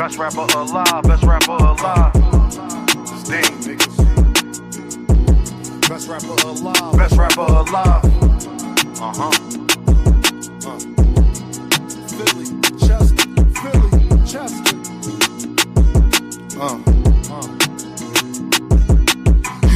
Best rapper alive, best rapper alive. Dang, niggas. Best rapper alive. Best rapper alive. Philly, Chester.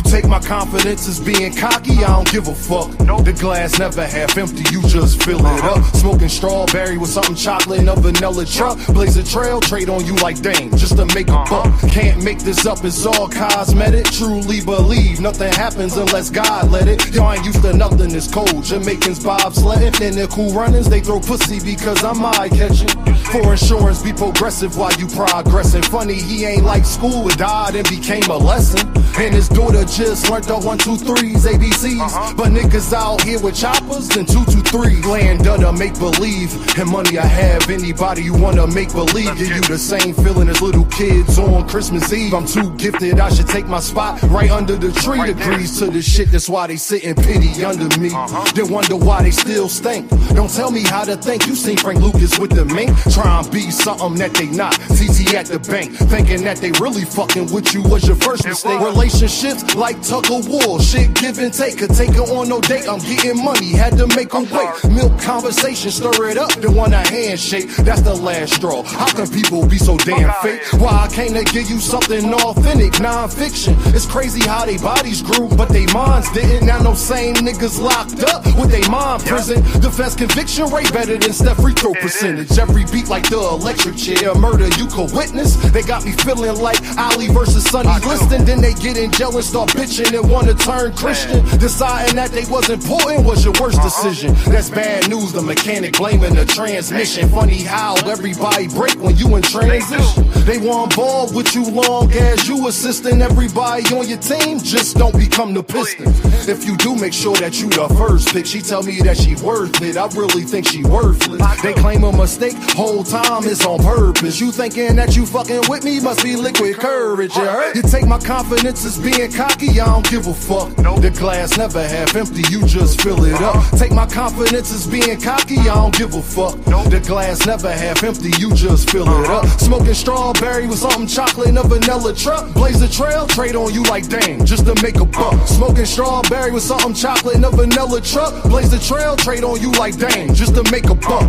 Take my confidence as being cocky, I don't give a fuck. Nope. The glass never half empty, you just fill it up. Smoking strawberry with something chocolate in a vanilla truck. Blaze a trail, trade on you like dang, just to make a buck. Can't make this up, it's all cosmetic. Truly believe nothing happens unless God let it. Y'all ain't used to nothing, it's cold. Jamaicans bobsledding, and the cool runnings, they throw pussy because I'm eye-catching. For insurance, be progressive while you progressing. Funny, he ain't like school, died and became a lesson. And his daughter just learned the 1, 2, 3s, ABCs. But niggas out here with choppers and 2, 2, 3. Land under make believe. And money I have, anybody you wanna make believe. Give you the same feeling as little kids on Christmas Eve. I'm too gifted, I should take my spot right under the tree. Right degrees to the shit, that's why they sit in pity under me. Then wonder why they still stink. Don't tell me how to think. You seen Frank Lucas with the mink. Try and be something that they not. CT at the bank, thinking that they really fucking with you was your first mistake. Relationships like tug of war, shit give and take. Could take her on no date, I'm getting money, had to make them wait. Milk conversation, stir it up, then want a handshake. That's the last straw. How can people be so damn fake? Why I came to give you something authentic, non-fiction. It's crazy how they bodies grew, but they minds didn't. Now no same niggas locked up with they mind prison. Defense conviction rate better than Steph free throw percentage. Every beat like the electric chair, murder you could witness. They got me feeling like Ali versus Sonny Liston. Then they get in jail and start bitching and wanna turn Christian. Deciding that they was important was your worst decision. That's bad news, the mechanic blaming the transmission. Funny how everybody break when you in transition. They want ball with you long as you assisting everybody on your team. Just don't become the piston. If you do, make sure that you the first pick. She tell me that she worth it, I really think she worthless. They claim a mistake, whole time it's on purpose. You thinking that you fucking with me, must be liquid courage, you heard? You take my confidence as being cocky, I don't give a fuck. The glass never half empty, you just fill it up. Take my confidence as being cocky, I don't give a fuck. The glass never half empty, you just fill it up. Smoking strawberry with something chocolate in a vanilla truck. Blaze a trail, trade on you like dang, just to make a buck. Smoking strawberry with something chocolate in a vanilla truck. Blaze a trail, trade on you like dang, just to make a buck.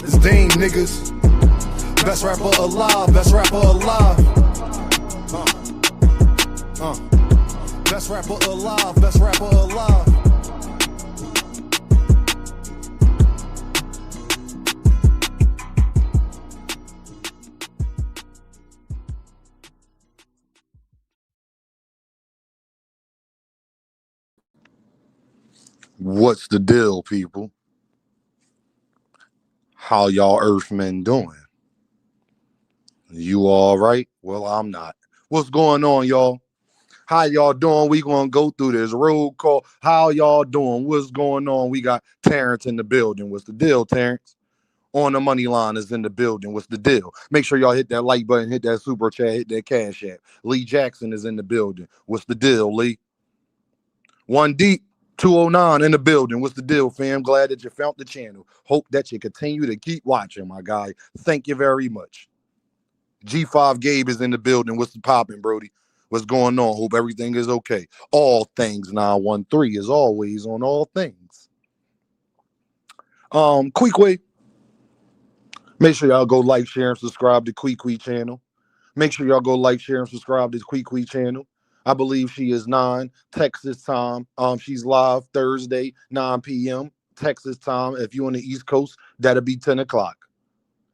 It's Dame, niggas. Best rapper alive, best rapper alive. Best rapper alive, best rapper alive. What's the deal, people? How y'all Earthmen doing? You all right? Well, I'm not. What's going on, y'all? How y'all doing? We gonna go through this roll call. How y'all doing? What's going on? We got Terrence in the building. What's the deal, Terrence? On the money line is in the building. What's the deal? Make sure y'all hit that like button, hit that super chat, hit that cash app. Lee Jackson is in the building. What's the deal, Lee? One deep. 209 in the building. What's the deal, fam? Glad that you found the channel. Hope that you continue to keep watching, my guy. Thank you very much. G5 Gabe is in the building. What's the popping, Brody? What's going on? Hope everything is okay. All Things 913 is always on All Things. Queequeg. Make sure y'all go like, share, and subscribe to Queequeg channel. Make sure y'all go like, share, and subscribe to Queequeg channel. I believe she is 9 Texas time. She's live Thursday, 9 p.m. Texas time. If you're on the East Coast, that'll be 10 o'clock.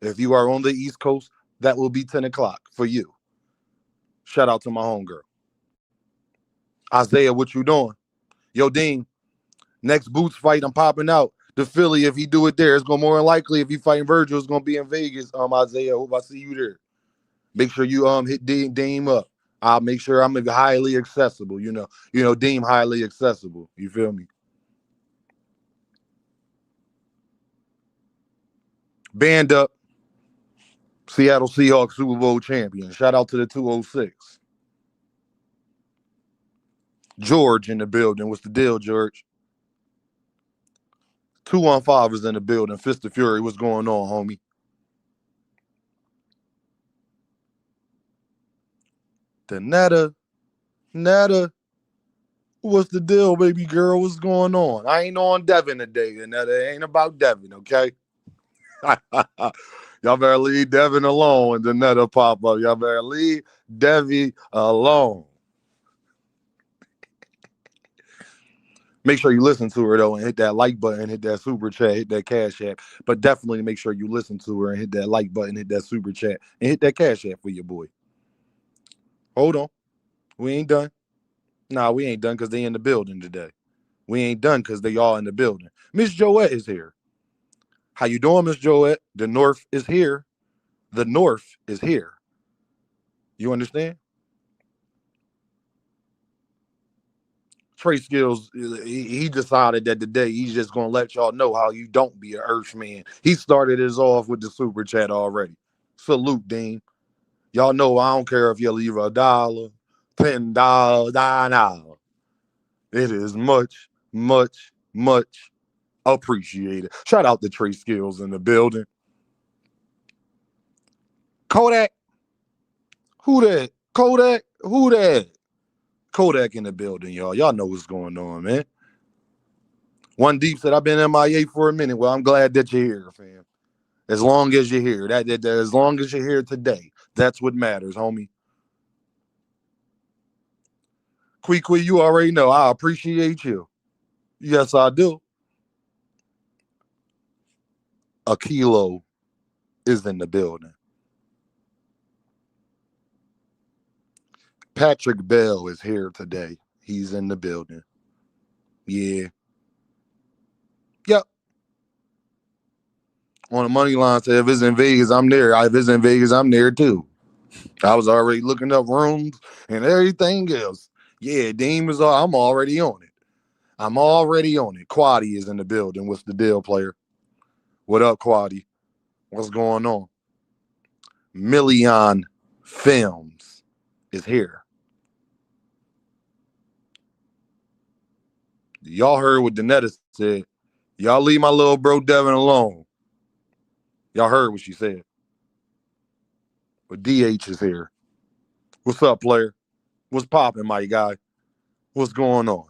If you are on the East Coast, that will be 10 o'clock for you. Shout out to my homegirl. Isaiah, what you doing? Yo, Dean, next Boots fight, I'm popping out. The Philly, if he do it there, it's going to more than likely, if he fighting Virgil, it's going to be in Vegas. Isaiah, hope I see you there. Make sure you hit Dame up. I'll make sure I'm highly accessible, you know, Deem highly accessible. You feel me? Band up. Seattle Seahawks Super Bowl champion. Shout out to the 206. George in the building. What's the deal, George? 215 is in the building. Fist of Fury. What's going on, homie? The Netta, what's the deal, baby girl? What's going on? I ain't on Devin today, Netta. It ain't about Devin, okay? Y'all better leave Devin alone and the Netta pop up. Y'all better leave Devi alone. Make sure you listen to her, though, and hit that like button, hit that super chat, hit that cash app. But definitely make sure you listen to her and hit that like button, hit that super chat, and hit that cash app for your boy. Hold on. We ain't done. Nah, we ain't done because they in the building today. We ain't done because they all in the building. Miss Joette is here. How you doing, Miss Joette? The North is here. The North is here. You understand? Trey Skills, he decided that today he's just going to let y'all know how you don't be an Earthman. He started his off with the super chat already. Salute, Dean. Y'all know I don't care if you leave $1, $10, $9. It is much, much, much appreciated. Shout out to Trey Skills in the building. Kodak. Who that? Kodak? Who that? Kodak in the building, y'all. Y'all know what's going on, man. One Deep said, I've been MIA for a minute. Well, I'm glad that you're here, fam. As long as you're here. That as long as you're here today. That's what matters, homie. Quee, you already know. I appreciate you. Yes, I do. A kilo is in the building. Patrick Bell is here today. He's in the building. Yeah. Yep. On the money line said, if it's in Vegas, I'm there. If it's in Vegas, I'm there too. I was already looking up rooms and everything else. Yeah, Dean was all, I'm already on it. I'm already on it. Quaddy is in the building. What's the deal, player? What up, Quaddy? What's going on? Million Films is here. Y'all heard what Danetta said. Y'all leave my little bro Devin alone. Y'all heard what she said. But DH is here. What's up, player? What's popping, my guy? What's going on?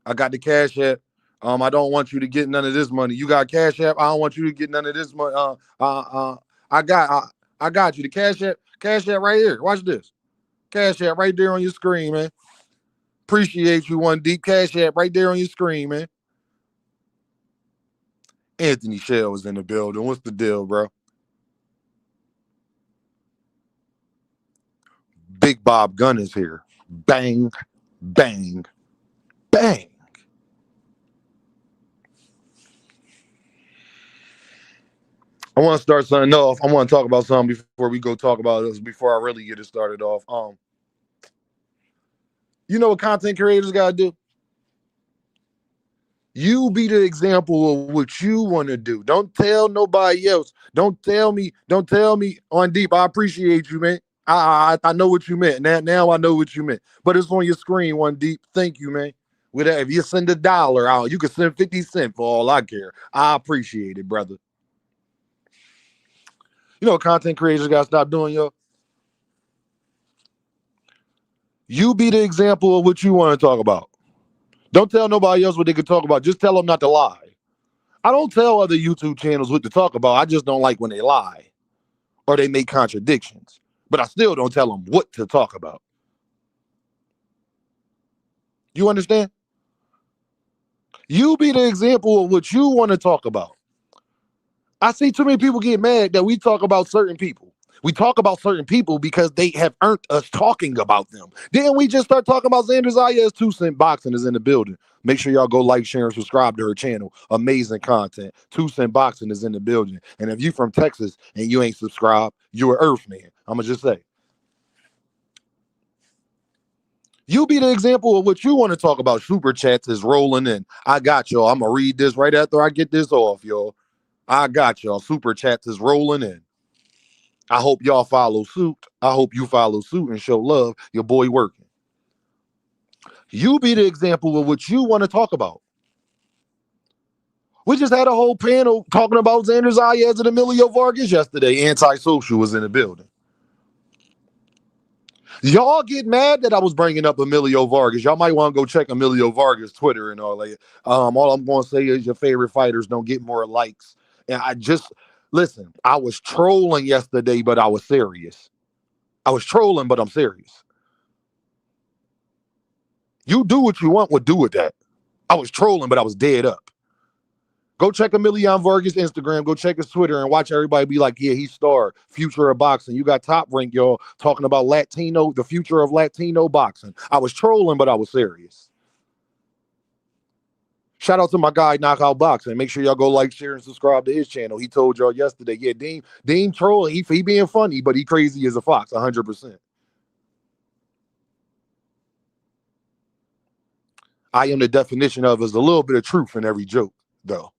I got the cash app. I don't want you to get none of this money. You got cash app. I don't want you to get none of this money. I got you. The cash app right here. Watch this. Cash app right there on your screen, man. Appreciate you, One Deep. Cash app right there on your screen, man. Anthony Shell is in the building. What's the deal, bro? Big Bob Gunn is here. Bang, bang, bang. I want to start something off. I want to talk about something before we go talk about this, before I really get it started off. You know what content creators got to do? You be the example of what you want to do. Don't tell nobody else. Don't tell me on Deep. I appreciate you, man. I know what you meant. Now I know what you meant. But it's on your screen, One Deep. Thank you, man. With that, if you send $1 out, you can send 50 cents for all I care. I appreciate it, brother. You know what content creators got to stop doing, yo? You be the example of what you want to talk about. Don't tell nobody else what they can talk about. Just tell them not to lie. I don't tell other YouTube channels what to talk about. I just don't like when they lie or they make contradictions. But I still don't tell them what to talk about. You understand? You be the example of what you want to talk about. I see too many people get mad that we talk about certain people. We talk about certain people because they have earned us talking about them. Then we just start talking about Xander Zayas. 2 Cent Boxing is in the building. Make sure y'all go like, share, and subscribe to her channel. Amazing content. 2 Cent Boxing is in the building. And if you from Texas and you ain't subscribed, you're an Earthman. I'm going to just say. You be the example of what you want to talk about. Super chats is rolling in. I got y'all. I'm going to read this right after I get this off, y'all. I got y'all. Super chats is rolling in. I hope y'all follow suit. I hope you follow suit and show love. Your boy working. You be the example of what you want to talk about. We just had a whole panel talking about Xander Zayas and Emilio Vargas yesterday. Antisocial was in the building. Y'all get mad that I was bringing up Emilio Vargas. Y'all might want to go check Emilio Vargas' Twitter and all that. All I'm going to say is your favorite fighters don't get more likes. And I just, listen, I was trolling yesterday, but I was serious. I was trolling, but I'm serious. You do what you want, do with that. I was trolling, but I was dead up. Go check Emilion Vargas' Instagram. Go check his Twitter and watch everybody be like, yeah, he's star, future of boxing. You got Top Rank, y'all, talking about Latino, the future of Latino boxing. I was trolling, but I was serious. Shout out to my guy, Knockout Boxing. Make sure y'all go like, share, and subscribe to his channel. He told y'all yesterday, yeah, Dean trolling. He being funny, but he crazy as a fox, 100%. I am the definition of is a little bit of truth in every joke, though.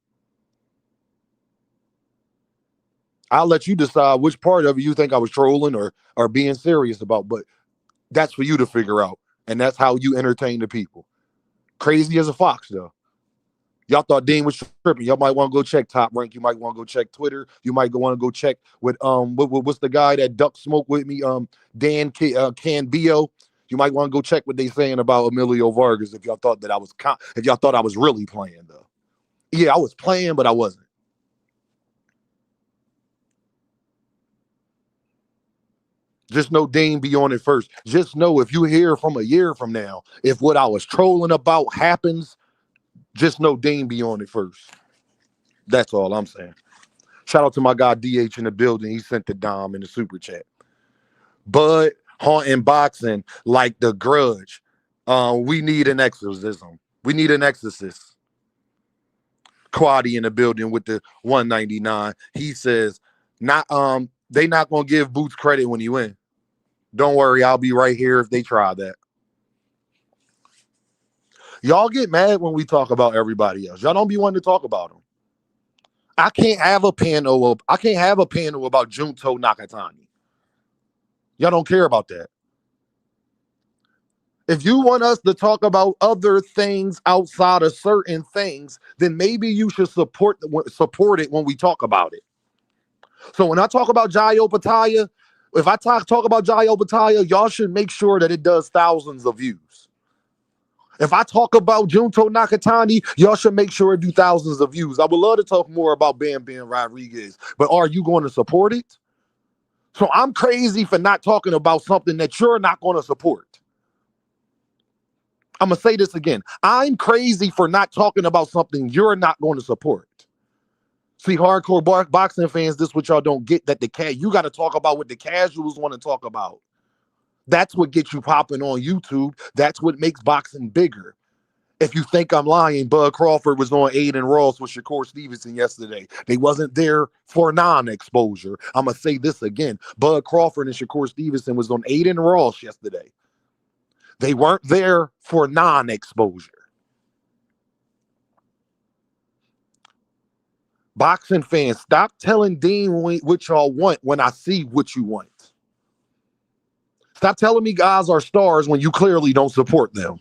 I'll let you decide which part of it you think I was trolling or being serious about, but that's for you to figure out. And that's how you entertain the people. Crazy as a fox, though. Y'all thought Dean was tripping. Y'all might want to go check Top Rank. You might want to go check Twitter. You might want to go check with what's the guy that duck smoke with me? Dan Canbio. You might want to go check what they saying about Emilio Vargas if y'all thought that I was if y'all thought I was really playing though. Yeah, I was playing, but I wasn't. Just know Dean be on it first. Just know if you hear from a year from now, if what I was trolling about happens, just know Dean be on it first. That's all I'm saying. Shout out to my guy DH in the building. He sent the Dom in the super chat. Bud haunting boxing like the Grudge. We need an exorcism. We need an exorcist. Quaddy in the building with the 199. He says, they not gonna give Boots credit when he win. Don't worry, I'll be right here if they try that. Y'all get mad when we talk about everybody else. Y'all don't be wanting to talk about them. I can't have a panel about Junto Nakatani. Y'all don't care about that. If you want us to talk about other things outside of certain things, then maybe you should support it when we talk about it. So when I talk about Jayo Pataya, if I talk about Jayo Pataya, y'all should make sure that it does thousands of views. If I talk about Junto Nakatani, y'all should make sure it do thousands of views. I would love to talk more about Bam Bam Rodriguez, but are you going to support it? So I'm crazy for not talking about something that you're not going to support. I'm going to say this again. I'm crazy for not talking about something you're not going to support. See, hardcore boxing fans, this is what y'all don't get, that you got to talk about what the casuals want to talk about. That's what gets you popping on YouTube. That's what makes boxing bigger. If you think I'm lying, Bud Crawford was on Aiden Ross with Shakur Stevenson yesterday. They wasn't there for non-exposure. I'm going to say this again. Bud Crawford and Shakur Stevenson was on Aiden Ross yesterday. They weren't there for non-exposure. Boxing fans, stop telling Dean what y'all want when I see what you want. Stop telling me guys are stars when you clearly don't support them.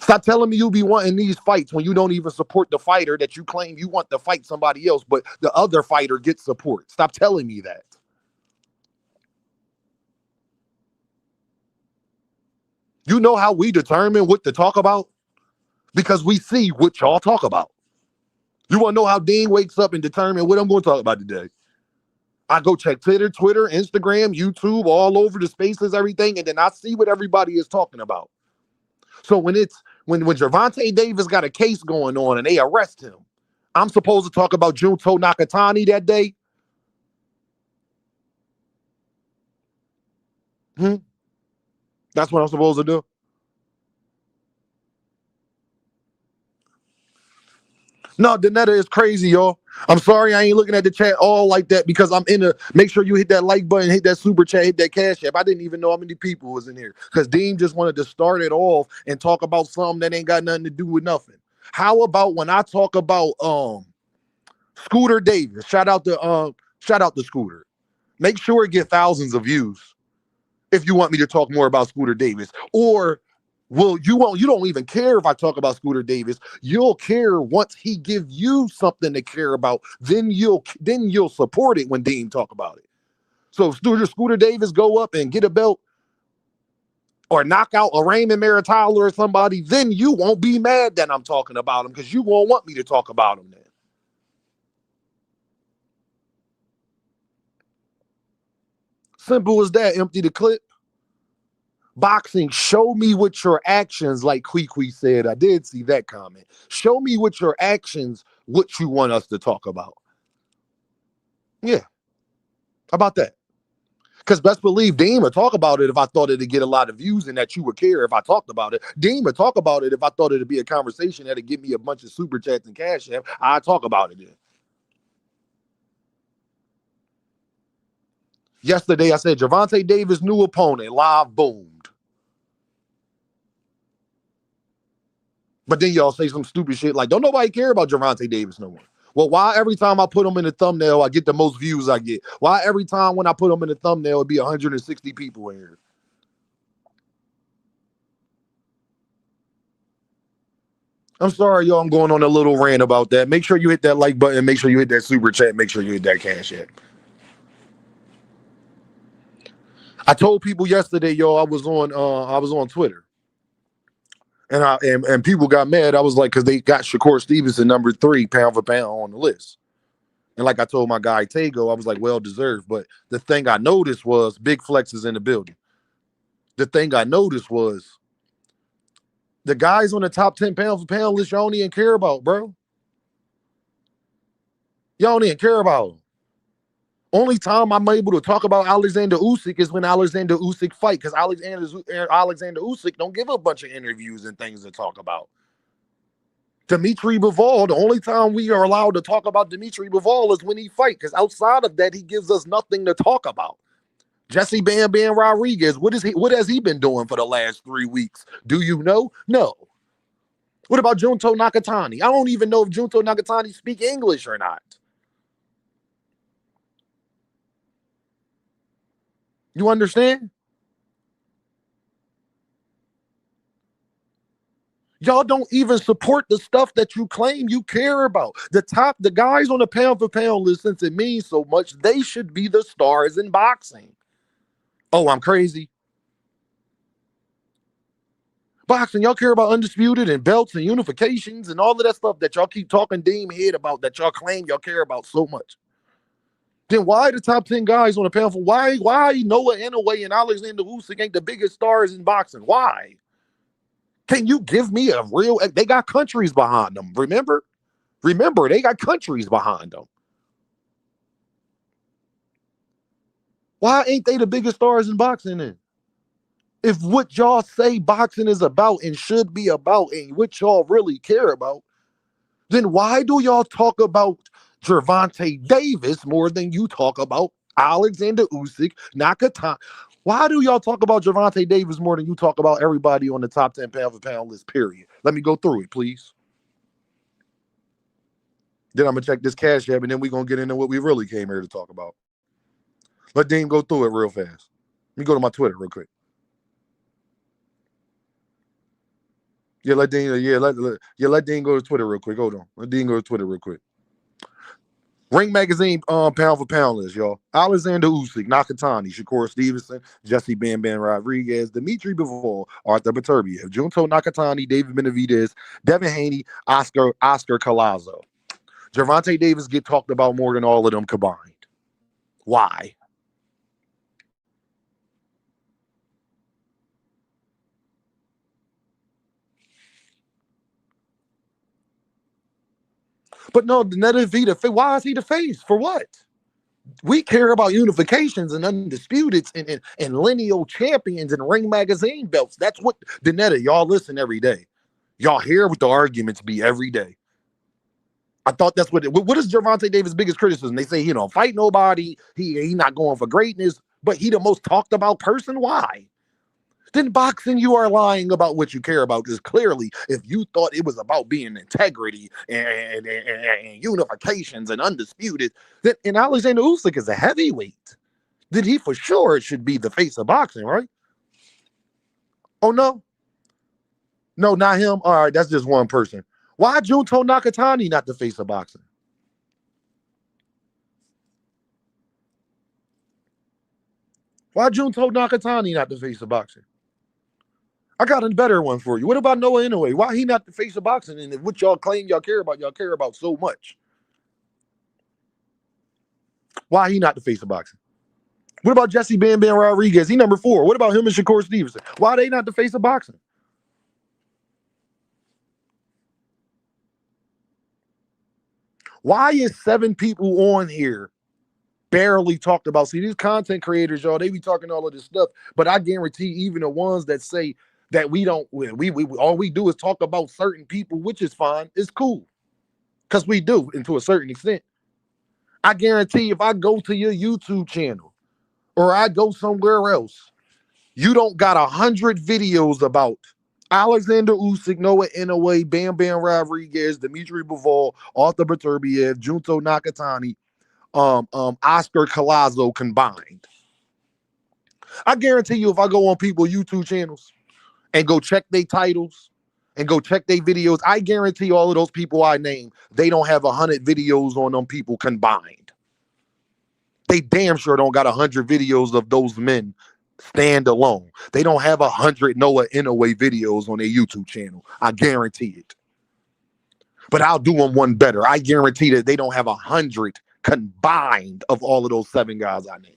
Stop telling me you be wanting these fights when you don't even support the fighter that you claim you want to fight somebody else, but the other fighter gets support. Stop telling me that. You know how we determine what to talk about? Because we see what y'all talk about. You want to know how Dean wakes up and determine what I'm going to talk about today? I go check Twitter, Instagram, YouTube, all over the spaces, everything, and then I see what everybody is talking about. So when Gervonta Davis got a case going on and they arrest him, I'm supposed to talk about Junto Nakatani that day? That's what I'm supposed to do? No, Danetta is crazy, y'all. I'm sorry I ain't looking at the chat all like that because I'm make sure you hit that like button, hit that super chat, hit that cash app. I didn't even know how many people was in here because Dean just wanted to start it off and talk about something that ain't got nothing to do with nothing. How about when I talk about Scooter Davis? Shout out to Scooter. Make sure it get thousands of views if you want me to talk more about Scooter Davis. Or you don't even care if I talk about Scooter Davis. You'll care once he gives you something to care about. Then you'll support it when Dean talk about it. So if Scooter Davis go up and get a belt or knock out a Raymond Maritile or somebody, then you won't be mad that I'm talking about him because you won't want me to talk about him then. Simple as that. Empty the clip. Boxing, show me with your actions, like Kwee said. I did see that comment. Show me with your actions what you want us to talk about. Yeah. How about that? Because best believe Dean would talk about it if I thought it'd get a lot of views and that you would care if I talked about it. Dean would talk about it if I thought it'd be a conversation that'd give me a bunch of super chats and cash app. I'd talk about it then. Yesterday, I said Gervonta Davis' new opponent live boomed. But then y'all say some stupid shit like, don't nobody care about Gervonta Davis no more. Well, why every time I put him in the thumbnail, I get the most views I get? Why every time when I put him in the thumbnail, it'd be 160 people in here? I'm sorry, y'all. I'm going on a little rant about that. Make sure you hit that like button. Make sure you hit that super chat. Make sure you hit that cash app. I told people yesterday, y'all, I was on Twitter. And people got mad. I was like, because they got Shakur Stevenson number 3 pound for pound on the list. And like I told my guy Tago, I was like, well deserved. But the thing I noticed was big flexes in the building. The thing I noticed was the guys on the top 10 pound for pound list, y'all don't even care about, bro. Y'all don't even care about them. Only time I'm able to talk about Alexander Usyk is when Alexander Usyk fight, because Alexander Usyk don't give a bunch of interviews and things to talk about. Dimitri Bivol, the only time we are allowed to talk about Dimitri Bivol is when he fight, because outside of that, he gives us nothing to talk about. Jesse Bam Bam Rodriguez, what has he been doing for the last 3 weeks? Do you know? No. What about Junto Nakatani? I don't even know if Junto Nakatani speak English or not. You understand? Y'all don't even support the stuff that you claim you care about. The guys on the pound for pound list, since it means so much, they should be the stars in boxing. Oh, I'm crazy. Boxing, y'all care about undisputed and belts and unifications and all of that stuff that y'all keep talking Deem head about, that y'all claim y'all care about so much. Then why the top 10 guys on the pound for why Noah Inoue and Alexander Usyk ain't the biggest stars in boxing? Why? Can you give me a real? They got countries behind them. Remember, they got countries behind them. Why ain't they the biggest stars in boxing then? If what y'all say boxing is about and should be about and what y'all really care about, then why do y'all talk about Gervonta Davis more than you talk about Alexander Usyk, Nakata? Why do y'all talk about Gervonta Davis more than you talk about everybody on the top 10 pound for pound list, period? Let me go through it, please. Then I'm going to check this cash app, and then we're going to get into what we really came here to talk about. Let Dean go through it real fast. Let me go to my Twitter real quick. Yeah, let Dean go to Twitter real quick. Hold on. Let Dean go to Twitter real quick. Ring Magazine pound for pound list, y'all. Alexander Usyk, Nakatani, Shakur Stevenson, Jesse Bam Bam Rodriguez, Dimitri Bivol, Arthur Beterbiev, Junto Nakatani, David Benavidez, Devin Haney, Oscar Collazo. Gervonta Davis get talked about more than all of them combined. Why? But no, Vita, why is he the face? For what? We care about unifications and undisputeds and lineal champions and Ring Magazine belts. That's what Donetta, y'all listen every day. Y'all hear what the arguments be every day. I thought that's what is Gervonta Davis' biggest criticism? They say he don't fight nobody. He not going for greatness, but he the most talked about person. Why? Then boxing, you are lying about what you care about. Because clearly, if you thought it was about being integrity and unifications and undisputed, then and Alexander Usyk is a heavyweight, then he for sure should be the face of boxing, right? Oh no, not him. All right, that's just one person. Why Junto Nakatani not the face of boxing? Why Junto Nakatani not the face of boxing? I got a better one for you. What about Noah Inoue? Why he not the face of boxing? And what y'all claim y'all care about so much. Why he not the face of boxing? What about Jesse Bam Bam Rodriguez? He number 4. What about him and Shakur Stevenson? Why they not the face of boxing? Why is 7 people on here barely talked about? See, these content creators, y'all, they be talking all of this stuff, but I guarantee even the ones that say that we don't, we all we do is talk about certain people, which is fine, it's cool, because we do, and to a certain extent. I guarantee if I go to your YouTube channel or I go somewhere else, you don't got 100 videos about Alexander Usyk, Noah Inoue, Bam Bam Rodriguez, Dmitry Bivol, Arthur Beterbiev, Junto Nakatani, Oscar Collazo combined. I guarantee you, if I go on people's YouTube channels and go check their titles and go check their videos, I guarantee all of those people I name, they don't have 100 videos on them people combined. They damn sure don't got 100 videos of those men stand alone. They don't have 100 Noah Inoue videos on their YouTube channel. I guarantee it. But I'll do them one better. I guarantee that they don't have 100 combined of all of those 7 guys I named.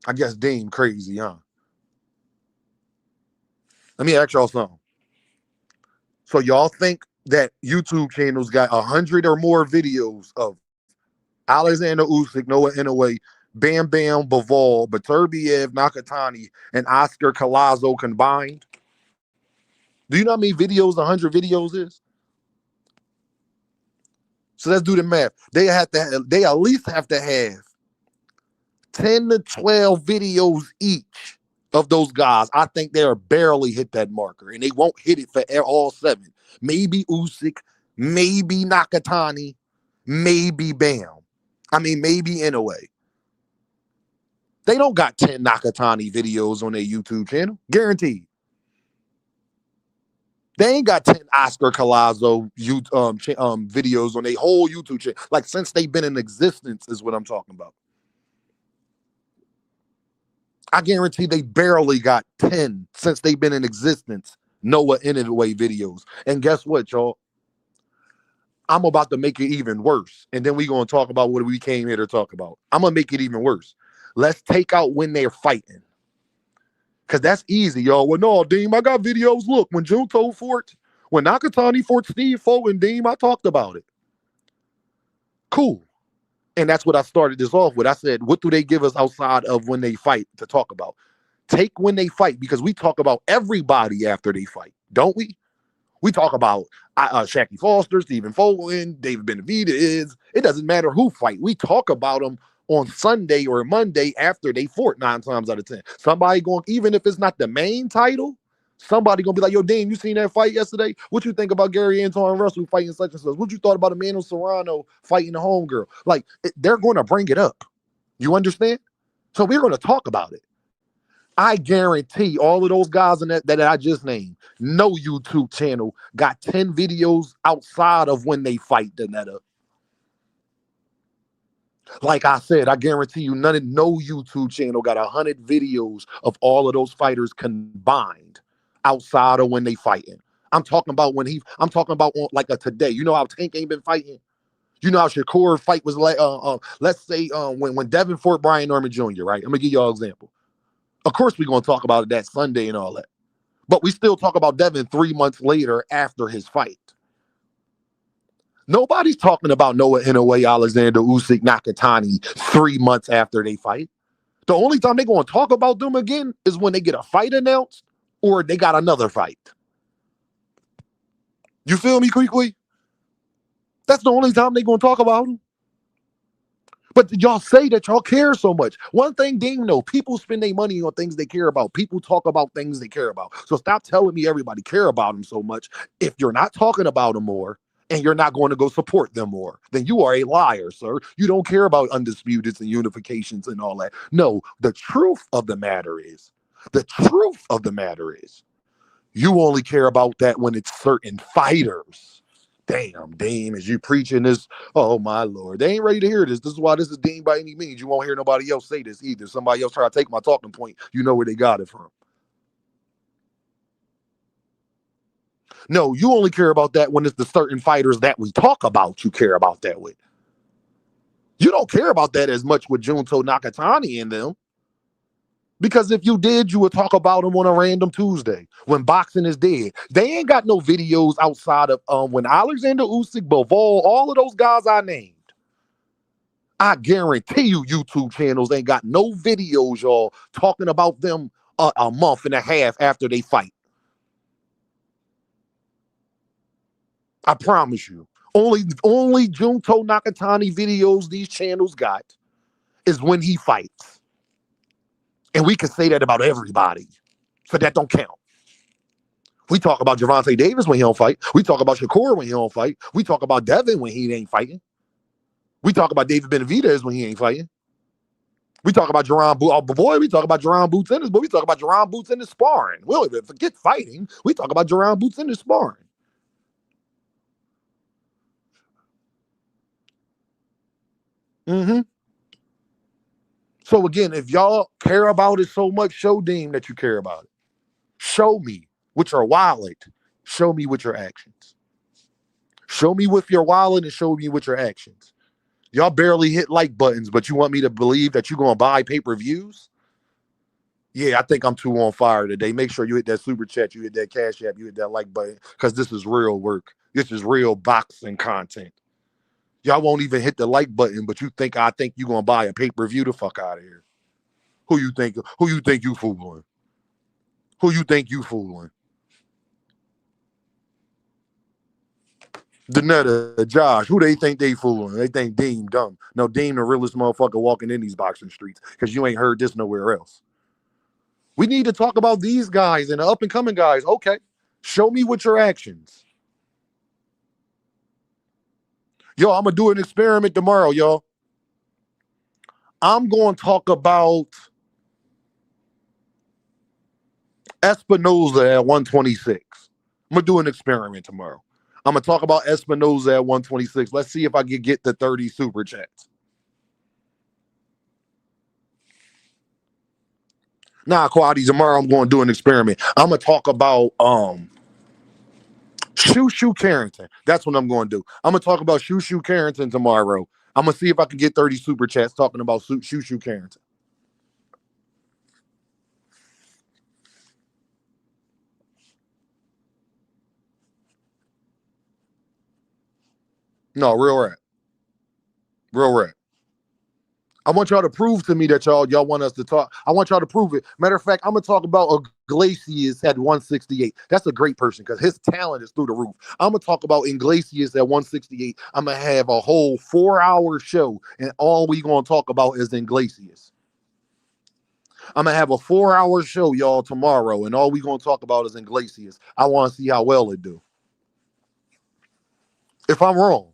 I guess Dame crazy, huh? Let me ask y'all something. So y'all think that YouTube channels got 100 or more videos of Alexander Usyk, Noah Inoue, Bam Bam Bivol, Beterbiev, Nakatani, and Oscar Collazo combined? Do you know how many videos 100 videos is? So let's do the math. They at least have to have 10 to 12 videos each of those guys. I think they'll barely hit that marker, and they won't hit it for all 7. Maybe Usyk, maybe Nakatani, maybe Bam. Maybe Inoue. They don't got 10 Nakatani videos on their YouTube channel. Guaranteed. They ain't got 10 Oscar Collazo videos on their whole YouTube channel. Like, since they've been in existence is what I'm talking about. I guarantee they barely got 10 since they've been in existence Noah Inoue videos. And guess what, y'all? I'm about to make it even worse. And then we're going to talk about what we came here to talk about. I'm going to make it even worse. Let's take out when they're fighting. Because that's easy, y'all. Well, no, Deem, I got videos. Look, when Junto fought, when Nakatani fought Steve Foden, Deem, I talked about it. Cool. And that's what I started this off with. I said, what do they give us outside of when they fight to talk about? Take when they fight, because we talk about everybody after they fight, don't we? We talk about Shaqy Foster, Stephen Foden, David Benavidez. It doesn't matter who fight. We talk about them on Sunday or Monday after they fought 9 times out of 10. Somebody going, even if it's not the main title, somebody going to be like, yo, Dame, you seen that fight yesterday? What you think about Gary Anton Russell fighting such and such? What you thought about Emmanuel Serrano fighting the homegirl? Like, they're going to bring it up. You understand? So we're going to talk about it. I guarantee all of those guys in that I just named, no YouTube channel got 10 videos outside of when they fight the netta. Like I said, I guarantee you no YouTube channel got 100 videos of all of those fighters combined outside of when they fighting. I'm talking about I'm talking about like a today. You know how Tank ain't been fighting? You know how Shakur fight was like, let's say when Devin fought Brian Norman Jr., right? I'm going to give y'all an example. Of course, we're going to talk about it that Sunday and all that. But we still talk about Devin 3 months later after his fight. Nobody's talking about Noah Inoue, Alexander Usyk, Nakatani 3 months after they fight. The only time they're going to talk about them again is when they get a fight announced or they got another fight. You feel me, quickly? That's the only time they're going to talk about them. But y'all say that y'all care so much. One thing, Dean, no, people spend their money on things they care about. People talk about things they care about. So stop telling me everybody care about them so much. If you're not talking about them more and you're not going to go support them more, then you are a liar, sir. You don't care about undisputeds and unifications and all that. No, the truth of the matter is, you only care about that when it's certain fighters. Damn, Dean, is you preaching this? Oh my Lord, they ain't ready to hear this. This is why this is Dean by any means. You won't hear nobody else say this either. Somebody else try to take my talking point. You know where they got it from. No, you only care about that when it's the certain fighters that we talk about. You care about that with. You don't care about that as much with Junto Nakatani and them. Because if you did, you would talk about them on a random Tuesday when boxing is dead. They ain't got no videos outside of when Alexander Usyk, Bivol, all of those guys I named. I guarantee you YouTube channels ain't got no videos, y'all, talking about them a month and a half after they fight. I promise you. Only Junto Nakatani videos these channels got is when he fights. And we can say that about everybody. So that don't count. We talk about Gervonta Davis when he don't fight. We talk about Shakur when he don't fight. We talk about Devin when he ain't fighting. We talk about David Benavidez when he ain't fighting. We talk about Jerron we talk about Jerron Boots in his, but we talk about Jerron Boots in his sparring. We don't even forget fighting. We talk about Jerron Boots in his sparring. Mm-hmm. So again, if y'all care about it so much, show Dean that you care about it. Show me with your wallet. Show me with your actions. Show me with your wallet and show me with your actions. Y'all barely hit like buttons, but you want me to believe that you're going to buy pay-per-views? Yeah, I think I'm too on fire today. Make sure you hit that super chat, you hit that cash app, you hit that like button, because this is real work. This is real boxing content. Y'all won't even hit the like button, but I think you're going to buy a pay-per-view. The fuck out of here. Who you think you fooling? Who you think you fooling? Danetta, Josh, who they think they fooling? They think Deem dumb. No, Deem the realest motherfucker walking in these boxing streets because you ain't heard this nowhere else. We need to talk about these guys and the up and coming guys. Okay, show me with your actions. Yo, I'm going to do an experiment tomorrow, y'all. I'm going to talk about Espinoza at 126. I'm going to do an experiment tomorrow. I'm going to talk about Espinoza at 126. Let's see if I can get the 30 super chats. Nah, Quaddy, tomorrow I'm going to do an experiment. I'm going to talk about Shoo Carrington. That's what I'm going to do. I'm going to talk about Shoo Carrington tomorrow. I'm going to see if I can get 30 super chats talking about Shoo Carrington. No, real rap. Real rap. I want y'all to prove to me that y'all want us to talk. I want y'all to prove it. Matter of fact, I'm going to talk about Iglesias at 168. That's a great person because his talent is through the roof. I'm going to talk about Iglesias at 168. I'm going to have a whole 4-hour show, and all we going to talk about is Iglesias. I'm going to have a 4-hour show, y'all, tomorrow, and all we going to talk about is Iglesias. I want to see how well it do. If I'm wrong.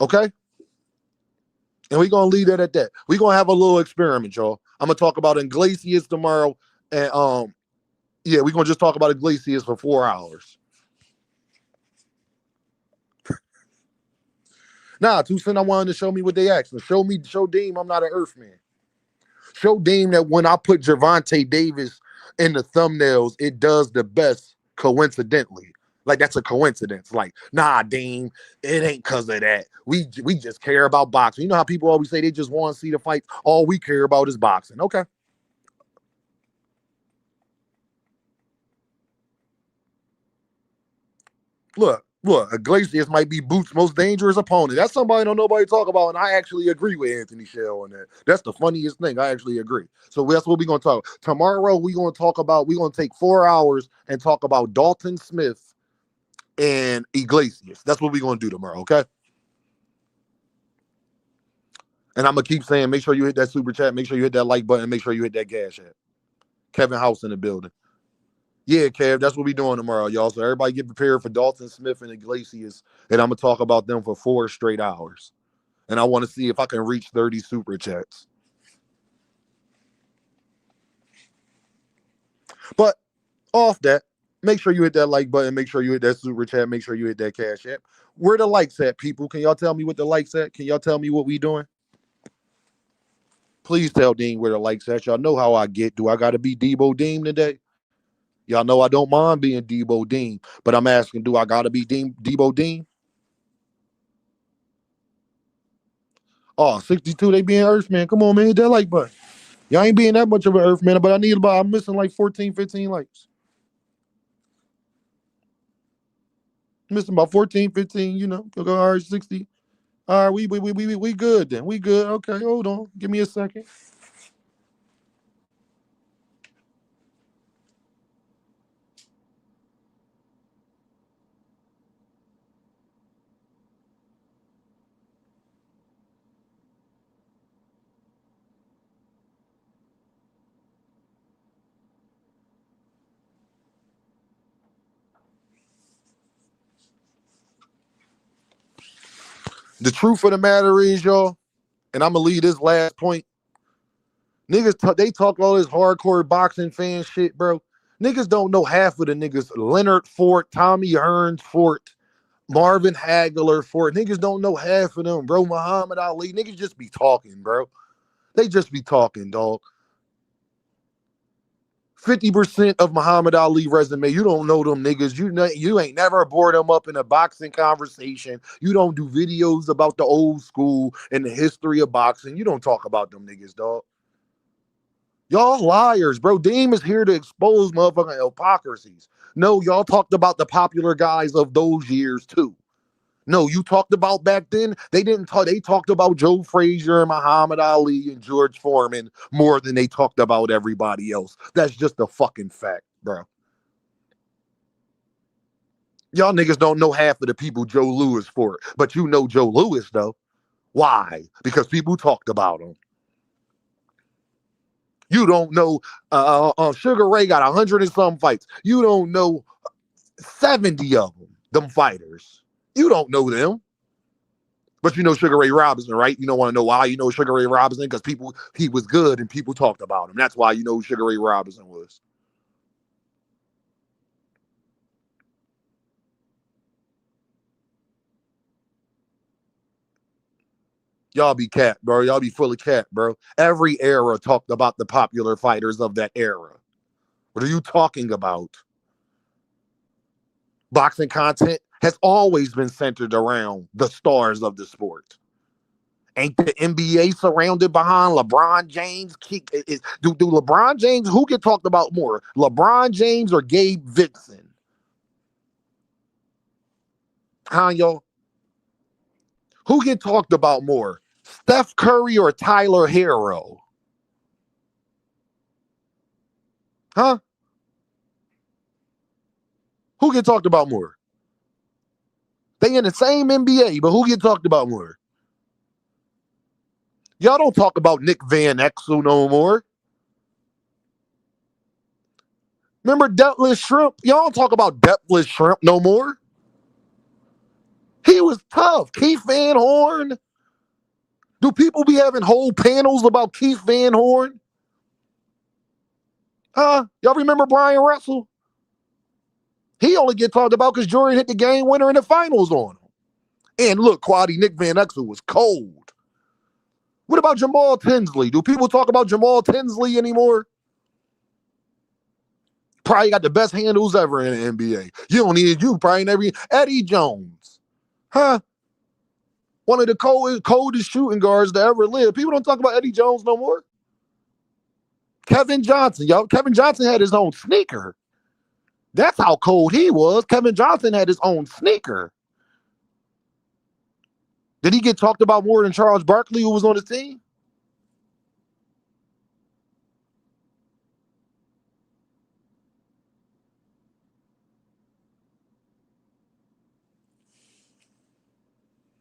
Okay? And we're going to leave it at that. We're going to have a little experiment, y'all. I'm going to talk about Iglesias tomorrow. And, yeah, we're going to just talk about Iglesias for 4 hours. Nah, Tucson, I wanted to show me what they asked. Show Deem I'm not an Earthman. Show Deem that when I put Gervonta Davis in the thumbnails, it does the best coincidentally. Like, that's a coincidence. Like, nah, Dean, it ain't because of that. We just care about boxing. You know how people always say they just want to see the fights? All we care about is boxing. Okay. Look, Iglesias might be Boots' most dangerous opponent. That's somebody don't nobody talk about, and I actually agree with Anthony Shell on that. That's the funniest thing. I actually agree. So that's what we're going to talk. Tomorrow, we're going to take 4 hours and talk about Dalton Smith and Iglesias. That's what we're going to do tomorrow, okay? And I'm going to keep saying, make sure you hit that super chat, make sure you hit that like button, make sure you hit that gas app. Kevin House in the building. Yeah, Kev, that's what we're doing tomorrow, y'all. So everybody get prepared for Dalton Smith and Iglesias, and I'm going to talk about them for 4 straight hours. And I want to see if I can reach 30 super chats. But off that, Make sure you hit that like button. Make sure you hit that super chat. Make sure you hit that cash app. Where the likes at, people? Can y'all tell me what the likes at? Can y'all tell me what we doing? Please tell Dean where the likes at. Y'all know how I get. Do I got to be Debo Dean today? Y'all know I don't mind being Debo Dean, but I'm asking, do I got to be Debo Dean? Oh, 62, they being Earthman. Come on, man, hit that like button. Y'all ain't being that much of an Earthman, but I'm missing like 14, 15 likes. Missing about 14, 15, you know. Go, all right, 60. All right, we good then. We good. Okay, hold on. Give me a second. The truth of the matter is, y'all, and I'm gonna leave this last point. Niggas, they talk all this hardcore boxing fan shit, bro. Niggas don't know half of the niggas. Leonard Fort, Tommy Hearns Fort, Marvin Hagler Fort. Niggas don't know half of them, bro. Muhammad Ali. Niggas just be talking, bro. They just be talking, dog. 50% of Muhammad Ali resume, you don't know them niggas. You ain't never brought them up in a boxing conversation. You don't do videos about the old school and the history of boxing. You don't talk about them niggas, dog. Y'all liars, bro. Dame is here to expose motherfucking hypocrisies. No, y'all talked about the popular guys of those years too. No, you talked about back then. They didn't talk. They talked about Joe Frazier and Muhammad Ali and George Foreman more than they talked about everybody else. That's just a fucking fact, bro. Y'all niggas don't know half of the people Joe Louis for, but you know Joe Louis though. Why? Because people talked about him. You don't know Sugar Ray got 100 and some fights. You don't know 70 of them fighters. You don't know them. But you know Sugar Ray Robinson, right? You don't want to know why you know Sugar Ray Robinson? Because he was good and people talked about him. That's why you know who Sugar Ray Robinson was. Y'all be cat, bro. Y'all be full of cat, bro. Every era talked about the popular fighters of that era. What are you talking about? Boxing content has always been centered around the stars of the sport. Ain't the NBA surrounded behind LeBron James? Do LeBron James, who get talked about more? LeBron James or Gabe Vincent? Huh, y'all? Who get talked about more? Steph Curry or Tyler Herro? Huh? Who get talked about more? They in the same NBA, but who get talked about more? Y'all don't talk about Nick Van Exel no more. Remember Deathless Shrimp? Y'all don't talk about Deathless Shrimp no more. He was tough. Keith Van Horn. Do people be having whole panels about Keith Van Horn? Huh? Y'all remember Brian Russell? He only get talked about because Jordan hit the game winner in the finals on him. And look, Quaddy, Nick Van Exel was cold. What about Jamal Tinsley? Do people talk about Jamal Tinsley anymore? Probably got the best handles ever in the NBA. You probably never. Eddie Jones. Huh? One of the coldest shooting guards to ever live. People don't talk about Eddie Jones no more. Kevin Johnson, y'all. Kevin Johnson had his own sneaker. That's how cold he was. Kevin Johnson had his own sneaker. Did he get talked about more than Charles Barkley, who was on his team?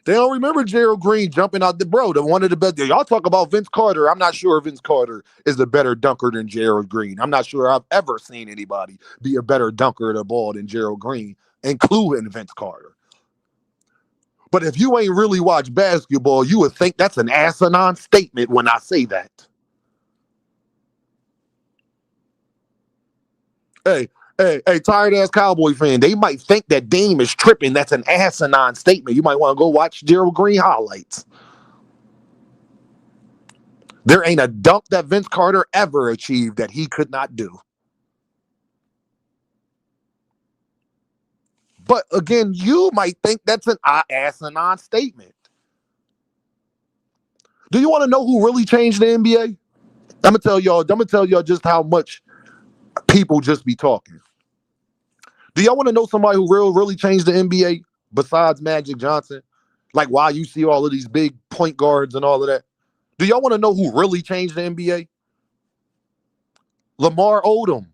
They don't remember Gerald Green jumping out the one of the best. Y'all talk about Vince Carter. I'm not sure Vince Carter is a better dunker than Gerald Green. I'm not sure I've ever seen anybody be a better dunker of the ball than Gerald Green, including Vince Carter. But if you ain't really watched basketball, you would think that's an asinine statement when I say that. Hey, Hey, tired ass Cowboy fan. They might think that Dame is tripping. That's an asinine statement. You might want to go watch Gerald Green highlights. There ain't a dunk that Vince Carter ever achieved that he could not do. But again, you might think that's an asinine statement. Do you want to know who really changed the NBA? I'm gonna tell y'all just how much people just be talking. Do y'all want to know somebody who really changed the NBA besides Magic Johnson? Like why you see all of these big point guards and all of that? Do y'all want to know who really changed the NBA? Lamar Odom.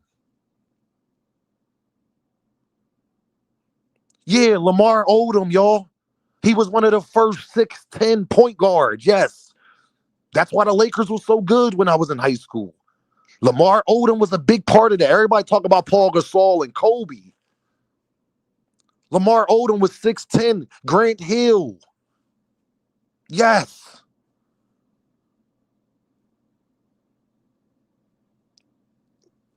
Yeah, Lamar Odom, y'all. He was one of the first 6'10" point guards. Yes. That's why the Lakers were so good when I was in high school. Lamar Odom was a big part of that. Everybody talk about Paul Gasol and Kobe. Lamar Odom was 6'10". Grant Hill. Yes.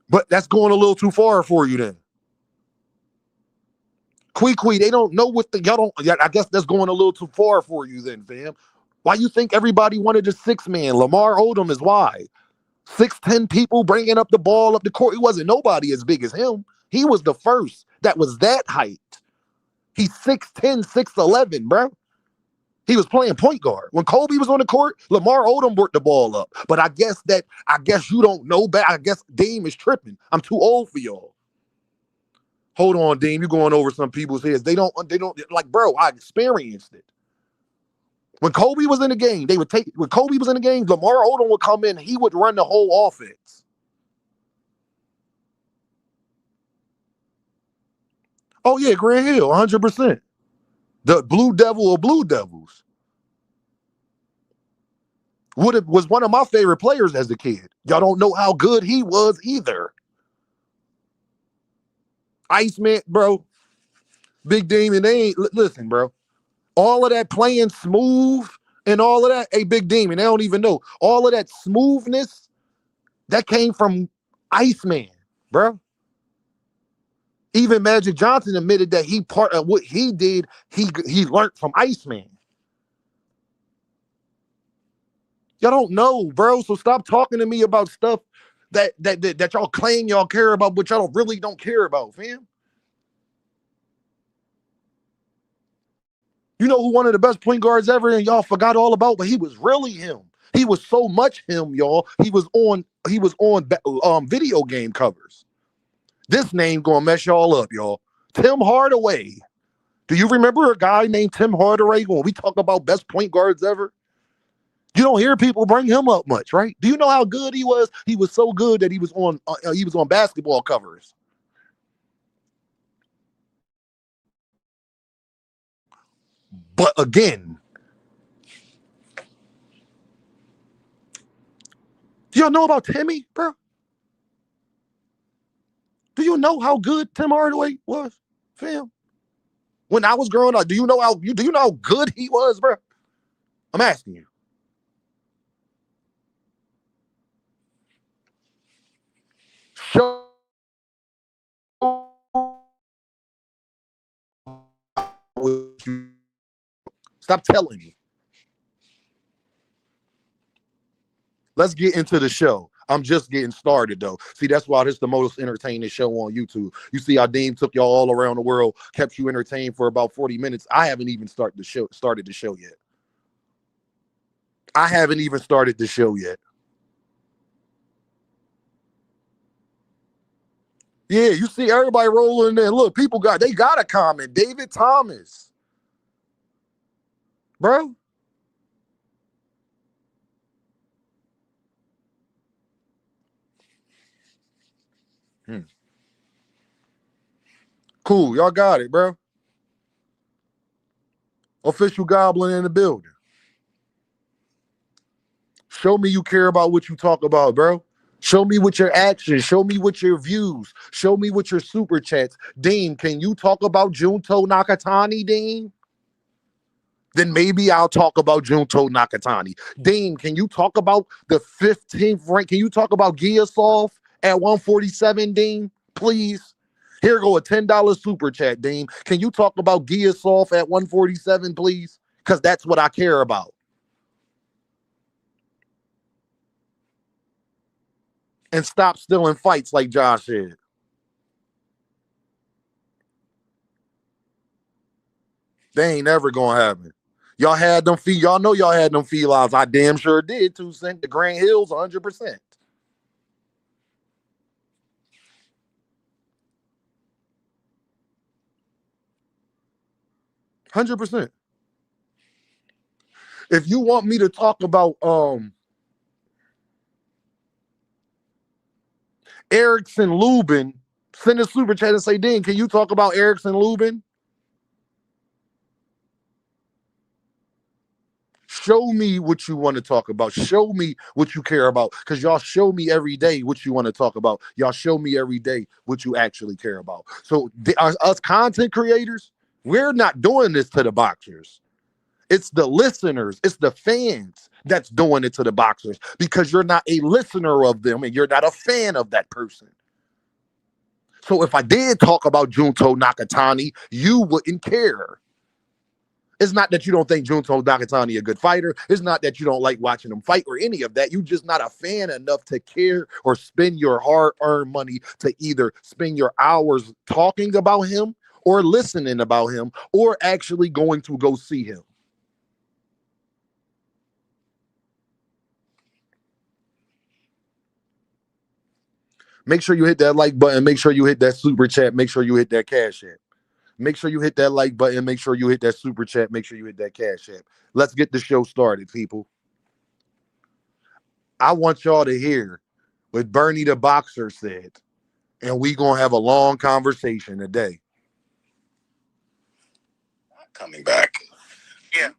But that's going a little too far for you then. Quee, they don't know what y'all don't. I guess that's going a little too far for you then, fam. Why you think everybody wanted a six man? Lamar Odom is why. 6'10" people bringing up the ball up the court. He wasn't nobody as big as him. He was the first that was that height. He's 6'10", 6'11", bro. He was playing point guard. When Kobe was on the court, Lamar Odom worked the ball up. But I guess you don't know back. I guess Dame is tripping. I'm too old for y'all. Hold on, Dame. You're going over some people's heads. They don't like, bro, I experienced it. When Kobe was in the game, when Kobe was in the game, Lamar Odom would come in, he would run the whole offense. Oh, yeah, Grant Hill, 100%. The Blue Devil of Blue Devils. Was one of my favorite players as a kid. Y'all don't know how good he was either. Iceman, bro. Big Demon, they ain't, listen, bro. All of that playing smooth and all of that, hey, Big Demon, they don't even know. All of that smoothness, that came from Iceman, bro. Even Magic Johnson admitted that he part of what he did, he learned from Iceman. Y'all don't know, bro. So stop talking to me about stuff that y'all claim y'all care about, but y'all really don't care about, fam. You know who one of the best point guards ever and y'all forgot all about, but he was really him. He was so much him, y'all. He was on video game covers. This name gonna mess y'all up, y'all. Tim Hardaway. Do you remember a guy named Tim Hardaway when we talk about best point guards ever? You don't hear people bring him up much, right? Do you know how good he was? He was so good that he was on basketball covers. But again, do y'all know about Timmy, bro? Do you know how good Tim Hardaway was, fam? When I was growing up, do you know how good he was, bro? I'm asking you. Show. Stop telling me. Let's get into the show. I'm just getting started, though. See, that's why this is the most entertaining show on YouTube. You see how Dean took y'all all around the world, kept you entertained for about 40 minutes. I haven't even started the show yet. I haven't even started the show yet. Yeah, you see everybody rolling in. Look, they got a comment. David Thomas. Bro. Cool. Y'all got it, bro. Official Goblin in the building. Show me you care about what you talk about, bro. Show me with your actions. Show me with your views. Show me with your super chats. Dean, can you talk about Junto Nakatani, Dean? Then maybe I'll talk about Junto Nakatani. Dean, can you talk about the 15th rank? Can you talk about Giasov at 147, Dean? Please. Here go a $10 super chat, Dean. Can you talk about Giasoff at 147, please? Because that's what I care about. And stop stealing fights like Josh said. They ain't never gonna happen. Y'all had them feet. Y'all know y'all had them felines. I damn sure did too. Sent the Grand Hills 100%. 100%. If you want me to talk about Erickson Lubin, send a super chat and say, Dean, can you talk about Erickson Lubin? Show me what you want to talk about. Show me what you care about. Because y'all show me every day what you want to talk about. Y'all show me every day what you actually care about. So us content creators, we're not doing this to the boxers. It's the listeners, it's the fans that's doing it to the boxers because you're not a listener of them and you're not a fan of that person. So if I did talk about Junto Nakatani, you wouldn't care. It's not that you don't think Junto Nakatani a good fighter. It's not that you don't like watching him fight or any of that. You're just not a fan enough to care or spend your hard-earned money to either spend your hours talking about him or listening about him or actually going to go see him. Make sure you hit that like button. Make sure you hit that super chat. Make sure you hit that cash app. Make sure you hit that like button. Make sure you hit that super chat. Make sure you hit that cash app. Let's get the show started, people. I want y'all to hear what Bernie the Boxer said, and we gonna have a long conversation today. Coming back. Yeah.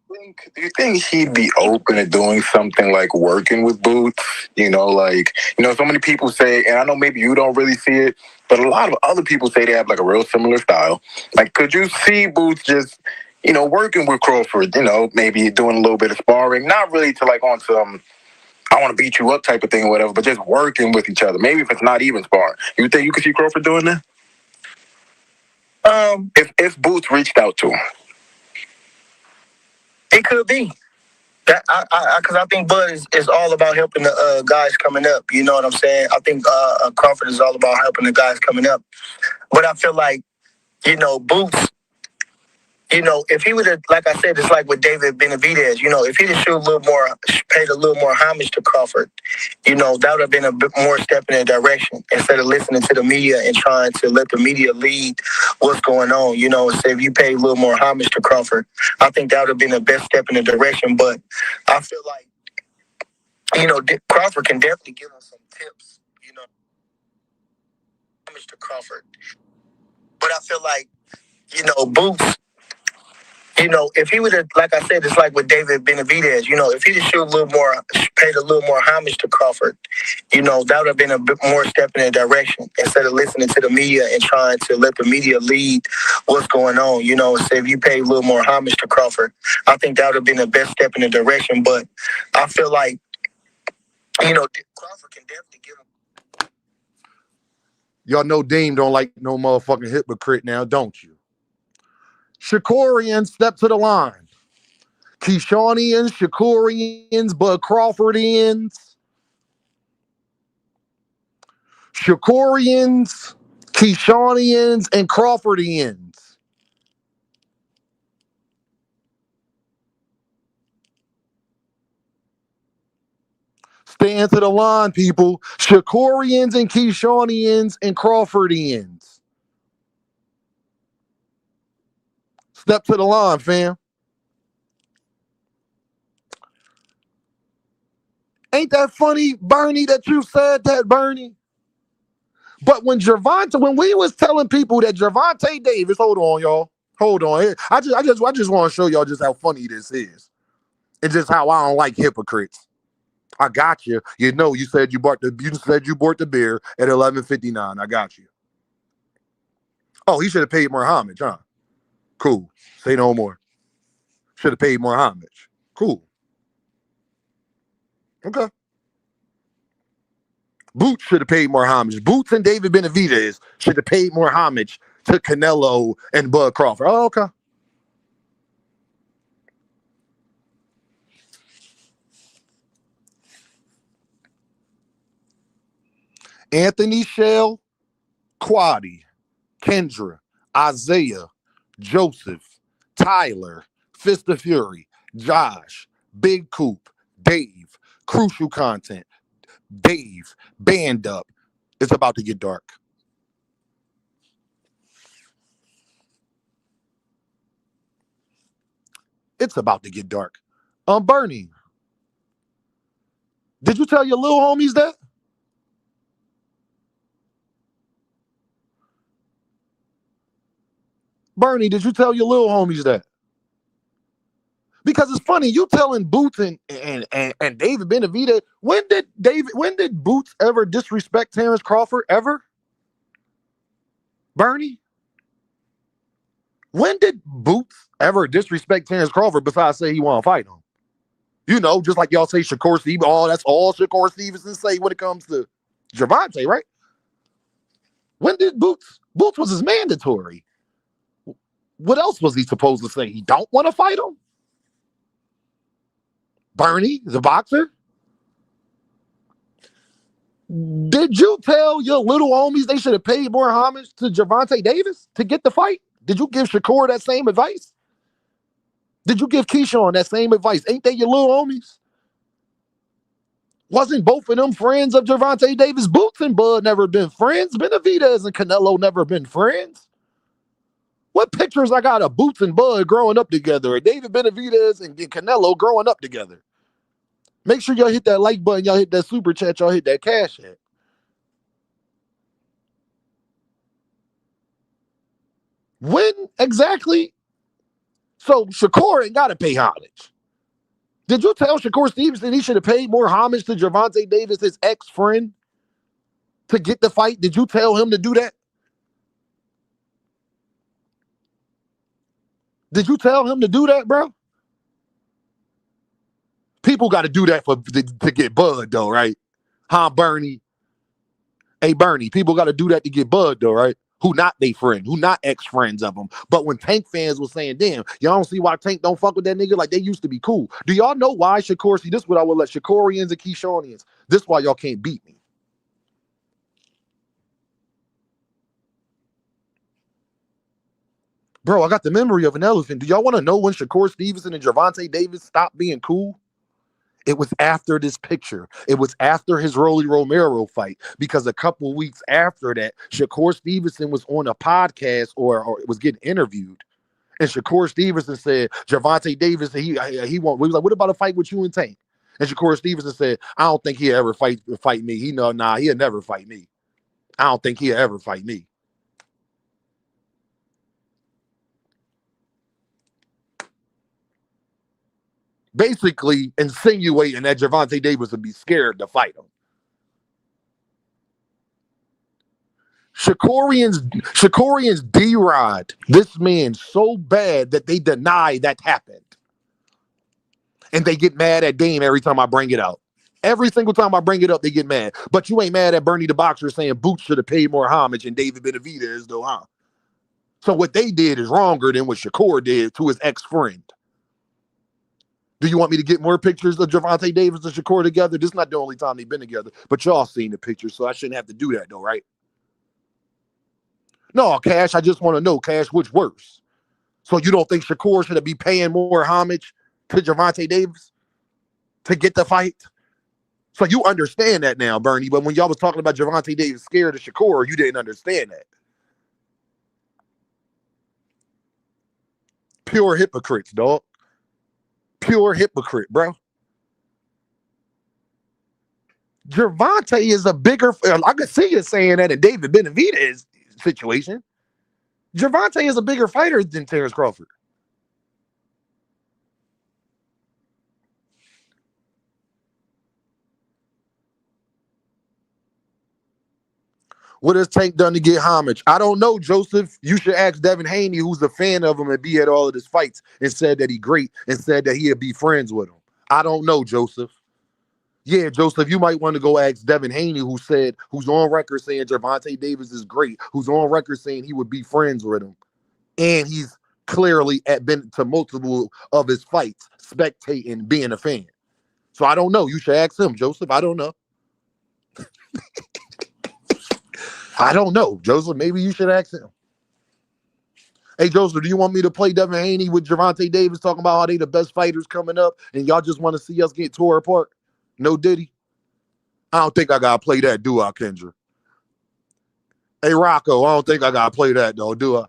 Do you think he'd be open to doing something like working with Boots? So many people say, and I know maybe you don't really see it, but a lot of other people say they have like a real similar style. Like, could you see Boots just, working with Crawford, maybe doing a little bit of sparring, not really to like on some I want to beat you up type of thing or whatever, but just working with each other. Maybe if it's not even sparring. You think you could see Crawford doing that? If Boots reached out to him. It could be. Because I think Bud is all about helping the guys coming up. You know what I'm saying? I think Crawford is all about helping the guys coming up. But I feel like, Boots, if he would have, like I said, it's like with David Benavidez, if he'd have paid a little more homage to Crawford, that would have been a bit more step in that direction instead of listening to the media and trying to let the media lead what's going on. So if you pay a little more homage to Crawford, I think that would have been the best step in the direction. But I feel like, Crawford can definitely give him some tips, homage to Crawford. But I feel like, Boots, if he would have, like I said, it's like with David Benavidez, if he'd have paid a little more homage to Crawford, that would have been a bit more step in that direction instead of listening to the media and trying to let the media lead what's going on. So if you pay a little more homage to Crawford, I think that would have been the best step in the direction. But I feel like, Crawford can definitely give him. Y'all know Dean don't like no motherfucking hypocrite now, don't you? Shakurians, step to the line. Keyshaunians, Shakurians, Bud Crawfordians. Shakurians, Keyshaunians, and Crawfordians. Stand to the line, people. Shakurians and Keyshaunians and Crawfordians. Step to the line, fam. Ain't that funny, Bernie, that you said that, Bernie? But when we was telling people that Gervonta Davis, hold on, y'all. Hold on. I just want to show y'all just how funny this is. And just how I don't like hypocrites. I got you. You said you bought the beer at 11:59. I got you. Oh, he should have paid more homage, huh? Cool. Say no more. Should have paid more homage. Cool. Okay. Boots should have paid more homage. Boots and David Benavidez should have paid more homage to Canelo and Bud Crawford. Oh, okay. Anthony Shell, Quaddy, Kendra, Isaiah, Joseph, Tyler, Fist of Fury, Josh, Big Coop, Dave, Crucial Content, Dave, Band Up. It's about to get dark. It's about to get dark. Bernie, did you tell your little homies that? Bernie, did you tell your little homies that? Because it's funny, you telling Boots and David Benavidez, when did Boots ever disrespect Terrence Crawford ever? Bernie? When did Boots ever disrespect Terrence Crawford besides say he want to fight him? You know, just like y'all say Shakur Stevenson, that's all Shakur Stevenson say when it comes to Gervonta, right? When did Boots was his mandatory. What else was he supposed to say? He don't want to fight him? Bernie, the boxer? Did you tell your little homies they should have paid more homage to Gervonta Davis to get the fight? Did you give Shakur that same advice? Did you give Keyshawn that same advice? Ain't they your little homies? Wasn't both of them friends of Gervonta Davis? Boots and Bud never been friends. Benavidez and Canelo never been friends. What pictures I got of Boots and Bud growing up together, or David Benavidez and Canelo growing up together? Make sure y'all hit that like button, y'all hit that super chat, y'all hit that cash app. When exactly? So Shakur ain't got to pay homage. Did you tell Shakur Stevenson he should have paid more homage to Gervonta Davis, his ex-friend, to get the fight? Did you tell him to do that? Did you tell him to do that, bro? People got to do that to get Bud, though, right? Huh, Bernie? Hey, Bernie, people got to do that to get Bud, though, right? Who not they friend, who not ex-friends of them. But when Tank fans was saying, damn, y'all don't see why Tank don't fuck with that nigga? Like, they used to be cool. Do y'all know why Shakur? See, this is what I would let Shakurians and Keyshaunians. This is why y'all can't beat me. Bro, I got the memory of an elephant. Do y'all want to know when Shakur Stevenson and Gervonta Davis stopped being cool? It was after this picture. It was after his Rolly Romero fight, because a couple weeks after that, Shakur Stevenson was on a podcast or was getting interviewed. And Shakur Stevenson said, Gervonta Davis, he won't. We was like, what about a fight with you and Tank? And Shakur Stevenson said, I don't think he'll ever fight me. He'll never fight me. I don't think he'll ever fight me. Basically insinuating that Gervonta Davis would be scared to fight him. Shakurians D-Rod this man so bad that they deny that happened. And they get mad at Dame every time I bring it out. Every single time I bring it up, they get mad. But you ain't mad at Bernie the Boxer saying Boots should have paid more homage and David Benavidez, though, huh? So what they did is wronger than what Shakur did to his ex-friend. Do you want me to get more pictures of Gervonta Davis and Shakur together? This is not the only time they've been together, but y'all seen the pictures, so I shouldn't have to do that, though, right? No, Cash, I just want to know, Cash, which worse? So you don't think Shakur should be paying more homage to Gervonta Davis to get the fight? So you understand that now, Bernie, but when y'all was talking about Gervonta Davis scared of Shakur, you didn't understand that. Pure hypocrites, dog. Pure hypocrite, bro. Gervonta is a bigger. I could see you saying that in David Benavidez situation. Gervonta is a bigger fighter than Terrence Crawford. What has Tank done to get homage? I don't know, Joseph. You should ask Devin Haney, who's a fan of him and be at all of his fights, and said that he great and said that he'd be friends with him. I don't know, Joseph. Yeah, Joseph, you might want to go ask Devin Haney, who's on record saying Gervonta Davis is great, who's on record saying he would be friends with him. And he's clearly been to multiple of his fights, spectating, being a fan. So I don't know. You should ask him, Joseph. I don't know. I don't know, Joseph. Maybe you should ask him. Hey, Joseph, do you want me to play Devin Haney with Gervonta Davis talking about how they the best fighters coming up and y'all just want to see us get tore apart? No Diddy? I don't think I got to play that, do I, Kendra? Hey, Rocco, I don't think I got to play that, though, do I?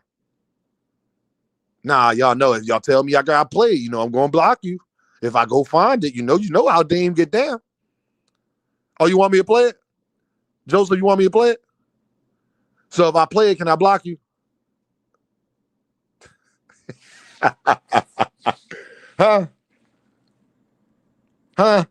Nah, y'all know if y'all tell me I got to play, you know I'm going to block you. If I go find it, you know how Dame get down. Oh, you want me to play it? Joseph, you want me to play it? So if I play it, can I block you? Huh? Huh?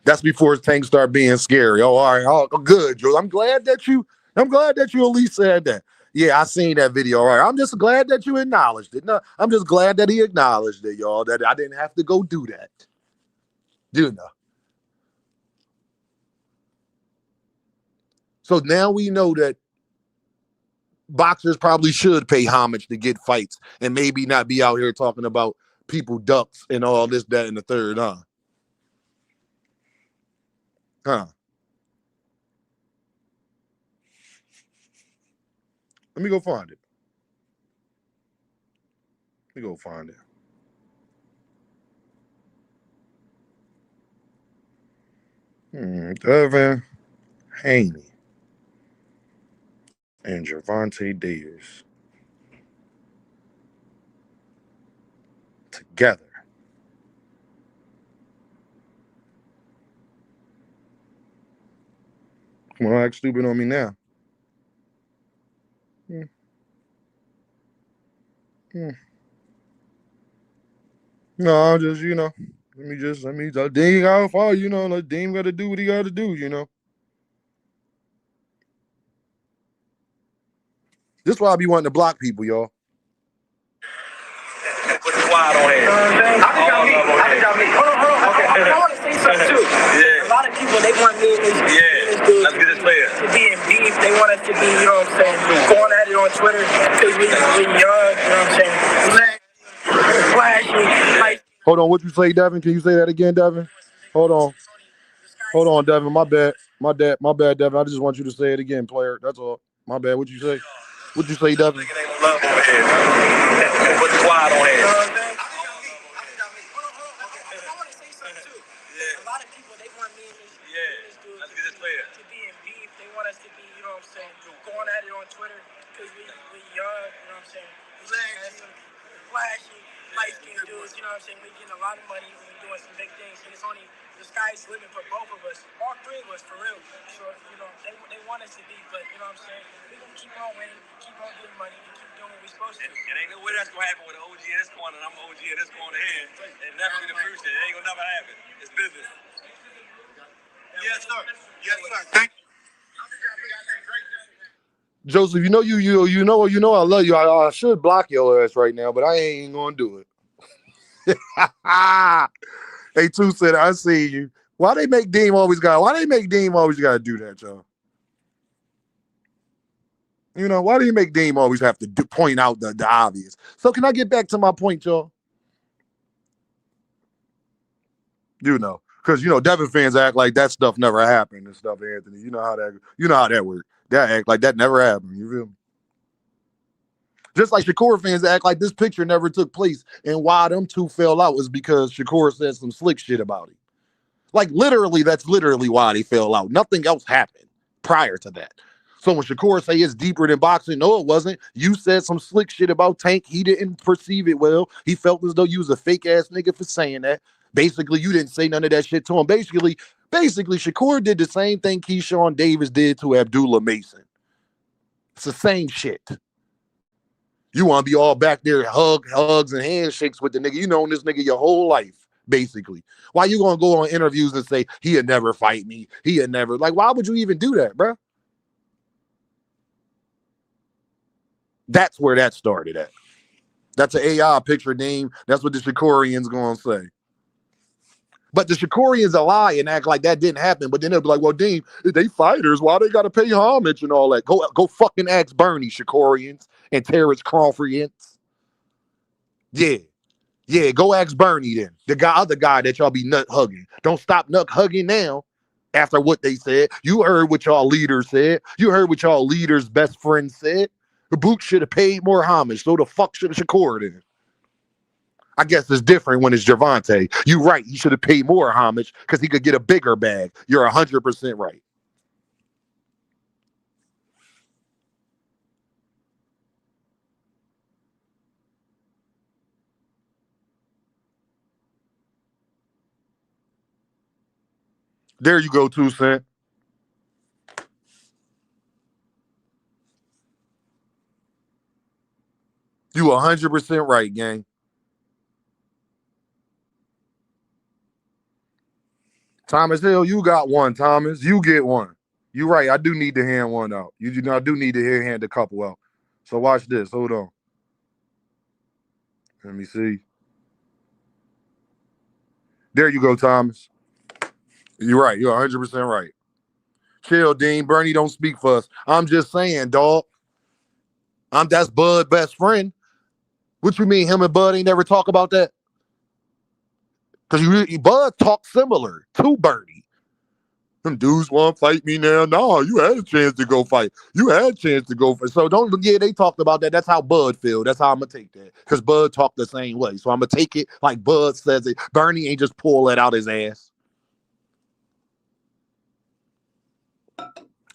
That's before his tank start being scary. Oh, all right. Oh, good, Joe. I'm glad that you at least said that. Yeah, I seen that video. All right. I'm just glad that you acknowledged it. No, I'm just glad that he acknowledged it, y'all, that I didn't have to go do that. You know. So now we know that boxers probably should pay homage to get fights and maybe not be out here talking about people ducks and all this, that, and the third, huh? Huh. Let me go find it. Let me go find it. Devin Haney and Gervonta Davis together. Come on, act stupid on me now. No, I'm just, let me Dean got fall, let Dean got to do what he got to do, This is why I be wanting to block people, y'all. Put the wide on here. I think y'all meet. Hold on. Okay. I want to say something too. Yeah. A lot of people, they want me and this dude let's get this player to be in beef. They want us to be, you know what I'm saying, going at it on Twitter because we young, you know what I'm saying, flashy, like. Hold on, what you say, Devin? Can you say that again, Devin? Hold on, Devin. My bad, Devin. I just want you to say it again, player. That's all. My bad. What'd you say? What'd you say, Devin? Love over here. Put the quad on here. A lot of people, they want me and this dude let's get this player to be in beef. They want us to be, you know what I'm saying, going at it on Twitter because we young, you know what I'm saying, flashy, light-skinned dudes, you know what I'm saying, we getting a lot of money, we're doing some big things, and it's only, the sky's the limit for both of us, all three of us, for real. So, you know, they want us to be, but, you know what I'm saying, we're going to keep on winning, keep on getting money, and keep doing what we're supposed to. And ain't no way that's going to happen with an OG in this corner, and I'm OG in this corner here, and never in the future. It ain't going to never happen. It's business. Yes, sir. Yes, sir. Thank you. Joseph, you know I love you. I should block your ass right now, but I ain't gonna do it. Hey, Two said, I see you. Why they make Deem always got to do that, y'all? Why do you make Deem always have to point out the obvious? So can I get back to my point, y'all? Because Devin fans act like that stuff never happened and stuff, Anthony. You know how that works. That act like that never happened. You feel me? Just like Shakur fans act like this picture never took place, and why them two fell out is because Shakur said some slick shit about him. Like literally, that's literally why they fell out. Nothing else happened prior to that. So when Shakur say it's deeper than boxing, no, it wasn't. You said some slick shit about Tank. He didn't perceive it well. He felt as though you was a fake ass nigga for saying that. Basically, you didn't say none of that shit to him. Basically, Shakur did the same thing Keyshawn Davis did to Abdullah Mason. It's the same shit. You want to be all back there, hugs and handshakes with the nigga. You known this nigga your whole life, basically. Why you gonna go on interviews and say he'd never fight me? He'd never, like, why would you even do that, bro? That's where that started at. That's an AI picture, Dean. That's what the Shakurians gonna say. But the Shakurians a lie and act like that didn't happen. But then they'll be like, well, Dean, they fighters. Why they gotta pay homage and all that? Go fucking ask Bernie, Shakurians and Terrence Crawfordians. Yeah. Yeah, go ask Bernie then. The other guy that y'all be nut hugging. Don't stop nut hugging now after what they said. You heard what y'all leaders said. You heard what y'all leaders' best friend said. The Boot should have paid more homage. So the fuck should have Shakur then? I guess it's different when it's Gervonta. You right. He should have paid more homage because he could get a bigger bag. You're 100% right. There you go, 2 Cent. You 100% right, gang. Thomas Hill, you got one, Thomas. You get one. You right. I do need to hand one out. I do need to hand a couple out. So watch this. Hold on. Let me see. There you go, Thomas. You're right. You're 100% right. Chill, Dean. Bernie don't speak for us. I'm just saying, dog. That's Bud's best friend. What you mean him and Bud ain't never talk about that? Because Bud talk similar to Bernie. Them dudes want to fight me now. No, you had a chance to go fight. You had a chance to go fight. So don't forget they talked about that. That's how Bud feel. That's how I'm going to take that. Because Bud talked the same way. So I'm going to take it like Bud says it. Bernie ain't just pull that out his ass.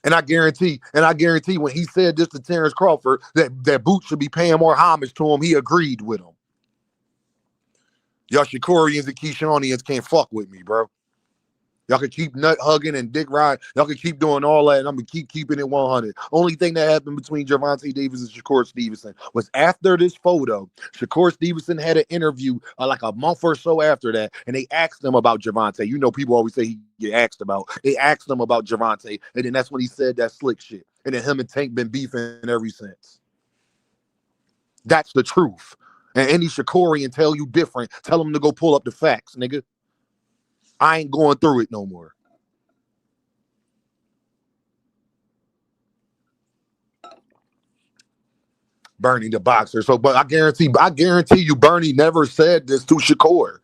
And I guarantee when he said this to Terrence Crawford, that Boot should be paying more homage to him, he agreed with him. Y'all Shakurians and Keyshaunians can't fuck with me, bro. Y'all can keep nut hugging and dick riding. Y'all can keep doing all that, and I'm going to keep keeping it 100. Only thing that happened between Gervonta Davis and Shakur Stevenson was after this photo, Shakur Stevenson had an interview like a month or so after that, and they asked him about Gervonta. You know, people always say he get asked about. They asked him about Gervonta, and then that's when he said that slick shit. And then him and Tank been beefing ever since. That's the truth. And any Shakurian tell you different, tell him to go pull up the facts, nigga. I ain't going through it no more. Bernie the boxer. So, but I guarantee you, Bernie never said this to Shakur.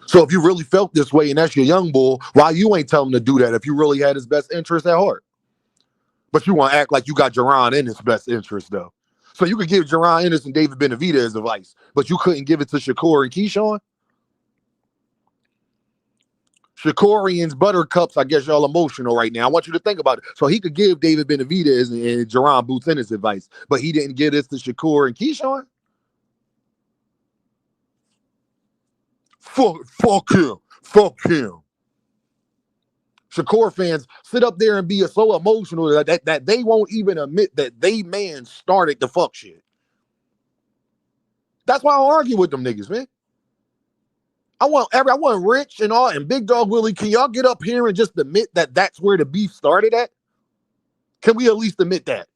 So if you really felt this way and that's your young bull, why you ain't telling him to do that if you really had his best interest at heart? But you want to act like you got Jaron in his best interest, though. So you could give Jaron Ennis and David Benavidez advice, but you couldn't give it to Shakur and Keyshawn? Shakurians, buttercups, I guess y'all emotional right now. I want you to think about it. So he could give David Benavidez and Jaron Boots Ennis advice, but he didn't give this to Shakur and Keyshawn? Fuck him. Fuck him. Shakur fans sit up there and be so emotional that they won't even admit that they man started the fuck shit. That's why I don't argue with them niggas, man. I want Rich and all and Big Dog Willie. Can y'all get up here and just admit that that's where the beef started at? Can we at least admit that?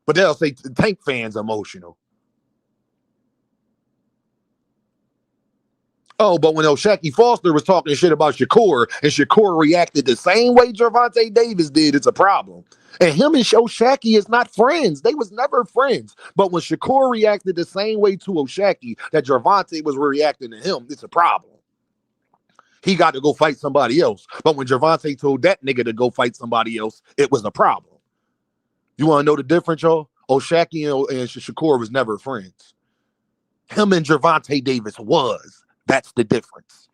But they'll say Tank fans emotional. Oh, but when O'Shaquie Foster was talking shit about Shakur and Shakur reacted the same way Gervonta Davis did, it's a problem. And him and O'Shaquie is not friends. They was never friends. But when Shakur reacted the same way to O'Shaquie that Gervonta was reacting to him, it's a problem. He got to go fight somebody else. But when Gervonta told that nigga to go fight somebody else, it was a problem. You want to know the difference, y'all? O'Shaquie and Shakur was never friends. Him and Gervonta Davis was. That's the difference.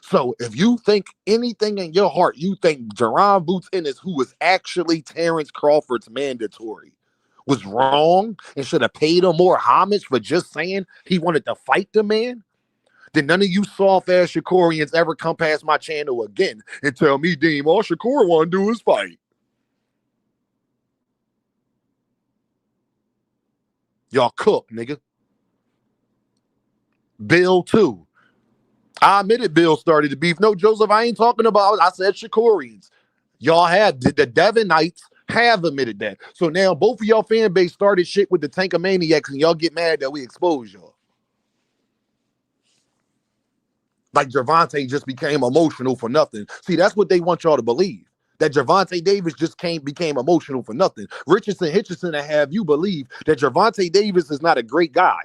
So if you think anything in your heart, you think Jaron Boots Ennis, who was actually Terrence Crawford's mandatory, was wrong and should have paid him more homage for just saying he wanted to fight the man, then none of you soft-ass Shakurians ever come past my channel again and tell me, Deem, all Shakur want to do is fight. Y'all cook, nigga. Bill, too. I admitted Bill started the beef. No, Joseph, I ain't talking about, I said Shakurians. Y'all had the Devon Knights have admitted that. So now both of y'all fan base started shit with the Tankamaniacs, and y'all get mad that we expose y'all. Like Gervonta just became emotional for nothing. See, that's what they want y'all to believe. That Gervonta Davis just became emotional for nothing. Richardson Hitchison to have you believe that Gervonta Davis is not a great guy.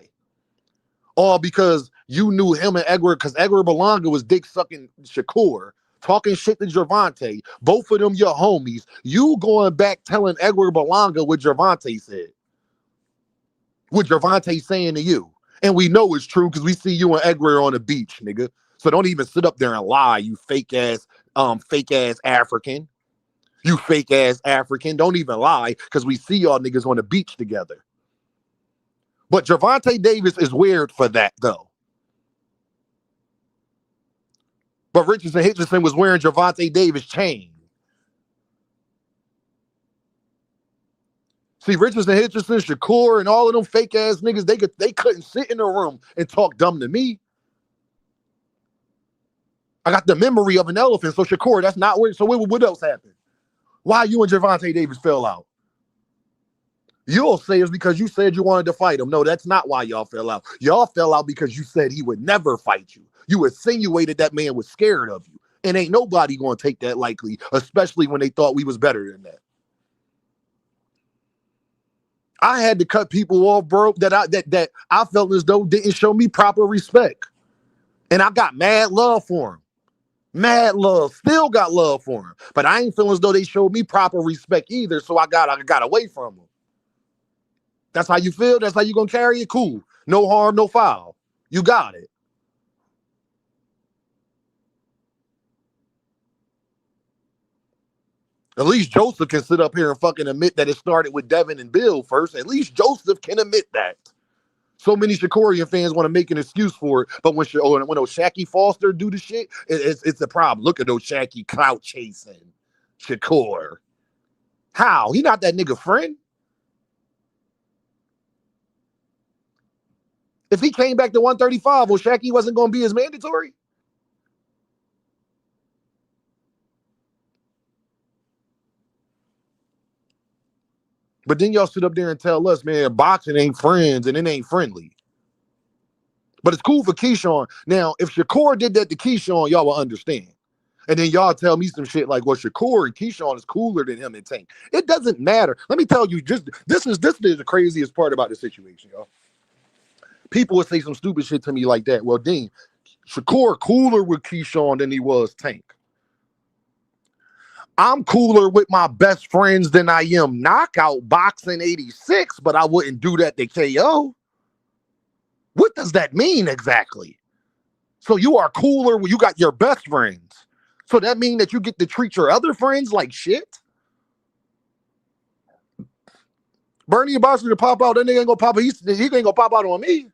All because you knew him and Edward, because Edward Belonga was dick sucking Shakur, talking shit to Gervonta. Both of them your homies. You going back telling Edward Belonga what Gervonta said. What Gervonta saying to you. And we know it's true because we see you and Edward on the beach, nigga. So don't even sit up there and lie, you fake ass African. You fake ass African. Don't even lie because we see y'all niggas on the beach together. But Gervonta Davis is weird for that, though. But Richardson Hitchison was wearing Gervonta Davis chain. See, Richardson Hitchison, Shakur, and all of them fake ass niggas, they couldn't sit in a room and talk dumb to me. I got the memory of an elephant, so Shakur, that's not weird. So what else happened? Why you and Gervonta Davis fell out? You'll say it's because you said you wanted to fight him. No, that's not why y'all fell out. Y'all fell out because you said he would never fight you. You insinuated that man was scared of you. And ain't nobody going to take that lightly, especially when they thought we was better than that. I had to cut people off, bro, that I felt as though didn't show me proper respect. And I got mad love for him. Mad love. Still got love for him. But I ain't feeling as though they showed me proper respect either, so I got away from them. That's how you feel? That's how you gonna carry it? Cool. No harm, no foul. You got it. At least Joseph can sit up here and fucking admit that it started with Devin and Bill first. At least Joseph can admit that. So many Shakurian fans want to make an excuse for it, but when Shacky Foster do the shit, it's a problem. Look at those Shacky clout chasing Shakur. How? He not that nigga friend. If he came back to 135, well, Shacky wasn't going to be as mandatory. But then y'all sit up there and tell us, man, boxing ain't friends and it ain't friendly. But it's cool for Keyshawn. Now, if Shakur did that to Keyshawn, y'all will understand. And then y'all tell me some shit like, well, Shakur and Keyshawn is cooler than him and Tank. It doesn't matter. Let me tell you, this is the craziest part about the situation, y'all. People would say some stupid shit to me like that. Well, Dean, Shakur cooler with Keyshawn than he was Tank. I'm cooler with my best friends than I am knockout boxing 86, but I wouldn't do that to KO. What does that mean exactly? So you are cooler when you got your best friends. So that mean that you get to treat your other friends like shit? Bernie and Boxer to pop out, that nigga ain't gonna pop out. He ain't gonna pop out on me.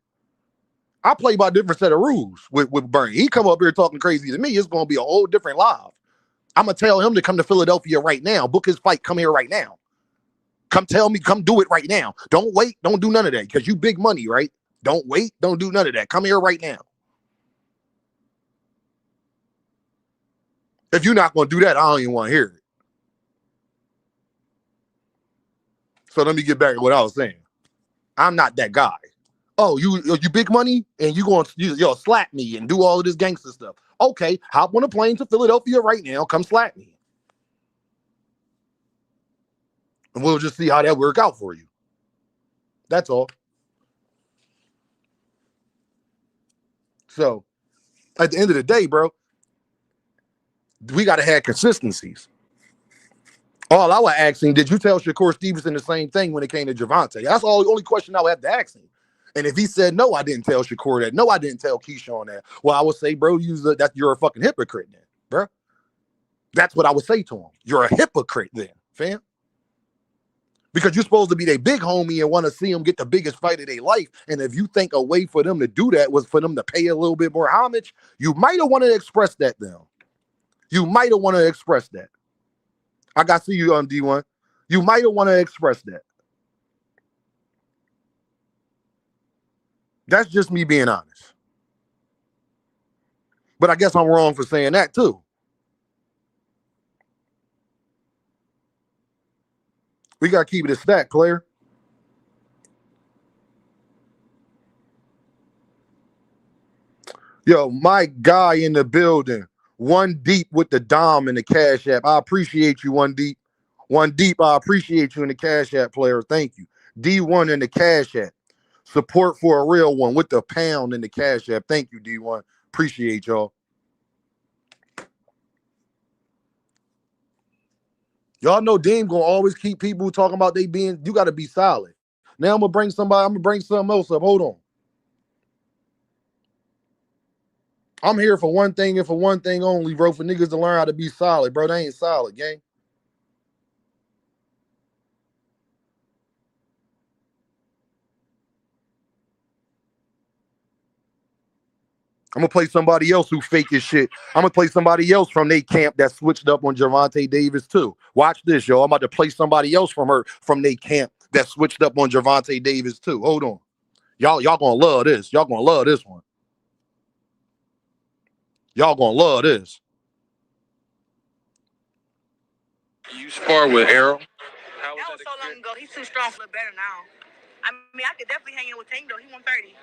I play by a different set of rules with Bernie. He come up here talking crazy to me, it's gonna be a whole different live. I'm gonna tell him to come to Philadelphia right now. Book his fight, come here right now. Come tell me, come do it right now. Don't wait, don't do none of that, because you big money, right? Don't wait, don't do none of that. Come here right now. If you're not gonna do that, I don't even want to hear it. So let me get back to what I was saying. I'm not that guy. Oh, you big money and you'll slap me and do all of this gangster stuff. Okay, hop on a plane to Philadelphia right now. Come slap me. And we'll just see how that work out for you. That's all. So, at the end of the day, bro, we got to have consistencies. All I was asking, did you tell Shakur Stevenson the same thing when it came to Gervonta? That's the only question I would have to ask him. And if he said, no, I didn't tell Shakur that. No, I didn't tell Keyshawn that. Well, I would say, bro, you're a fucking hypocrite then, bro. That's what I would say to him. You're a hypocrite then, fam. Because you're supposed to be their big homie and want to see them get the biggest fight of their life. And if you think a way for them to do that was for them to pay a little bit more homage, you might have wanted to express that then. You might have wanted to express that. I got to see you on D1. You might have wanted to express that. That's just me being honest. But I guess I'm wrong for saying that too. We got to keep it a stack, player. Yo, my guy in the building. One Deep with the Dom in the Cash App. I appreciate you, One Deep. One Deep, I appreciate you in the Cash App, player. Thank you. D1 in the Cash App. Support for a real one with the pound in the Cash App. Thank you, D1. Appreciate y'all. Y'all know Dame gonna always keep people talking about they being, you gotta be solid. Now I'm gonna bring something else up. Hold on. I'm here for one thing and for one thing only, bro, for niggas to learn how to be solid, bro. They ain't solid, gang. I'm gonna play somebody else who fake as shit. I'm gonna play somebody else from they camp that switched up on Gervonta Davis too. Watch this, yo. I'm about to play somebody else from they camp that switched up on Gervonta Davis too. Hold on. Y'all gonna love this. Y'all gonna love this one. Y'all gonna love this. You spar with Errol? That was so long ago. He's too strong for better now. I mean, I could definitely hang in with Tank, though. He 130.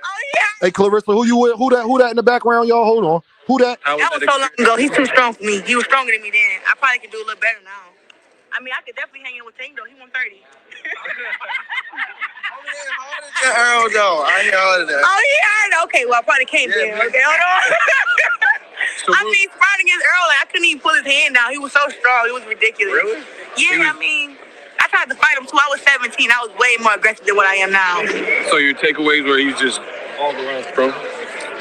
Oh, yeah. Hey, Clarissa, who you with? Who that in the background, y'all? Hold on. Who that? That was so long ago. He's too strong for me. He was stronger than me then. I probably could do a little better now. I mean, I could definitely hang in with Tank, though. He 130. Earl, though. I ain't heard of that. Oh, yeah. Okay, well, I probably can't then. Okay, hold on. I mean, sprouting against Earl, I couldn't even pull his hand down. He was so strong. It was ridiculous. Really? Yeah, I mean, I tried to fight him too. I was 17. I was way more aggressive than what I am now. So your takeaways were he's just all around strong?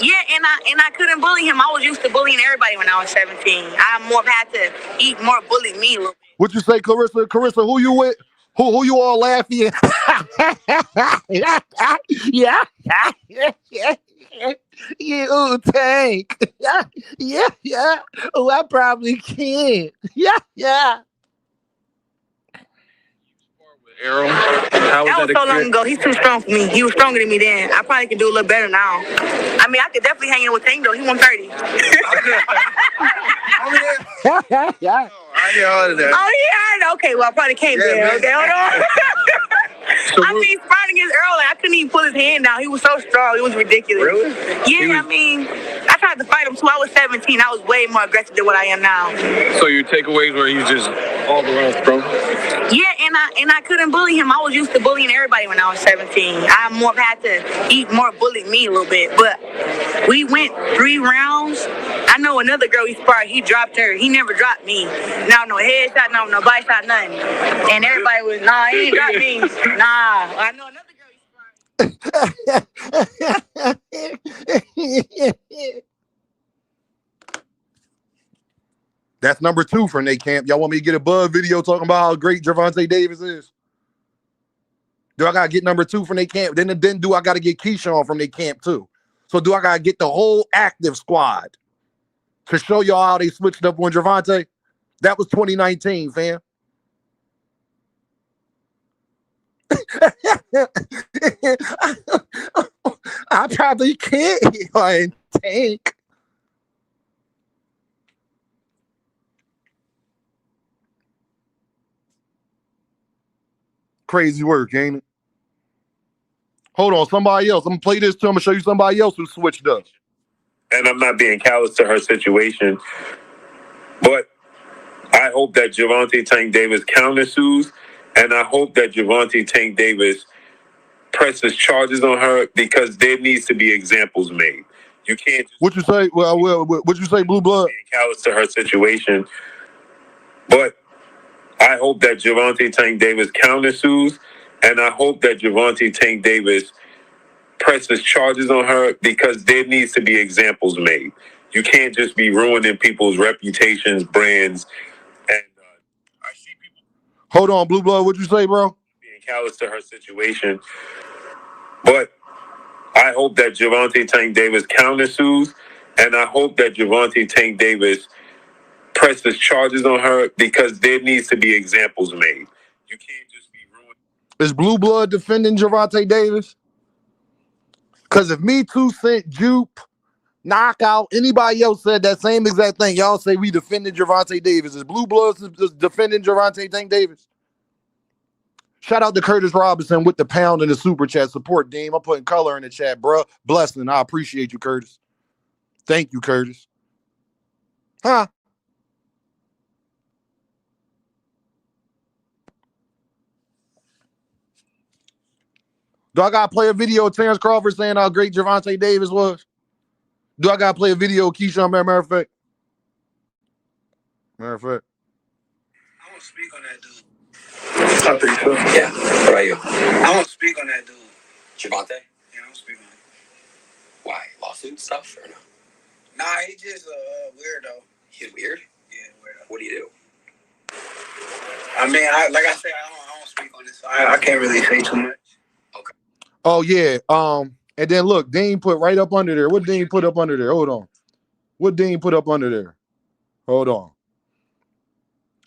Yeah, and I couldn't bully him. I was used to bullying everybody when I was 17. I had to eat more bully me a little bit. What you say, Clarissa? Clarissa, who you with? Who you all laughing? Yeah. You Tank. Yeah. Oh, I probably can't. Yeah. Errol? That was so long ago. He's too strong for me. He was stronger than me then. I probably could do a little better now. I mean, I could definitely hang in with Tank, though. He 130. Yeah. I ain't heard of that. Oh, yeah. Okay, well, I probably can't then. Okay, hold on. I mean, sprouting against Earl, I couldn't even pull his hand down. He was so strong. It was ridiculous. Really? Yeah, I mean, I tried to fight him too. I was 17. I was way more aggressive than what I am now. So your takeaways were he's just all around strong? Yeah, and I couldn't bully him. I was used to bullying everybody when I was 17. I had to eat more bully me a little bit. But we went 3 rounds. I know another girl he sparred. He dropped her. He never dropped me. No headshot, no bite shot, nothing. And everybody was, nah, he ain't dropped me. Nah, I know another girl he sparred. That's number 2 for Nate Camp. Y'all want me to get a Bud video talking about how great Gervonta Davis is? Do I gotta get number 2 from Nate Camp? Then do I gotta get Keyshawn from Nate Camp too? So do I gotta get the whole active squad to show y'all how they switched up on Gervonta? That was 2019, fam. I probably can't. Tank. Crazy work, ain't it? Hold on, somebody else. I'm gonna play this too. I'm gonna show you somebody else who switched up. And I'm not being callous to her situation, but I hope that Gervonta Tank Davis countersues, and I hope that Gervonta Tank Davis presses charges on her because there needs to be examples made. You can't. What you say? Well, what you say, Blue Blood? Being callous to her situation, but I hope that Gervonta Tank Davis countersues, and I hope that Gervonta Tank Davis presses charges on her because there needs to be examples made. You can't just be ruining people's reputations, brands, and I see people. Hold on, Blue Blood. What you say, bro? Being callous to her situation, but I hope that Gervonta Tank Davis countersues, and I hope that Gervonta Tank Davis presses charges on her because there needs to be examples made. You can't just be ruined. Is Blue Blood defending Gervonta Davis? Because if Me Too sent Jupe Knockout. Anybody else said that same exact thing? Y'all say we defended Gervonta Davis. Is Blue Bloods defending Gervonta Tank Davis? Shout out to Curtis Robinson with the pound in the super chat. Support, Dean. I'm putting color in the chat, bro. Blessing. I appreciate you, Curtis. Thank you, Curtis. Huh? Do I gotta play a video of Terrence Crawford saying how great Gervonta Davis was? Do I gotta play a video of Keyshawn? Matter of fact. I want to speak on that dude. I think so. Yeah. What about you? I want to speak on that dude. Gervonta? Yeah, I want to speak on it. Why? Lawsuit stuff or no? Nah, he just a weirdo. He's weird? Yeah, weirdo. What do you do? I mean, like I said, I don't speak on this. So I can't really say too much. Okay. Oh yeah. And then look, Dean put right up under there. What Dean put up under there? Hold on. What Dean put up under there? Hold on.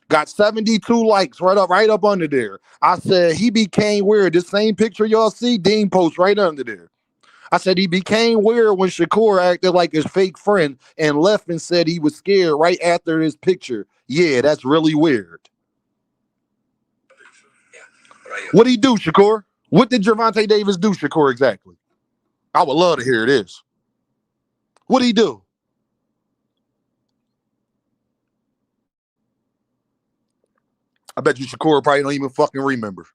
Got 72 likes right up under there. I said he became weird. This same picture y'all see, Dean posts right under there. I said he became weird when Shakur acted like his fake friend and left and said he was scared right after his picture. Yeah, that's really weird. Yeah. What'd he do, Shakur? What did Gervonta Davis do, Shakur, exactly? I would love to hear this. What'd he do? I bet you Shakur probably don't even fucking remember.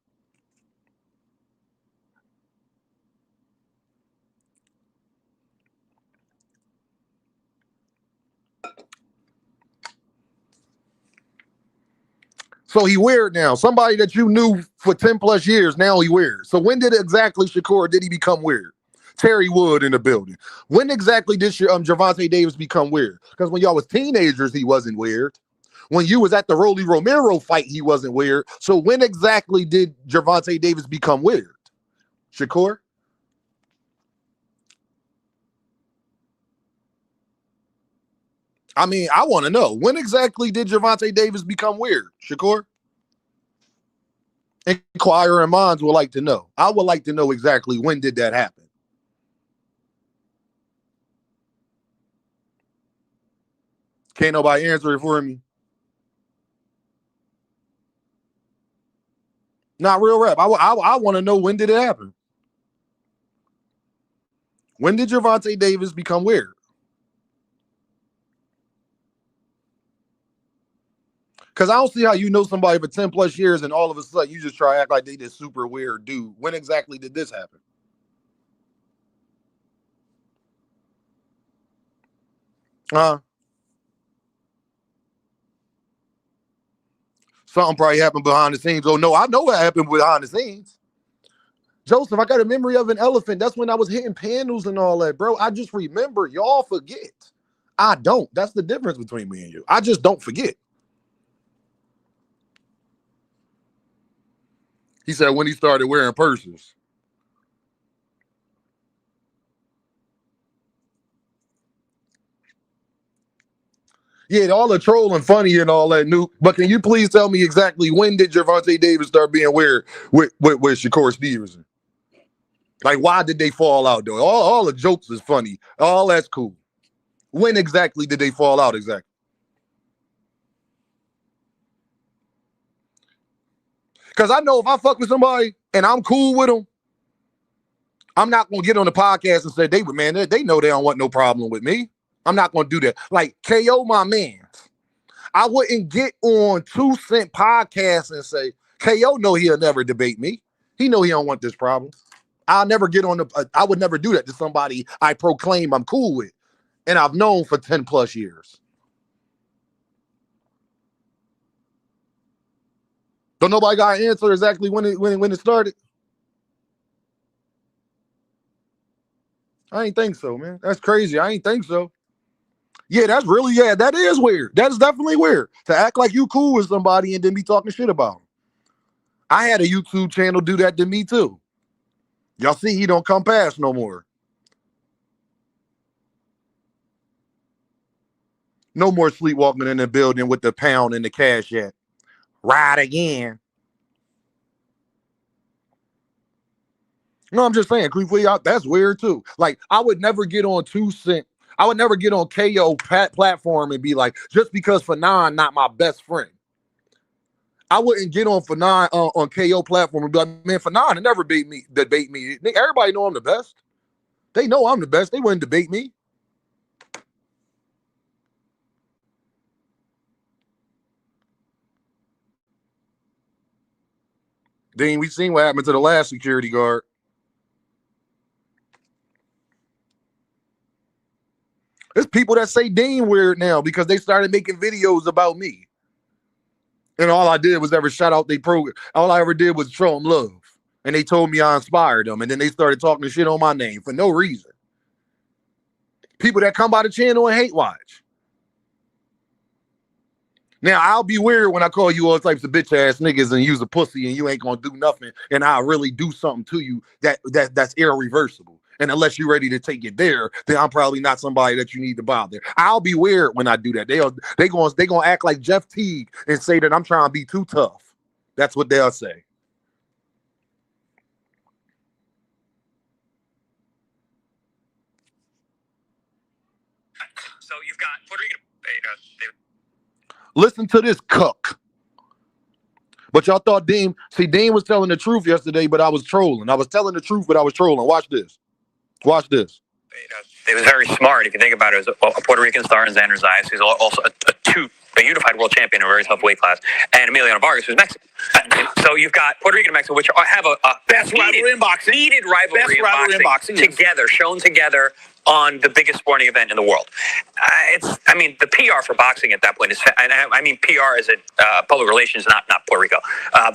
So he weird now. Somebody that you knew for 10 plus years, now he weird. So when did exactly, Shakur, did he become weird? Terry Wood in the building. When exactly did Gervonta Davis become weird? Because when y'all was teenagers, he wasn't weird. When you was at the Rolly Romero fight, he wasn't weird. So when exactly did Gervonta Davis become weird? Shakur? I mean, I want to know. When exactly did Gervonta Davis become weird? Shakur? Inquiring minds would like to know. I would like to know exactly when did that happen. Can't nobody answer it for me? Not real rap. I want to know, when did it happen? When did Gervonta Davis become weird? Because I don't see how you know somebody for 10 plus years and all of a sudden you just try to act like they this super weird dude. When exactly did this happen? Something probably happened behind the scenes. Oh, no, I know what happened behind the scenes. Joseph, I got a memory of an elephant. That's when I was hitting panels and all that, bro. I just remember. Y'all forget. I don't. That's the difference between me and you. I just don't forget. He said when he started wearing purses. Yeah, all the trolling funny and all that new. But can you please tell me exactly when did Gervonta Davis start being weird with Shakur Stevenson? Like, why did they fall out, though? All the jokes is funny. All that's cool. When exactly did they fall out exactly? Because I know if I fuck with somebody and I'm cool with them, I'm not going to get on the podcast and say, they know they don't want no problem with me. I'm not going to do that. Like, KO my man. I wouldn't get on 2 Cent podcast and say, KO know he'll never debate me. He know he don't want this problem. I'll never get on I would never do that to somebody I proclaim I'm cool with and I've known for 10 plus years. Don't nobody got an answer exactly when it started? I ain't think so, man. That's crazy. I ain't think so. Yeah, that is weird. That is definitely weird. To act like you cool with somebody and then be talking shit about them. I had a YouTube channel do that to me too. Y'all see he don't come past no more. No more sleepwalking in the building with the pound and the cash yet. Ride again. No, I'm just saying, that's weird too. Like, I would never get on 2 Cent. I would never get on KO platform and be like, just because Fanon not my best friend. I wouldn't get on Fanon on KO platform and be like, man, Fanon never debate me. Everybody know I'm the best. They know I'm the best. They wouldn't debate me. Then we seen what happened to the last security guard. There's people that say Dean weird now because they started making videos about me. And all I did was ever shout out their program. All I ever did was show them love. And they told me I inspired them. And then they started talking shit on my name for no reason. People that come by the channel and hate watch. Now, I'll be weird when I call you all types of bitch ass niggas and use a pussy and you ain't gonna do nothing. And I'll really do something to you that's irreversible. And unless you're ready to take it there, then I'm probably not somebody that you need to bother. I'll be weird when I do that. They gonna act like Jeff Teague and say that I'm trying to be too tough. That's what they'll say. So you've got Puerto Rico. Listen to this cuck. But y'all thought Dean was telling the truth yesterday, but I was trolling. I was telling the truth, but I was trolling. Watch this. Watch this. It was very smart. If you think about it, it was a Puerto Rican star in Xander Zayas, who's also a unified world champion in a very tough weight class, and Emiliano Vargas, who's Mexican. So you've got Puerto Rican and Mexico, which have a Best rivalry in boxing. heated rivalry in boxing together, shown together on the biggest sporting event in the world. The PR for boxing at that point is, I mean, PR is public relations, not Puerto Rico.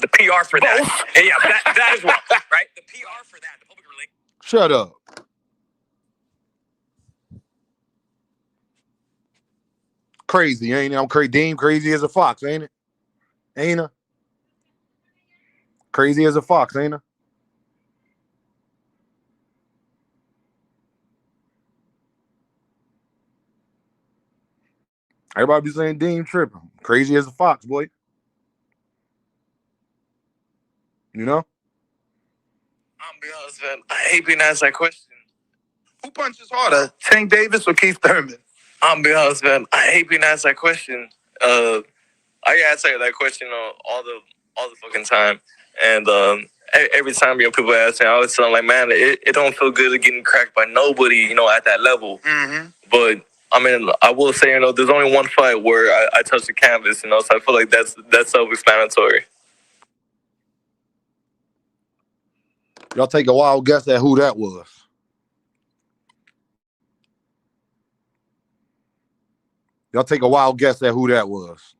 The PR for that, that as well, right? The PR for that, the public relations. Shut up. Crazy, ain't it? I'm crazy. Dean crazy as a fox, ain't it? Ain't it? Crazy as a fox, ain't it? Everybody be saying Dean tripping. Crazy as a fox, boy. You know? I'm be honest, man. I hate being asked that question. Who punches harder, Tank Davis or Keith Thurman? I'm be honest, man. I hate being asked that question. I get asked that question all the fucking time, and every time people ask me, I always tell them like, man, it don't feel good getting cracked by nobody, at that level. Mm-hmm. But I mean, I will say, there's only one fight where I touched the canvas, so I feel like that's self-explanatory. Y'all take a wild guess at who that was. Y'all take a wild guess at who that was.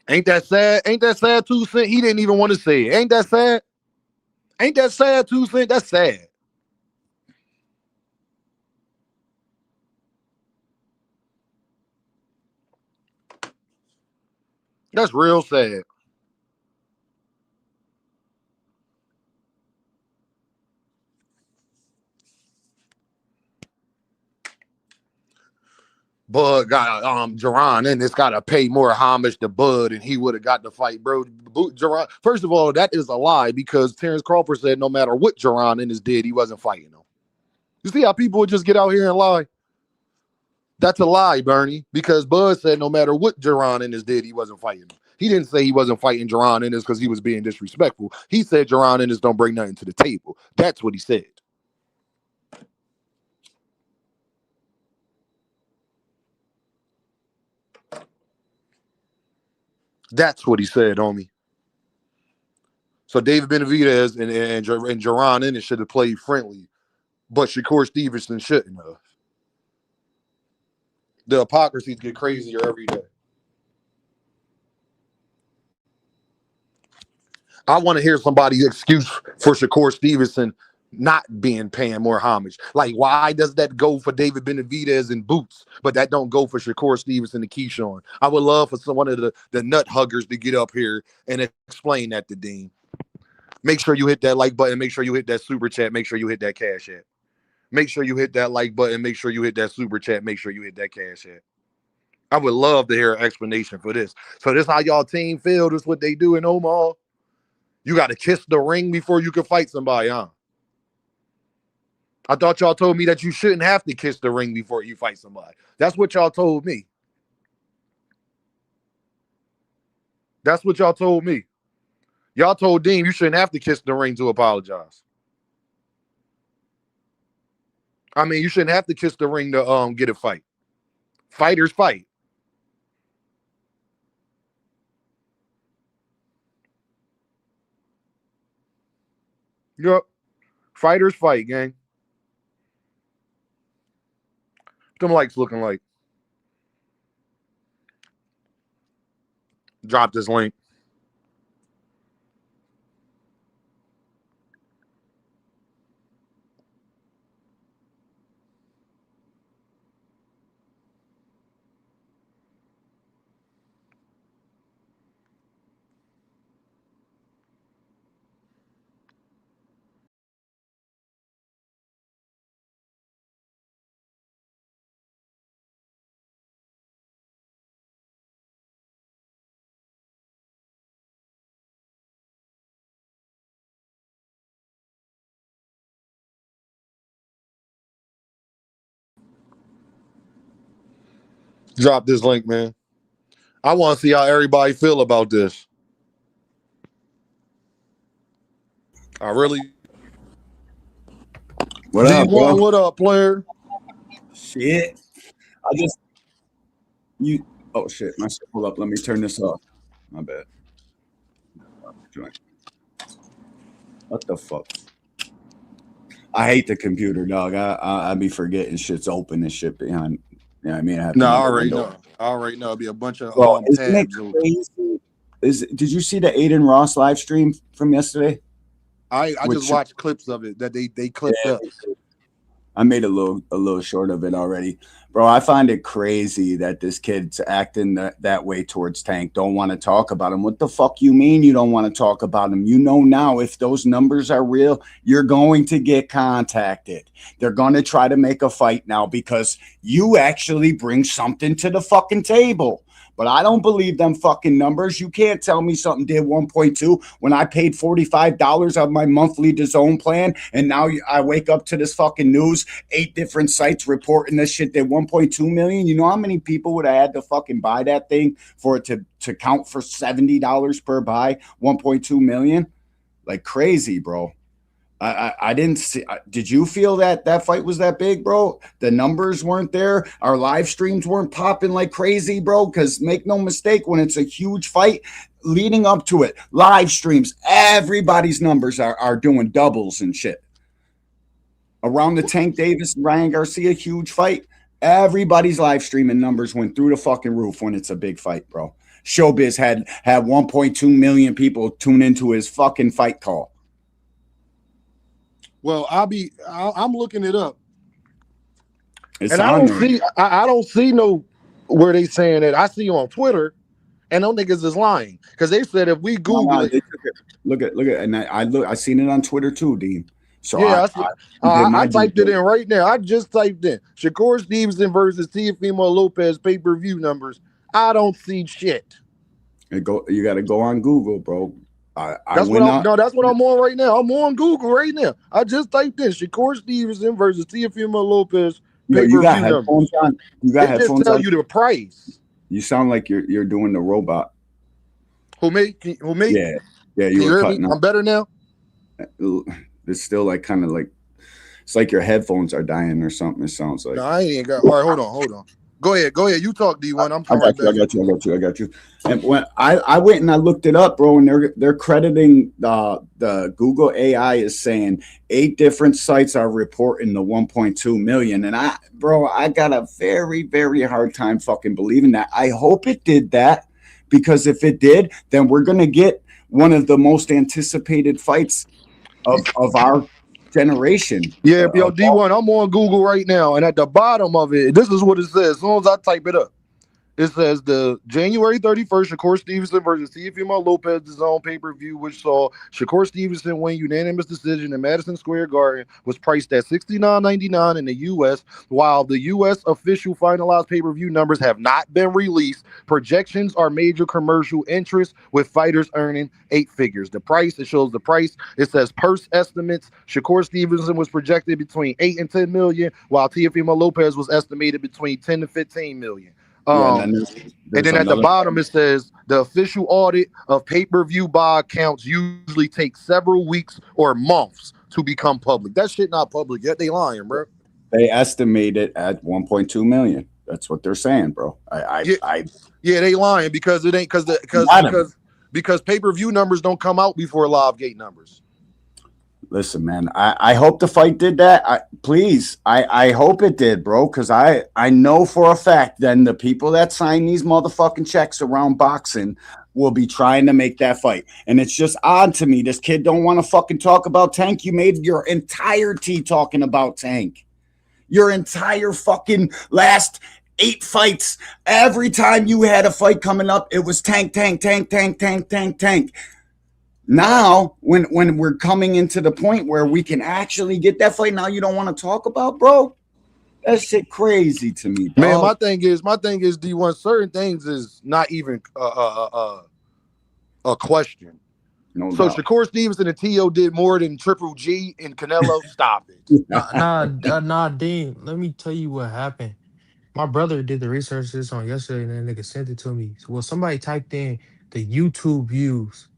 Ain't that sad? Ain't that sad, 2 Cent? He didn't even want to say it. Ain't that sad? Ain't that sad, 2 Cent? That's sad. That's real sad. Bud got Jerron and it's got to pay more homage to Bud, and he would have got the fight, bro. Jerron, first of all, that is a lie because Terrence Crawford said no matter what Jerron Ennis did, he wasn't fighting him. You see how people would just get out here and lie? That's a lie, Bernie, because Bud said no matter what Jerron Ennis did, he wasn't fighting him. He didn't say he wasn't fighting Jerron Ennis because he was being disrespectful. He said Jerron Ennis don't bring nothing to the table. That's what he said. That's what he said, homie. So David Benavidez and Jerron Ennis should have played friendly, but Shakur Stevenson shouldn't have. The hypocrisies get crazier every day. I want to hear somebody's excuse for Shakur Stevenson not paying more homage. Like, why does that go for David Benavidez and Boots, but that don't go for Shakur Stevenson and Keyshawn? I would love for one of the nut huggers to get up here and explain that to Dean. Make sure you hit that like button. Make sure you hit that super chat. Make sure you hit that cash app. Make sure you hit that like button. Make sure you hit that super chat. Make sure you hit that cash app. I would love to hear an explanation for this. So this how y'all team feel? This what they do in Omaha? You got to kiss the ring before you can fight somebody, huh? I thought y'all told me that you shouldn't have to kiss the ring before you fight somebody. That's what y'all told me. That's what y'all told me. Y'all told Dean you shouldn't have to kiss the ring to apologize. I mean, you shouldn't have to kiss the ring to get a fight. Fighters fight. Yep. Fighters fight, gang. Them likes looking like. Drop this link. Drop this link, man. I want to see how everybody feel about this. I really. What up, bro? What up, player? Shit. Oh shit, my shit. Hold up, let me turn this off. My bad. What the fuck? I hate the computer, dog. I be forgetting shit's open and shit behind. You know what I mean? No, I already know. It'll be a bunch of isn't it tabs. crazy? Did you see the Aiden Ross live stream from yesterday? I just watched clips of it that they clipped up. I made a little short of it already. Bro, I find it crazy that this kid's acting that way towards Tank. Don't want to talk about him. What the fuck you mean you don't want to talk about him? You know now if those numbers are real, you're going to get contacted. They're going to try to make a fight now because you actually bring something to the fucking table. But I don't believe them fucking numbers. You can't tell me something did 1.2 when I paid $45 of my monthly DAZN plan, and now I wake up to this fucking news, 8 different sites reporting this shit did 1.2 million. You know how many people would have had to fucking buy that thing for it to count for $70 per buy, 1.2 million? Like crazy, bro. I didn't see. Did you feel that fight was that big, bro? The numbers weren't there. Our live streams weren't popping like crazy, bro. Because make no mistake, when it's a huge fight leading up to it, live streams, everybody's numbers are doing doubles and shit. Around the Tank Davis and Ryan Garcia huge fight, everybody's live streaming numbers went through the fucking roof when it's a big fight, bro. Showbiz had 1.2 million people tune into his fucking fight call. Well, I'm looking it up. It's and I don't see no where they saying that. I see on Twitter, and those niggas is lying because they said if we Google it, look at, and I seen it on Twitter too, Dean. So yeah, I typed it in right now. I just typed in Shakur Stevenson versus Teofimo Lopez pay-per-view numbers. I don't see shit. You got to go on Google, bro. That's what I'm on right now. I'm on Google right now. I just typed in Shakur Stevenson versus Teofimo Lopez pay-per-view numbers. You got headphones on. Just tell you the price. You sound like you're doing the robot. Who me? Yeah. You were cutting out. I'm better now. It's still like kind of like it's like your headphones are dying or something. It sounds like. No, I ain't got. All right, hold on. Go ahead. You talk, D1. I got you. And when I went and I looked it up, bro, and they're crediting the Google AI is saying 8 different sites are reporting the 1.2 million. And I got a very, very hard time fucking believing that. I hope it did that, because if it did, then we're gonna get one of the most anticipated fights of our generation. Yeah, yo, D1, I'm on Google right now, and at the bottom of it, this is what it says. As soon as I type it up, It says the January 31st, Shakur Stevenson versus Teofimo Lopez DAZN pay-per-view, which saw Shakur Stevenson win unanimous decision in Madison Square Garden, was priced at $69.99 in the U.S. While the U.S. official finalized pay-per-view numbers have not been released, projections are major commercial interest, with fighters earning 8 figures. The price, it shows the price. It says purse estimates. Shakur Stevenson was projected between 8 and 10 million, while Teofimo Lopez was estimated between 10 to 15 million. And then at the bottom it says the official audit of pay-per-view buy accounts usually takes several weeks or months to become public. That shit not public yet. They lying, bro. They estimate it at 1.2 million. That's what they're saying, bro. Yeah, they lying because it ain't because pay-per-view numbers don't come out before live gate numbers. Listen, man, I hope the fight did that. I hope it did, bro, because I know for a fact then the people that sign these motherfucking checks around boxing will be trying to make that fight. And it's just odd to me. This kid don't want to fucking talk about Tank. You made your entirety talking about Tank. Your entire fucking last 8 fights. Every time you had a fight coming up, it was Tank. Now, when we're coming into the point where we can actually get that fight, now you don't want to talk about, bro? That shit crazy to me, dog. Man, my thing is D1, certain things is not even a question. No so doubt. Shakur Stevenson and T.O. did more than Triple G and Canelo. Stop it. Nah, Dean. Let me tell you what happened. My brother did the research this on yesterday, and that nigga sent it to me. Well, somebody typed in the YouTube views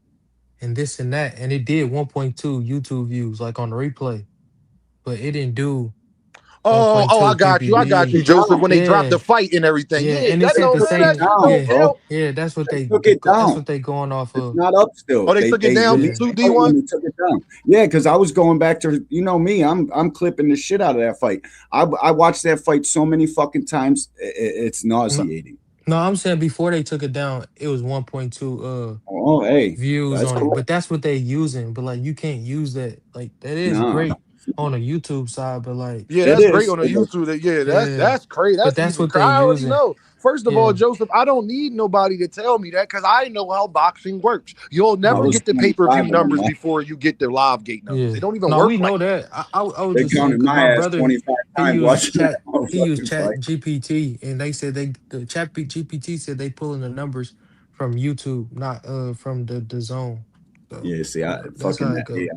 and this and that, and it did 1.2 YouTube views, like on the replay, but it didn't do. I got you, Joseph. When they dropped the fight and everything, and that they said the same. Yeah, that's what they took it down. That's what they going off of. It's not up still. Oh, they took it down too, D1. They took it down. Yeah, because I was going back to me. I'm clipping the shit out of that fight. I watched that fight so many fucking times. It's nauseating. No, I'm saying before they took it down, it was 1.2 hey, views on cool. it. But that's what they using. But like you can't use that. Like that is great on a YouTube side, but like that's great on a YouTube. That's crazy. That's what I already know. First of all, Joseph, I don't need nobody to tell me that because I know how boxing works. You'll never get the pay-per-view numbers before you get the live gate numbers. They don't even work. We know that. I was they just saying, my brother, 25 times he used Chat GPT, and they said the Chat GPT said they pulling the numbers from YouTube, not from the zone. So, yeah, see,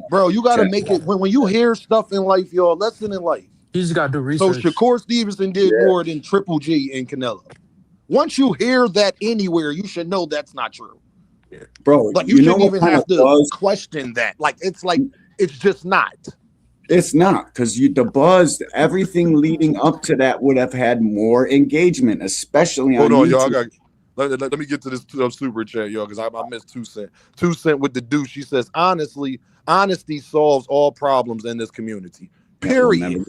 bro, you gotta make it when you hear stuff in life, y'all. Lesson in life. You just gotta do research. So Shakur Stevenson did more than Triple G and Canelo. Once you hear that anywhere, you should know that's not true. Bro, like you shouldn't even have to question that. Like it's just not. It's not because the buzz, everything leading up to that would have had more engagement, especially on YouTube. Y'all. Let me get to this super chat, y'all, because I missed 2 Cent. 2 Cent with the deuce. She says, honesty solves all problems in this community. Period.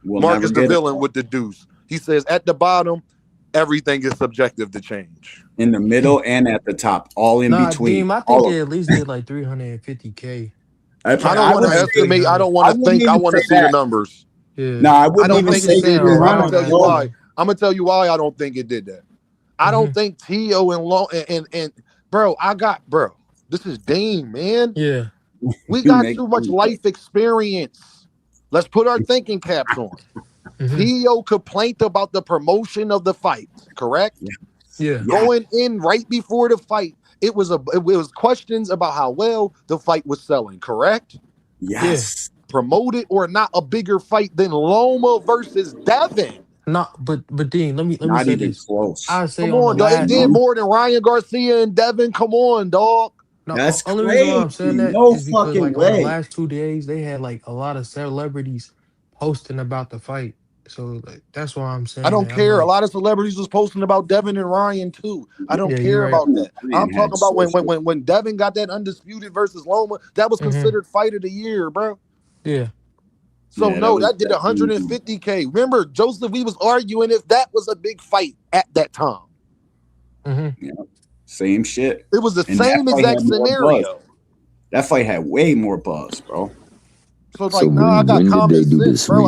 Marcus the villain with the deuce. He says, at the bottom, everything is subjective to change. In the middle and at the top, all in between. Deem, I think they at least did like 350K. I don't want to estimate. I don't want to think. I want to see the numbers. Yeah. No, I wouldn't even say that. I'm gonna tell you why I don't think it did that. I don't think T.O. and bro, this is Dame, man. Yeah. We got too much life experience. Let's put our thinking caps on. T.O. complained about the promotion of the fight, correct? Yeah. Going in right before the fight, it was questions about how well the fight was selling, correct? Yes. Promoted or not a bigger fight than Loma versus Devin. No, but Dean, let me say this. Close. I say come on, dog. It did more than Ryan Garcia and Devin. Come on, dog. No, that's only crazy. reason why I'm saying that no is because fucking like way. on the last 2 days they had like a lot of celebrities posting about the fight. So like, that's why I'm saying I don't care. A lot of celebrities was posting about Devin and Ryan too. I don't care about that. I'm talking about when Devin got that undisputed versus Loma, that was considered fight of the year, bro. Yeah. So that did 150K. Remember, Joseph, we was arguing if that was a big fight at that time. Yeah. Same shit. It was the same exact scenario. That fight had way more buzz, bro. So like, I got common sense, bro.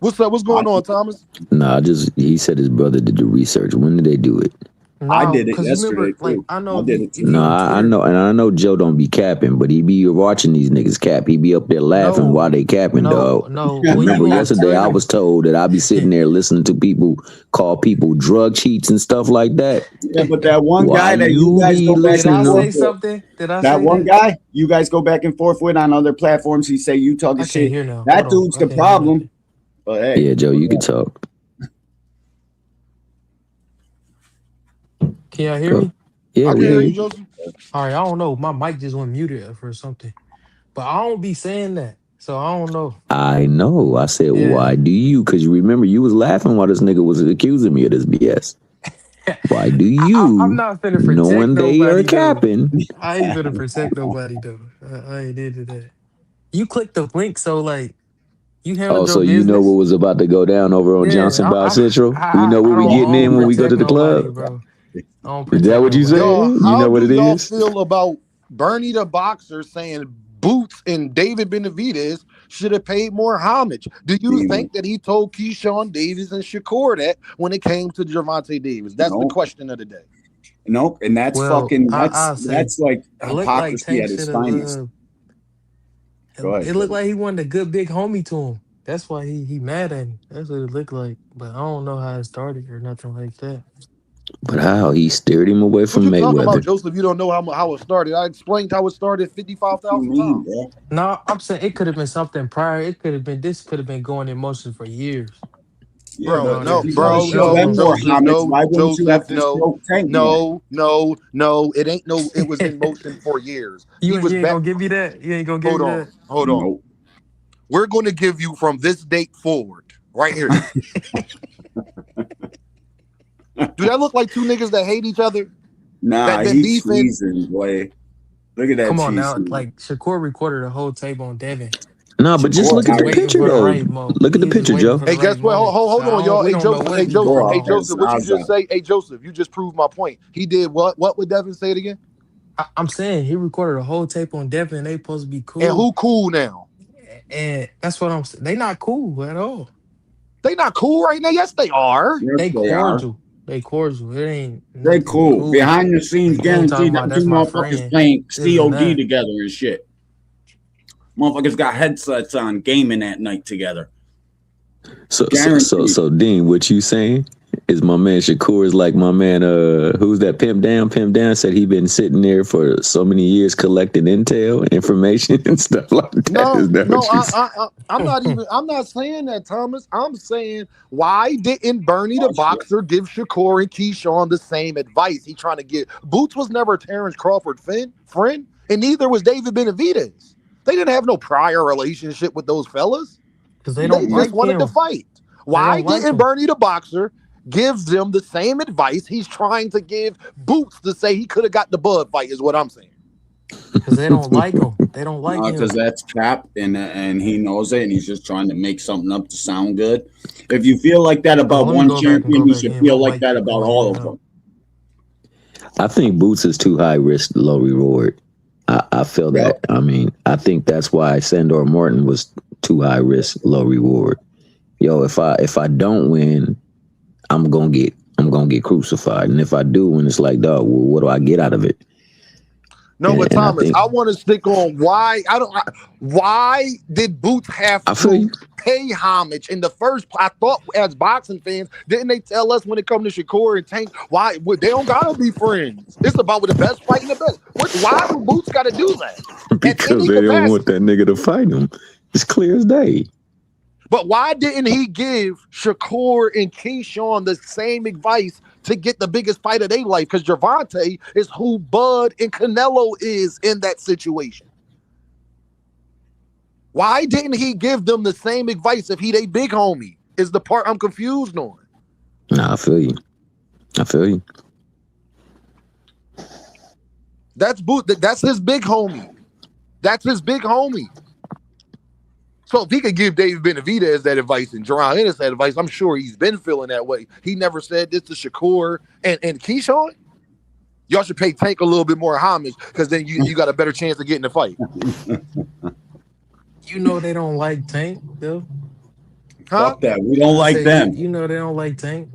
What's up? What's going on, Thomas? Nah, he said his brother did the research. When did they do it? No, I did it because yesterday remember, like too. I know I if did you, it if too. you No, on I Twitter, know, and I know Joe don't be capping, but he be watching these niggas cap. He be up there laughing No, while they capping, dog. no. Yeah, When Remember you on yesterday I Twitter, was told that I be sitting there listening to people call people drug cheats and stuff like that. Yeah, but that one Why guy that you you guys be go back did and I listening forth say to? with, something? Did I that say one that? guy you guys go back and forth with on other platforms, he say you talking I can't shit. hear now. That Hold on, dude's I the can't hear problem. nothing. But hey, Yeah, Joe, you can talk. Can y'all hear Go. me? Yeah, I we can hear hear you, you. Joseph. All right, I don't know. My mic just went muted for something, but I don't be saying that, so I don't know. I know. I said, Yeah, why do you? Because you remember you was laughing while this nigga was accusing me of this BS. Why do I'm you, not finna protect knowing they are nobody though. capping? I ain't finna protect nobody though. I ain't into that. You clicked the link, so like you Oh, handled your so you know what business. was about to go down over on Johnson Yeah, South Central? You know what we I getting in don't when we go to protect the nobody, club? bro. I don't Is that protect what you nobody. Y'all, saying? You how know what do it y'all is? feel about Bernie the Boxer saying Boots and David Benavidez should have paid more homage? Do you Demon. think that he told Keyshawn Davis and Shakur that when it came to Gervonta Davis? That's the Nope. question of the day. Nope. And that's Well, fucking I'll say that's like it looked like hypocrisy Tank at its should have. finest. Go ahead, It looked Joe. like he wanted a good big homie to him. That's why he mad at him. That's what it looked like. But I don't know how it started or nothing like that. But how he steered him away What from you talking about, Mayweather. Joseph? You don't know how it started. I explained how it started What you 55,000 mean, times. bro? No, I'm saying it could have been something prior. It could have been this could have been going in motion for years. Yeah, You Bro, know but what if I'm no, you want to saying? bro, That's show what no, them I'm more saying. Joseph, homage, no, why wouldn't you have Joseph, to no, show Tank more? no. It ain't no, it was in motion for years. He was You ain't back. gonna give me that? You ain't gonna give Hold me on, that? hold on. Nope. We're going to give you from this date forward, right here. Do that look like two niggas that hate each other? Nah, That been he's beefing? cheesing, boy. Look at that Come on cheese. now. Like Shakur recorded a whole tape on Devin. No, but just He Shakur was look at just the got waiting picture for the though. right moment. Look at the He was just picture, waiting Joe. for the Hey, right guess what? moment. Hold on, y'all. We Hey, don't know Joseph. what Hey, he Joseph. going Hey, Shakur on. has Joseph. What you just Azar. say? Hey, Joseph. You just proved my point. He did what? What would Devin say it again? I'm saying he recorded a whole tape on Devin and they supposed to be And cool. who cool now? And that's what I'm saying. They not cool at all. They not cool right now. Yes, they are. Yes, They they are. cordial. They cordial. It ain't They nothing cool. cool. Behind the scenes, Like they ain't talking guaranteed about them two that's my motherfuckers friend. playing This and COD that. together and shit. Motherfuckers got headsets on gaming at night together. Guaranteed. So Dean, what you saying is my man Shakur is like my man who's that Pimp Down? Pimp Down said he been sitting there for so many years collecting intel, information and stuff like that. No, Is that no, what you saying? I'm not saying that, Thomas. I'm saying, why didn't Bernie the Oh, shit. Boxer give Shakur and Keyshawn the same advice he trying to give? Boots was never Terrence Crawford friend, and neither was David Benavidez. They didn't have no prior relationship with those fellas. Because they They don't just like wanted to him. fight. They Why don't like didn't him. Bernie the Boxer give them the same advice he's trying to give Boots to say he could have got the Bud fight, is what I'm saying. Because they don't like him. They don't like him. Because that's cap, and he knows it, and he's just trying to make something up to sound good. If you feel like that Hold on, about let me one go back and champion, go you back should in. My feel like mic that keep about going in all and of out. them. I think Boots is too high risk, low reward. I feel that. Yep. I mean, I think that's why Sandor Morton was too high risk, low reward. Yo, if I don't win, I'm gonna get crucified. And if I do win, it's like, dog, well, what do I get out of it? No, but And I Thomas, think I want to stick on why did Boots have I feel to you. pay homage in the first? I thought as boxing fans, didn't they tell us when it comes to Shakur and Tank, why they don't gotta be friends? It's about the best fight in the best. Why do Boots got to do that at Because any they don't want capacity? that nigga to fight him. It's clear as day. But why didn't he give Shakur and Keyshawn the same advice to get the biggest fight of their life? Because Gervonta is who Bud and Canelo is in that situation. Why didn't he give them the same advice if he they big homie? Is the part I'm confused on. Nah, I feel you. That's his big homie. That's his big homie. So if he could give David Benavidez that advice and Jerron Ennis that advice, I'm sure he's been feeling that way. He never said this to Shakur and Keyshawn. Y'all should pay Tank a little bit more homage because then you got a better chance of getting the fight. You know they don't like Tank, though. Huh? Fuck that. We don't like Say, them. You know they don't like Tank.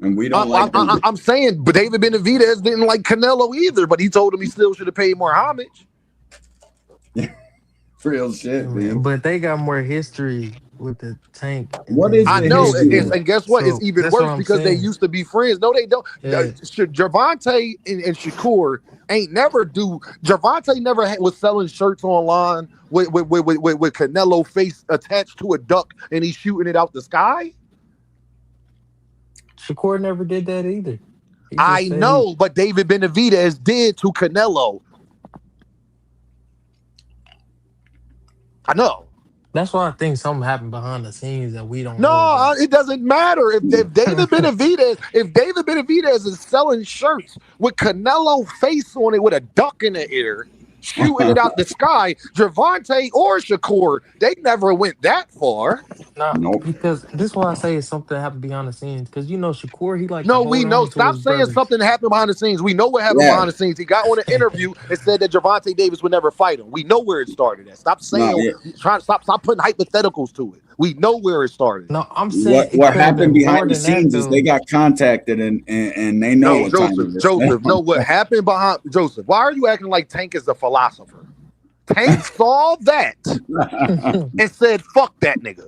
And we don't like them. I'm saying, but David Benavidez didn't like Canelo either, but he told him he still should have paid more homage. Real shit, man. But they got more history with the Tank. What is I the know, history? and guess what? So, It's even that's what worse I'm because they saying. used to be friends. No, they don't. Yeah. Gervonta and Shakur ain't never do. Gervonta never was selling shirts online with Canelo face attached to a duck and he's shooting it out the sky. Shakur never did that either. He just I said know, but David Benavidez did to Canelo. I know. That's why I think something happened behind the scenes that we don't know No, about. it doesn't matter. If David Benavidez is selling shirts with Canelo face on it with a duck in the ear, shooting it out the sky, Gervonta or Shakur, they never went that far. Nah, Nope. because this is why I say it's something that happened behind the scenes. Because you know Shakur, he like No, to we hold know. on to Stop his saying brothers. something happened behind the scenes. We know what happened Yeah. behind the scenes. He got on an interview and said that Gervonta Davis would never fight him. We know where it started at. Stop saying, stop putting hypotheticals to it. We know where it started. No, I'm saying What happened behind the scenes is they got contacted and they know what time it is. Joseph, no, what happened behind Joseph? Why are you acting like Tank is a philosopher? Tank saw that and said, "Fuck that nigga."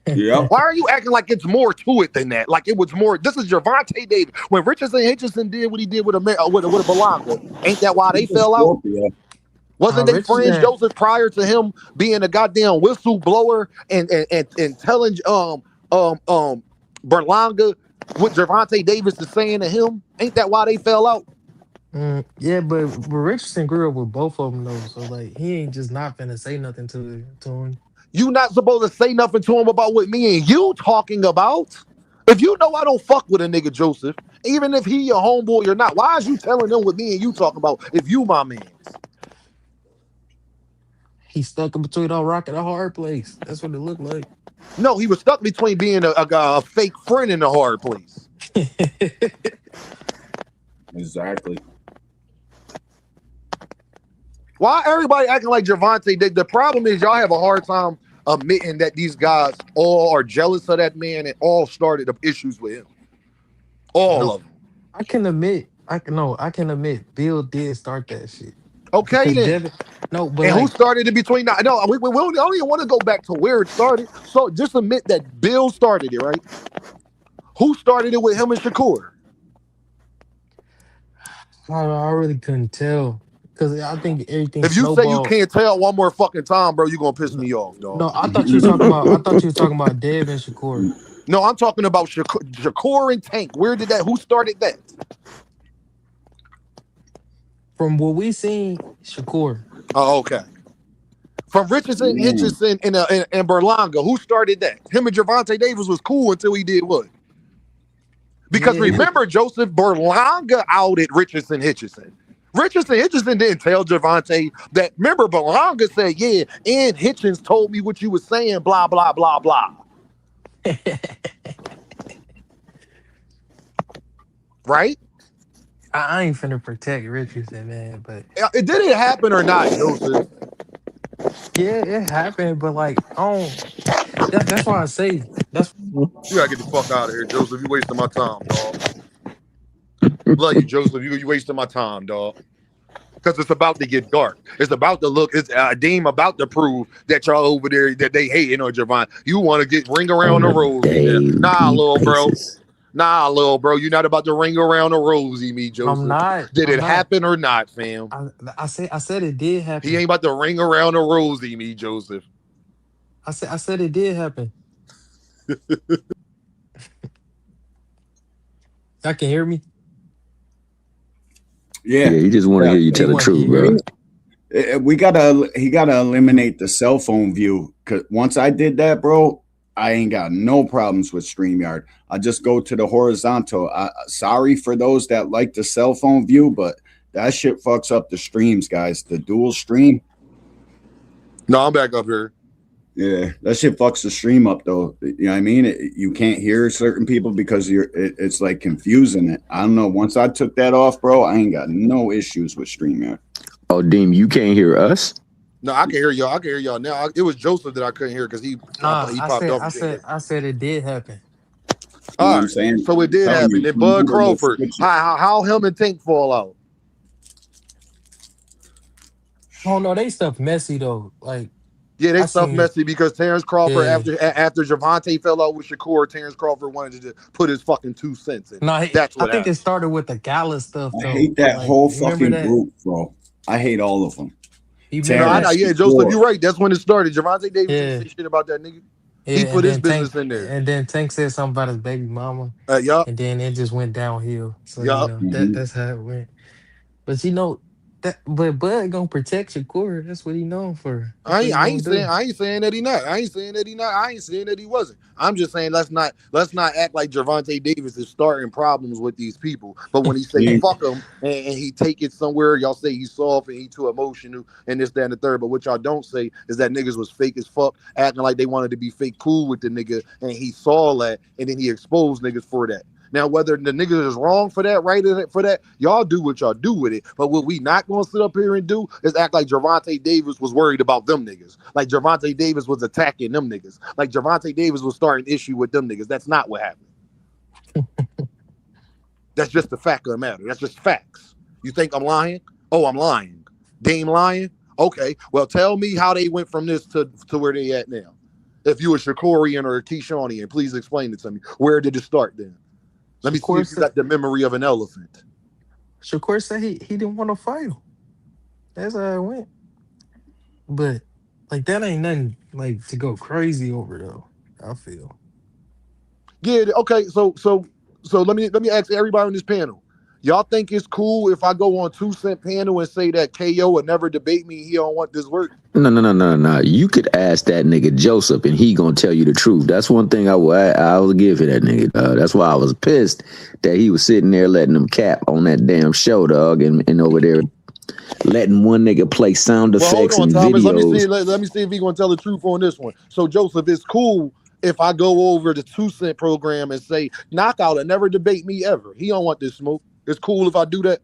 Yep. Why are you acting like it's more to it than that? Like it was more. This is Gervonta Davis. When Richardson did what he did with a Belonga, ain't that why they fell out? Wasn't they friends, Joseph, prior to him being a goddamn whistleblower and telling Berlanga what Gervonta Davis is saying to him? Ain't that why they fell out? Yeah, but Richardson grew up with both of them though, so like he ain't just not finna say nothing to him. You not supposed to say nothing to him about what me and you talking about. If you know I don't fuck with a nigga, Joseph, even if he your homeboy or not, why is you telling them what me and you talking about if you my man? He's stuck in between a rock and a hard place. That's what it looked like. No, he was stuck between being a fake friend in a hard place. Exactly. Why everybody acting like Gervonta? The problem is y'all have a hard time admitting that these guys all are jealous of that man and all started the issues with him. All of them. I can admit Bill did start that shit. Okay, then. But and like, who started it between now? No, we don't even want to go back to where it started. So just admit that Bill started it, right? Who started it with him and Shakur? I really couldn't tell because I think everything. If you snowballed. say you can't tell one more fucking time, bro, you gonna piss me off, dog. No, I thought you were talking about Dev and Shakur. No, I'm talking about Shakur and Tank. Where did that? Who started that? From what we seen, Shakur. Oh, okay. From Richardson, Hitchison, and Berlanga, who started that? Him and Gervonta Davis was cool until he did what? Because remember, Joseph, Berlanga outed Richardson Hitchison. Richardson didn't tell Gervonta that. Remember, Berlanga said, "Yeah, and Hitchens told me what you were saying." Blah blah blah blah. Right? I ain't finna protect Richardson, man, but did it happen or not, Joseph? Yeah, it happened, but like, that's why I say that's. You gotta get the fuck out of here, Joseph. You wasting my time, dog. Love you, Joseph. You wasting my time, dog. Because it's about to get dark. It's about to look. It's Deem about to prove that y'all over there that they hating on Gervonta. You want to get ring around the rosy? Nah, little bro. Nah, little bro. You're not about to ring around the rosy, me, Joseph. I'm not. Did it happen or not, fam? I said it did happen. He ain't about to ring around the rosy, me, Joseph. I said it did happen. Y'all can hear me? Yeah, you just want to hear you tell the truth, bro. He gotta eliminate the cell phone view. Cause once I did that, bro, I ain't got no problems with StreamYard. I just go to the horizontal. Sorry for those that like the cell phone view, but that shit fucks up the streams, guys. The dual stream. No, I'm back up here. Yeah, that shit fucks the stream up, though. You know what I mean? You can't hear certain people because it's like confusing it. I don't know. Once I took that off, bro, I ain't got no issues with StreamYard. Oh, Deem, you can't hear us? No, I can hear y'all. I can hear y'all now. It was Joseph that I couldn't hear because I thought Nah, he I popped said, off I and couldn't said, hear. I said it did happen. You know what All I'm right, saying? so it did I'm telling happen. you, Then from Bud Buddha will Crawford, switch it. how him and Tank fall out? Oh no, they stuff messy though. Like Yeah, they I stuff seen it. messy because Terrence Crawford, Yeah. after Gervonta fell out with Shakur, Terrence Crawford wanted to put his fucking 2 cents in it. No, That's I what think it happened. started with the gala stuff I though. hate that Like, whole remember fucking that? group, bro. I hate all of them. You No, remember I know. that? Terrence, Yeah, Joseph, Shakur. you're right. That's when it started. Gervonta Davis ain't Yeah, say shit about that nigga. He yeah. put his business in there. And then Tank said something about his baby mama, Yup, and then it just went downhill. So yup. Mhm. that's how it went. But but Bud gonna protect Shakur. That's what he known for. That's I what ain't, he I gonna ain't saying do. I ain't saying that he not. I ain't saying that he not. I ain't saying that he wasn't. I'm just saying let's not act like Gervonta Davis is starting problems with these people. But when he say See, fuck him and he take it somewhere, y'all say he's soft and he too emotional and this, that, and the third. But what y'all don't say is that niggas was fake as fuck, acting like they wanted to be fake cool with the nigga, and he saw that and then he exposed niggas for that. Now, whether the niggas is wrong for that, right for that, y'all do what y'all do with it. But what we not gonna sit up here and do is act like Gervonta Davis was worried about them niggas. Like Gervonta Davis was attacking them niggas. Like Gervonta Davis was starting issue with them niggas. That's not what happened. That's just the fact of the matter. That's just facts. You think I'm lying? Oh, I'm lying. Dame lying? Okay. Well, tell me how they went from this to where they at now. If you a Shakurian or a Keyshawnian, please explain it to me. Where did it start then? Let me see Shakur if you said got the memory of an elephant. Shakur said he didn't want to fight him. That's how it went. But like that ain't nothing like to go crazy over though. I feel. Yeah, okay, so let me ask everybody on this panel. Y'all think it's cool if I go on 2 Cent panel and say that KO would never debate me, he don't want this work? No. You could ask that nigga Joseph, and he gonna tell you the truth. That's one thing I will give to that nigga. Dog. That's why I was pissed that he was sitting there letting them cap on that damn show, dog, and over there letting one nigga play sound Well, hold effects on, and Thomas. Let me videos. see. Let me see if he gonna tell the truth on this one. So, Joseph, it's cool if I go over the 2 Cent program and say Knockout and never debate me ever. He don't want this smoke. It's cool if I do that.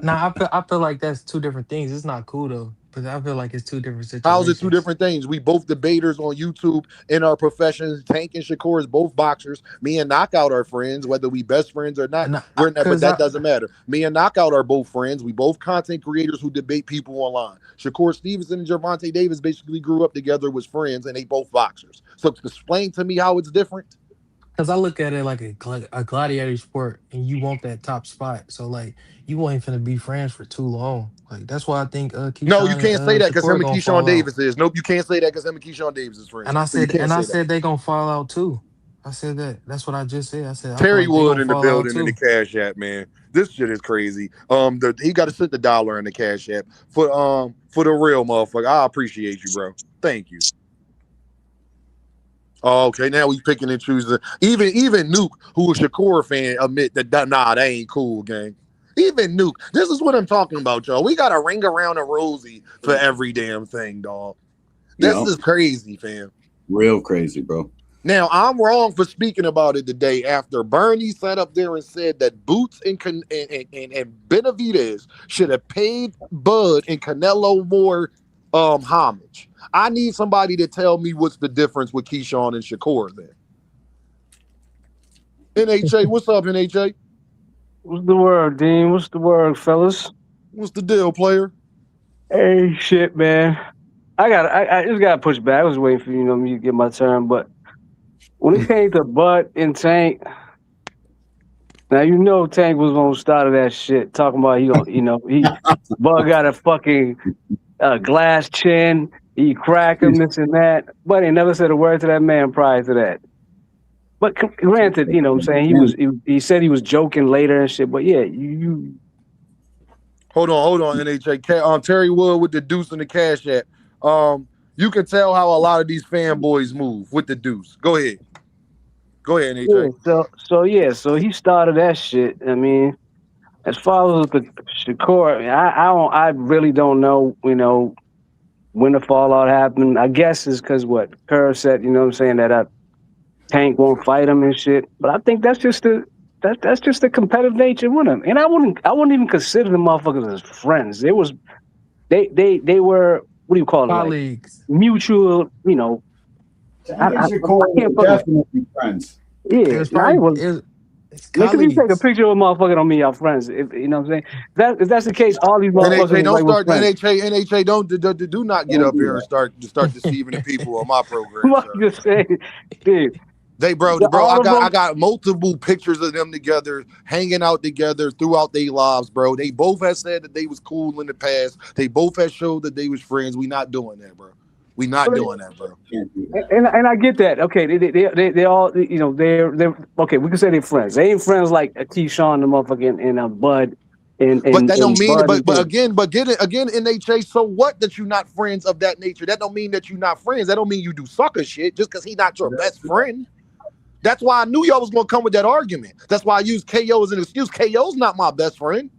Nah, I feel like that's two different things. It's not cool though, but I feel like it's two different How's it two situations. different things? We both debaters on YouTube in our professions. Tank and Shakur is both boxers. Me and Knockout are friends, whether we best friends or not. And We're not, but cause that doesn't matter. Me and Knockout are both friends. We both content creators who debate people online. Shakur Stevenson and Gervonta Davis basically grew up together, was friends, and they both boxers. So explain to me how it's different. I look at it like a gladiator sport, and you want that top spot. So like you ain't finna be friends for too long. Like that's why I think No, you Keyshawn and can't say that because Shakur him and gonna Keyshawn fall out. Davis is. Nope, you can't say that because him and Keyshawn Davis is friends. So you can't And I say that. said they gonna fall out too. I said that. That's what I just said. I said I feel Terry like they Wood gonna in the fall out building in the too. Cash App, man. This shit is crazy. He got to send the dollar in the Cash App for the real motherfucker. I appreciate you, bro. Thank you. Oh, okay, now we picking and choosing. Even Nuke, who a Shakur fan, admit that nah, that ain't cool, gang. Even Nuke. This is what I'm talking about, y'all. We got to ring around a rosy for every damn thing, dog. This yeah, is crazy, fam. real crazy, bro. Now, I'm wrong for speaking about it today after Bernie sat up there and said that Boots and Benavidez should have paid Bud and Canelo more homage. I need somebody to tell me what's the difference with Keyshawn and Shakur there. NHA, what's up, NHA? What's the word, Dean? What's the word, fellas? What's the deal, player? Hey, shit, man. I just got to push back. I was waiting for me to get my turn, but when it came to Bud and Tank, now Tank was on the start of that shit, talking about Bud got a fucking glass chin, he crack him, this and that, but he never said a word to that man prior to that. But granted, what I'm saying, he said he was joking later and shit, but yeah, you Hold on, NHA. Terry Wood with the deuce and the Cash App. You can tell how a lot of these fanboys move with the deuce. Go ahead, yeah, NHA. so he started that shit. I mean, as far as the Shakur, I really don't know, when the fallout happened. I guess it's because what Kerr said, what I'm saying, that Tank won't fight him and shit. But I think that's just the competitive nature with him. And I wouldn't even consider the motherfuckers as friends. It was they were, what do you call it? Colleagues. Like mutual, you know. I can't definitely friends. Yeah, It was probably it's Because you colleagues. take a picture of a motherfucker on me, y'all friends. If you know what I'm saying. If that's the case, all these motherfuckers NHA, don't like start. friends. NHA, do not get up here and start deceiving the people on my program. What you saying, dude? I got multiple pictures of them together, hanging out together throughout their lives, bro. They both had said that they was cool in the past. They both had showed that they was friends. We not doing that, bro. We not doing that, bro. And I get that. Okay, they all, you know, they're okay. We can say they're friends. They ain't friends like Keyshawn, the motherfucking, and Bud. But that don't mean. Bud But again, NHA. So what that you not friends of that nature? That don't mean that you not friends. That don't mean you do sucker shit just because he not your best friend. That's why I knew y'all was gonna come with that argument. That's why I used KO as an excuse. KO's not my best friend.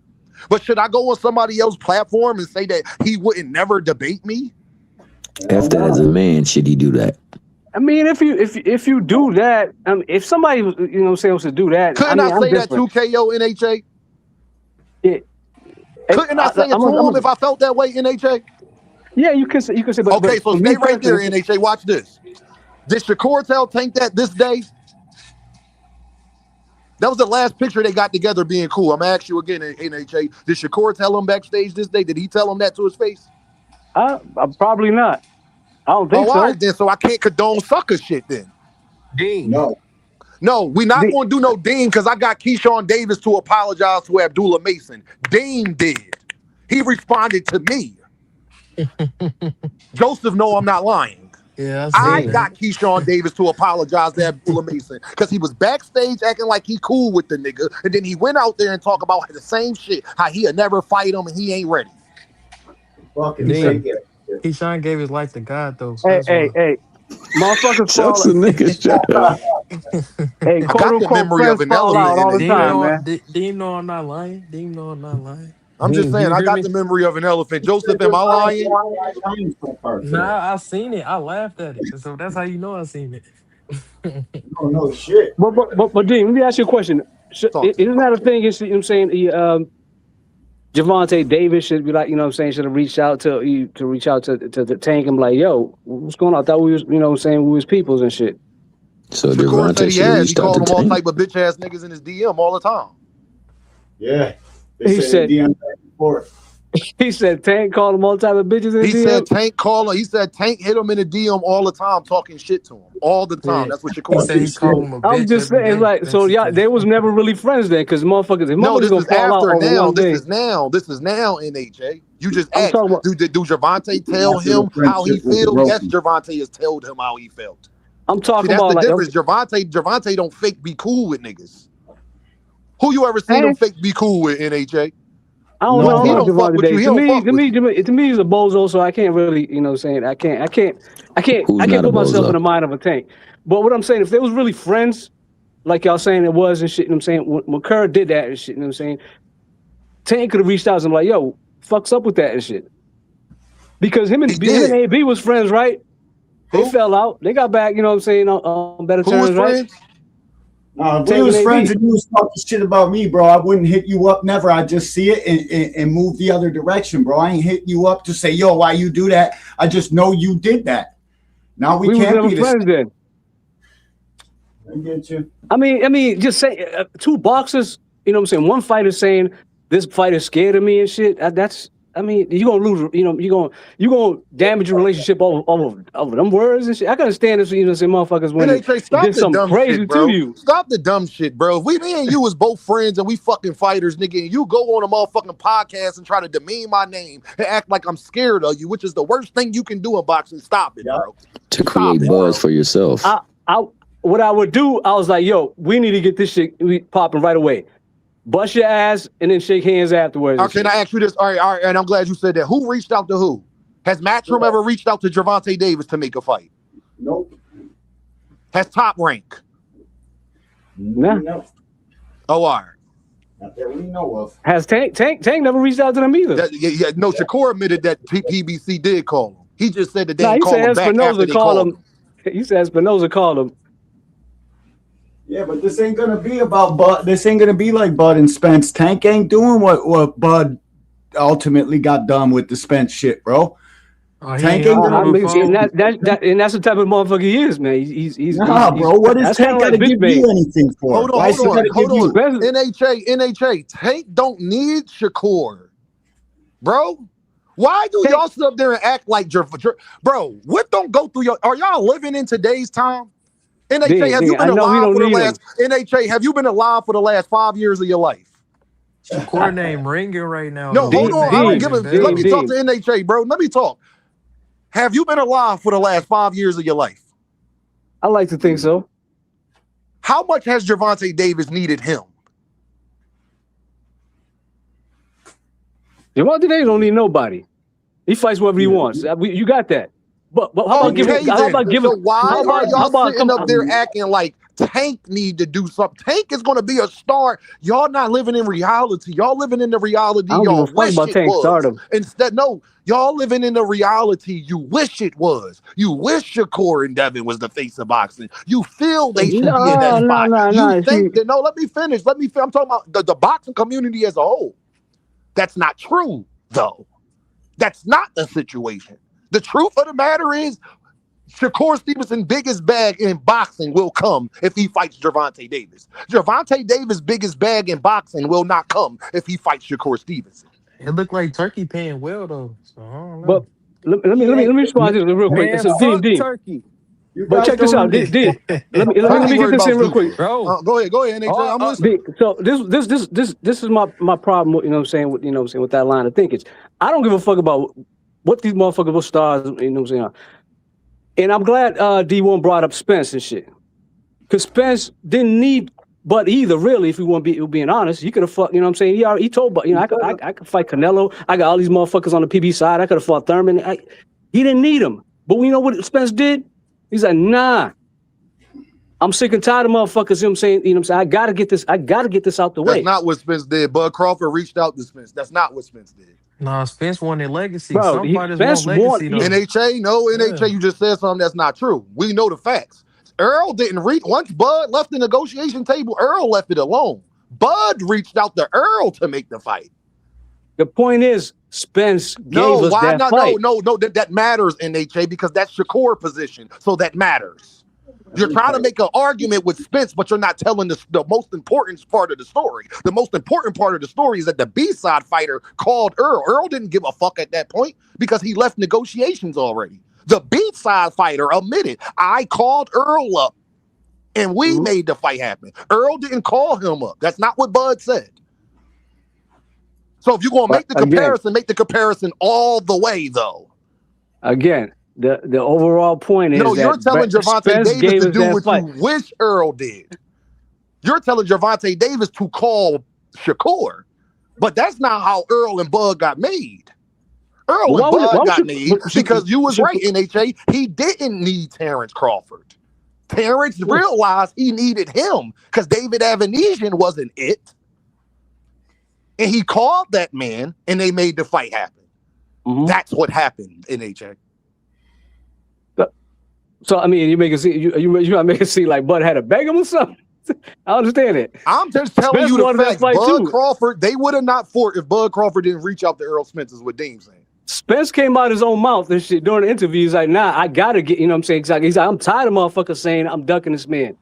But should I go on somebody else's platform and say that he wouldn't never debate me? After as a man, should he do that? I mean, if you do that, if somebody, you know, say wants to do that, couldn't I say that to KO NHA? Yeah. Couldn't I say it to him if I felt that way, NHA? Yeah, you can say. But, okay, so stay right there, NHA. Watch this. Did Shakur tell Tank that this day? That was the last picture they got together being cool. I'm gonna ask you again, NHA. Did Shakur tell him backstage this day? Did he tell him that to his face? Probably not. I don't think so. All right, then. So I can't condone sucker shit then. Dean. No, we're not going to do no Dean because I got Keyshawn Davis to apologize to Abdullah Mason. Dean did. He responded to me. Joseph, no, I'm not lying. Yeah, I got Keyshawn Davis to apologize to Abdullah Mason because he was backstage acting like he cool with the nigga, and then he went out there and talked about the same shit, how he'll never fight him and he ain't ready. Keyshawn gave his life to God, though. So Hey. Motherfuckers Shut the niggas, shut up. Hey, I got the memory of an out all the time, man. Do you know I'm not lying? Do you know I'm not lying? I'm just saying, I got the memory of an elephant. Joseph, am I lying? Nah, I seen it. I laughed at it. So that's how you know I seen it. Oh, no shit. But Dean, let me ask you a question. Isn't that a thing? You know what I'm saying? Gervonta Davis should be like, you know what I'm saying, should have reached out to the Tank and be like, yo, what's going on? I thought we was, you know what I'm saying, we was peoples and shit. So Gervonta should have reached out to Tank. He called him all Tank. type of bitch ass niggas in his DM all the time. Yeah. He said he said Tank called him all type of bitches in his DM. He said Tank called him. He said Tank hit him in the DM all the time, talking shit to him all the time. That's what Shakur said. He called him a bitch. I'm just saying, like, so y'all, they was never really friends then, because motherfuckers. No, this is after now. This is now. NHA. You just asked. Do Gervonta tell him how he feels? Yes, Gervonta has told him how he felt. I'm talking that's about the like difference. Gervonta don't fake be cool with niggas. Who you ever seen him fake be cool with, NHA? I don't know. He don't fuck with you. He don't fuck with you. To me, he's a bozo, so I can't really, you know what I'm saying? I can't put myself in the mind of a Tank. But what I'm saying, if they was really friends, like y'all saying it was and shit, you know what I'm saying? When Kerr did that and shit, you know what I'm saying? Tank could have reached out and like, yo, fucks up with that and shit. Because him and AB was friends, right? They fell out. They got back, you know what I'm saying, on better terms, right? If we was friends and you was talking shit about me, bro, I wouldn't hit you up never. I just see it and move the other direction, bro. I ain't hitting you up to say, yo, why you do that? I just know you did that. Now we can't be friends then. I get you. I mean, just say two boxers, you know what I'm saying? One fighter saying this fighter's scared of me and shit. That's, I mean, you're gonna lose, you know, you're gonna damage your relationship over them words and shit. I can understand this, you know, say motherfuckers when they did something crazy to you. Stop the dumb shit, bro. If me and you was both friends and we fucking fighters, nigga, and you go on a motherfucking podcast and try to demean my name and act like I'm scared of you, which is the worst thing you can do in boxing, stop it, bro. To create buzz for yourself. What I would do, I was like, yo, we need to get this shit popping right away. Bust your ass and then shake hands afterwards. Can I ask you this? All right, and I'm glad you said that. Who reached out to who? Has Matchroom ever reached out to Gervonta Davis to make a fight? Nope. Has Top Rank? No. Oh, all right. Not that we know of. Has Tank never reached out to them either? No, Shakur admitted that PBC did call him. He just said that they didn't call him back after they called him. You said Espinoza called him. Yeah, but this ain't gonna be about Bud. This ain't gonna be like Bud and Spence. Tank ain't doing what Bud ultimately got done with the Spence shit, bro. Oh, Tank he ain't hung gonna up the be phone. And that's the type of motherfucker he is, man. He's bro. What does that's Tank kinda gotta give bitch you anything for? Hold on, Why is he gotta give you? NHA, Tank don't need Shakur, bro. Why do y'all sit up there and act like bro? What don't go through your? Are y'all living in today's time? NHA, have you been alive for the last? NHA, have you been alive for the last 5 years of your life? Shakur name ringing right now. No, though. hold on. I don't give a. Let me talk to Dean. NHA, bro. Let me talk. Have you been alive for the last 5 years of your life? I like to think so. How much has Gervonta Davis needed him? Gervonta Davis don't need nobody. He fights whatever he wants. You got that. But how about giving? So why are y'all sitting up there acting like Tank need to do something? Tank is going to be a star. Y'all not living in reality. Y'all living in the reality y'all wish it was. Instead, no, y'all living in the reality you wish it was. You wish Shakur and Devin was the face of boxing. You feel they should be in that spot. You think that, no, let me finish. I'm talking about the boxing community as a whole. That's not true, though. That's not the situation. The truth of the matter is, Shakur Stevenson's biggest bag in boxing will come if he fights Gervonta Davis. Gervonta Davis' biggest bag in boxing will not come if he fights Shakur Stevenson. It looked like Turkey paying well though. So I don't know. But let me respond to this real quick. Man, So fuck Dean. Turkey. But check this out, Dean. Let me get this in real quick, bro. Go ahead, NHA. I'm listening. So this is my problem. You know what I'm saying? With that line of thinking. I don't give a fuck about what these motherfuckers stars. You know what I'm saying? And I'm glad D1 brought up Spence and shit, because Spence didn't need Bud either. Really, if we want to be being honest, he could have fought. You know what I'm saying? He told Bud, I could fight Canelo. I got all these motherfuckers on the PB side. I could have fought Thurman. He didn't need him. But you know what Spence did? He's like, nah. I'm sick and tired of motherfuckers. You know what I'm saying? You know what I'm saying? I gotta get this out the way. That's not what Spence did. Bud Crawford reached out to Spence. That's not what Spence did. Nah, Spence wanted legacy. Bro, Some fighters want legacy though. NHA, NHA, you just said something that's not true. We know the facts. Earl didn't reach. Once Bud left the negotiation table, Earl left it alone. Bud reached out to Earl to make the fight. The point is, Spence gave us that fight. No, that matters, NHA, because that's Shakur position. So that matters. You're trying to make an argument with Spence, but you're not telling the most important part of the story. The most important part of the story is that the B-side fighter called Earl. Earl didn't give a fuck at that point because he left negotiations already. The B-side fighter admitted, I called Earl up and we made the fight happen. Earl didn't call him up. That's not what Bud said. So if you're going to make the comparison, make the comparison all the way, though. Again, the overall point is you're telling Gervonta Davis to do what you wish Earl did. You're telling Gervonta Davis to call Shakur, but that's not how Earl and Bud got made. Earl and Bud got made because you was right, NHA. He didn't need Terrence Crawford. Terrence realized he needed him because David Avenesian wasn't it. And he called that man, and they made the fight happen. That's what happened, NHA. So I mean, you make it seem you make it seem like Bud had to beg him or something. I understand it. I'm just telling you the facts. Bud Crawford, they would have not fought if Bud Crawford didn't reach out to Earl Spence, is what Dean's saying. Spence came out his own mouth and shit during the interview. He's like, nah, I gotta get, you know what I'm saying? Exactly. He's like, I'm tired of motherfuckers saying I'm ducking this man.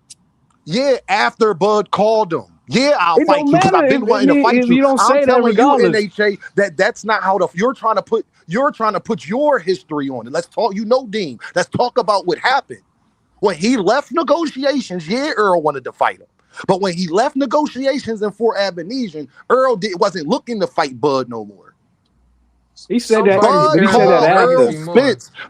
Yeah, after Bud called him. Yeah, I'll fight you because I've been wanting to fight you. You don't say that regardless. You, NHA, that's not how you're trying to put your history on it. Let's talk, Dean. Let's talk about what happened. When he left negotiations, Earl wanted to fight him. But when he left negotiations and for Abenesian, Earl wasn't looking to fight Bud no more. He said that.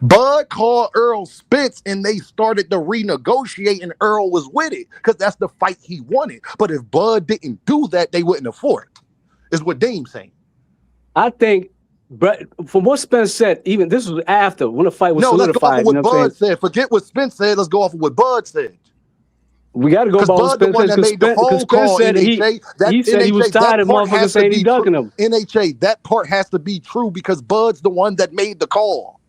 Bud called Earl Spence, and they started to renegotiate, and Earl was with it because that's the fight he wanted. But if Bud didn't do that, they wouldn't have fought. Is what Dame's saying. I think, but from what Spence said, even this was after when the fight was solidified. Let's go off of what Bud said. Forget what Spence said. Let's go off of what Bud said. We got to go by what Spence said because Spence said he said he was tired of motherfuckers saying he ducking him. NHA, that part has to be true because Bud's the one that made the call.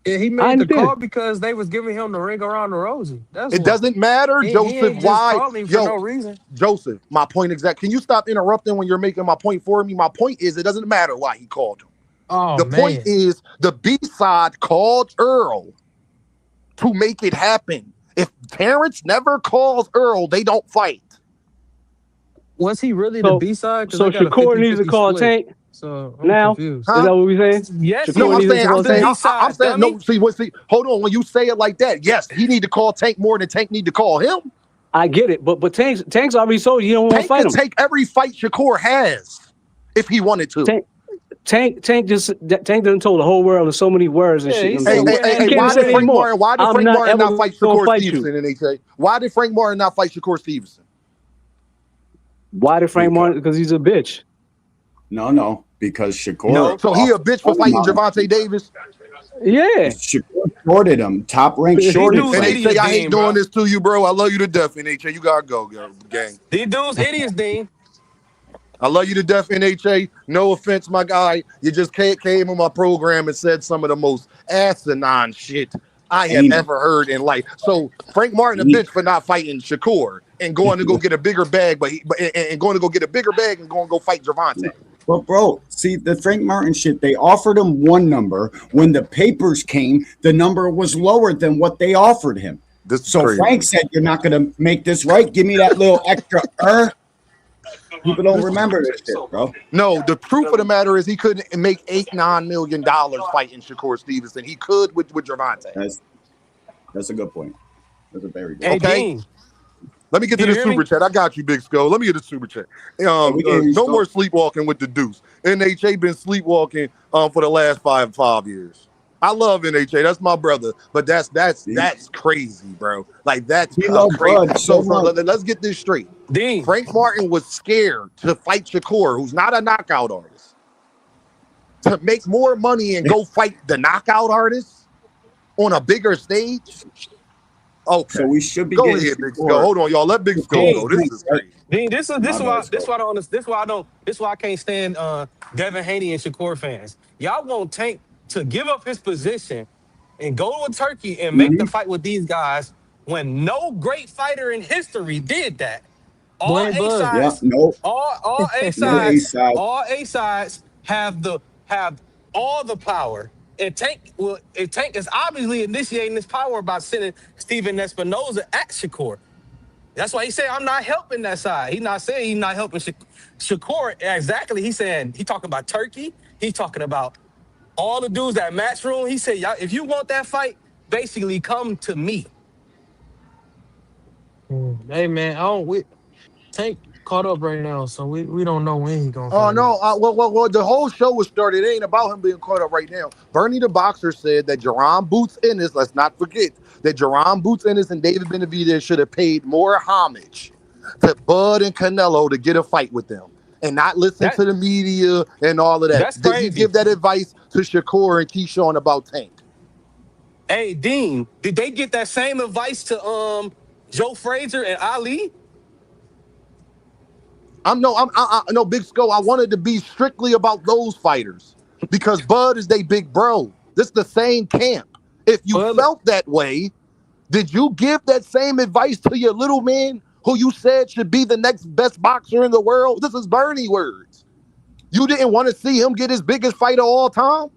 Yeah, he I made the understand. call because they was giving him the ring around the rosy. That's It why. doesn't matter, He Joseph. ain't just Why? calling for Yo, no reason. Joseph, my point exact. Can you stop interrupting when you're making my point for me? My point is, it doesn't matter why he called him. Oh The point man. is, the B side called Earl to make it happen. If Terrence never calls Earl, they don't fight. Was he really the So B side? Because so they got a Shakur needs to 50-50 call split. Tank So I'm now. confused. Is Huh? that what we saying? Yes, No, Shakur I'm needs saying, to I'm call saying, Tank. I'm saying, dummy. no. See, hold on. When you say it like that, yes, he need to call Tank more than Tank need to call him. I get it, but Tank's already told you he don't want to Tank fight can him. take every fight Shakur has if he wanted to. Tank done told the whole world in so many words and Yeah, shit. he I'm said saying, when he that can't even Why say did it Frank anymore. Martin? Why did I'm Frank not Martin ever not fight gonna Shakur fight you. Stevenson in HA? Why did Frank Martin not fight Shakur Stevenson? Why did Frank Martin? Because he's a bitch. No, because Shakur. No. So he a bitch for fighting Martin. Gervonta Davis? Yeah. Shakur shorted him. Top rank These shorted dudes And him. HA, idiots, I hate Dean, doing bro. this to you, bro. I love you to death in HA. You gotta go, gang. These dudes idiots, Dean. I love you to death in HA. No offense, my guy. You just came on my program and said some of the most asinine shit I have Ain't it? ever heard in life. So Frank Martin a bitch for not fighting Shakur and going to go get a bigger bag, and going to go get a bigger bag and going to go fight Gervonta. But bro, see the Frank Martin shit, they offered him one number. When the papers came, the number was lower than what they offered him. So crazy. Frank said, "You're not gonna make this right. Give me that little extra." People don't remember this shit, bro. No, the truth of the matter is he couldn't make $8-9 million fighting Shakur Stevenson. He could with Gervonta. That's a good point. That's a very good Hey, point. Okay. Dean. Let me get to Can the you hear super me? chat. I got you, Big Skull. Let me get the super chat. we can hear you, No Skull. more sleepwalking with the Deuce. NHA been sleepwalking for the last five years. I love NHA. That's my brother. But that's crazy, bro. Like that's We love crazy. Bud So so much. let's get this straight. Dean. Frank Martin was scared to fight Shakur, who's not a knockout artist, to make more money and go fight the knockout artist on a bigger stage. Okay. So we should be go getting ahead, Big Shakur. Skull. Hold on, y'all. Let Big Skull go. This is crazy. Dean, this My bad, is why I can't stand Devin Haney and Shakur fans. Y'all want Tank to give up his position and go to Turkey and make the fight with these guys when no great fighter in history did that. All Blame A Bud. Yeah, sides, no, all A no A sides, side. all A sides have all the power. And Tank is obviously initiating this power by sending Steven Espinoza at Shakur. That's why he said, I'm not helping that side. He's not saying he's not helping Shakur. Exactly. He talking about Turkey. He's talking about all the dudes at Matchroom. He said, y'all, if you want that fight, basically come to me. Hey man, Tank caught up right now, so we don't know when he gonna Oh fight. no! Well, the whole show was started. It ain't about him being caught up right now. Bernie the Boxer said that Jerron Boots Ennis. Let's not forget that Jerron Boots Ennis and David Benavidez should have paid more homage to Bud and Canelo to get a fight with them, and not listen to the media and all of that. That's Did he crazy. give that advice to Shakur and Keyshawn about Tank? Hey Dean, did they get that same advice to Joe Frazier and Ali? No, Big Skull. I wanted to be strictly about those fighters because Bud is they big bro. This is the same camp. If you felt that way, did you give that same advice to your little man who you said should be the next best boxer in the world? This is Bernie words. You didn't want to see him get his biggest fight of all time,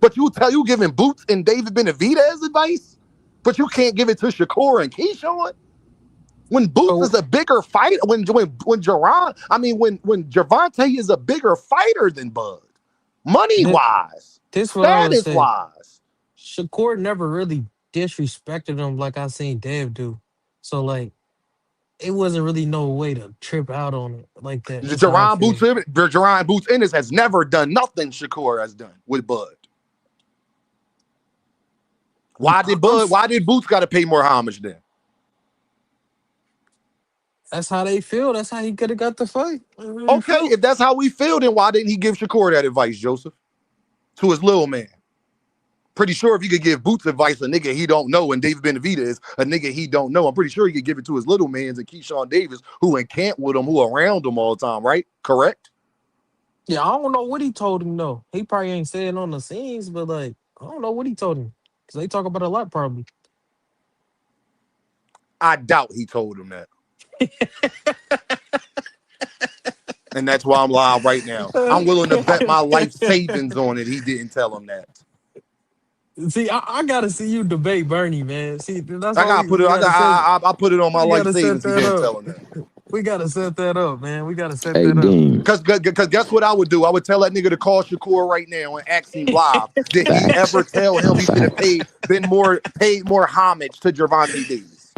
but you giving Boots and David Benavidez advice, but you can't give it to Shakur and Keyshawn. When Boots is a bigger fighter, when Gervonta is a bigger fighter than Bud, money wise, This what I would status say. wise. Shakur never really disrespected him like I seen Dev do. So like it wasn't really no way to trip out on it like that. Jerron Boots Ennis has never done nothing Shakur has done with Bud. Why did Boots got to pay more homage then? That's how they feel. That's how he could have got the fight. Okay, if that's how we feel, then why didn't he give Shakur that advice, Joseph? To his little man. Pretty sure if he could give Boots advice, a nigga he don't know, and David Benavidez, a nigga he don't know, I'm pretty sure he could give it to his little mans and Keyshawn Davis, who in camp with him, who around him all the time, right? Correct? Yeah, I don't know what he told him though. He probably ain't saying on the scenes, but like, I don't know what he told him. Because they talk about it a lot, probably. I doubt he told him that. And that's why I'm live right now. I'm willing to bet my life savings on it. He didn't tell him that. See, I gotta see you debate Bernie, man. See, that's I why gotta put it. I put it on my life savings. He didn't tell him that. We gotta set that up, man. We gotta set Hey, that Dean. Because guess what I would do? I would tell that nigga to call Shakur right now and ask him live. Did he Facts. ever tell him he should have Facts. paid more homage to Gervonta Davis?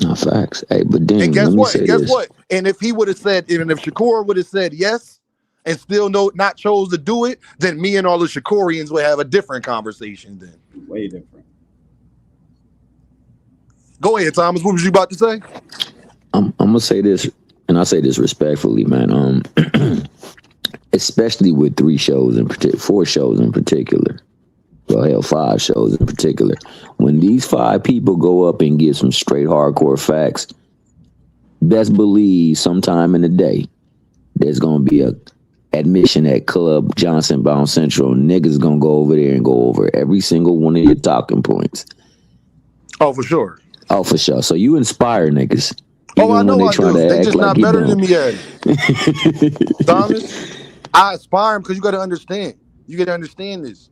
No, facts. Hey, but Dean, And guess let me what? say And guess this. what? And if he would have said, even if Shakur would have said yes and still not chose to do it, then me and all the Shakurians would have a different conversation then. Way different. Go ahead, Thomas. What was you about to say? I'm gonna say this, and I say this respectfully, man. Especially with 4 shows in particular. Well, hell, 5 shows in particular. When these 5 people go up and get some straight hardcore facts, best believe sometime in the day there's gonna be a admission at Club Johnson Bound Central. Niggas gonna go over there and go over every single one of your talking points. Oh, for sure. Oh, for sure. So you inspire niggas. Oh, I know I do. They just not better than me at it. Thomas, I aspire them because you got to understand. You got to understand this.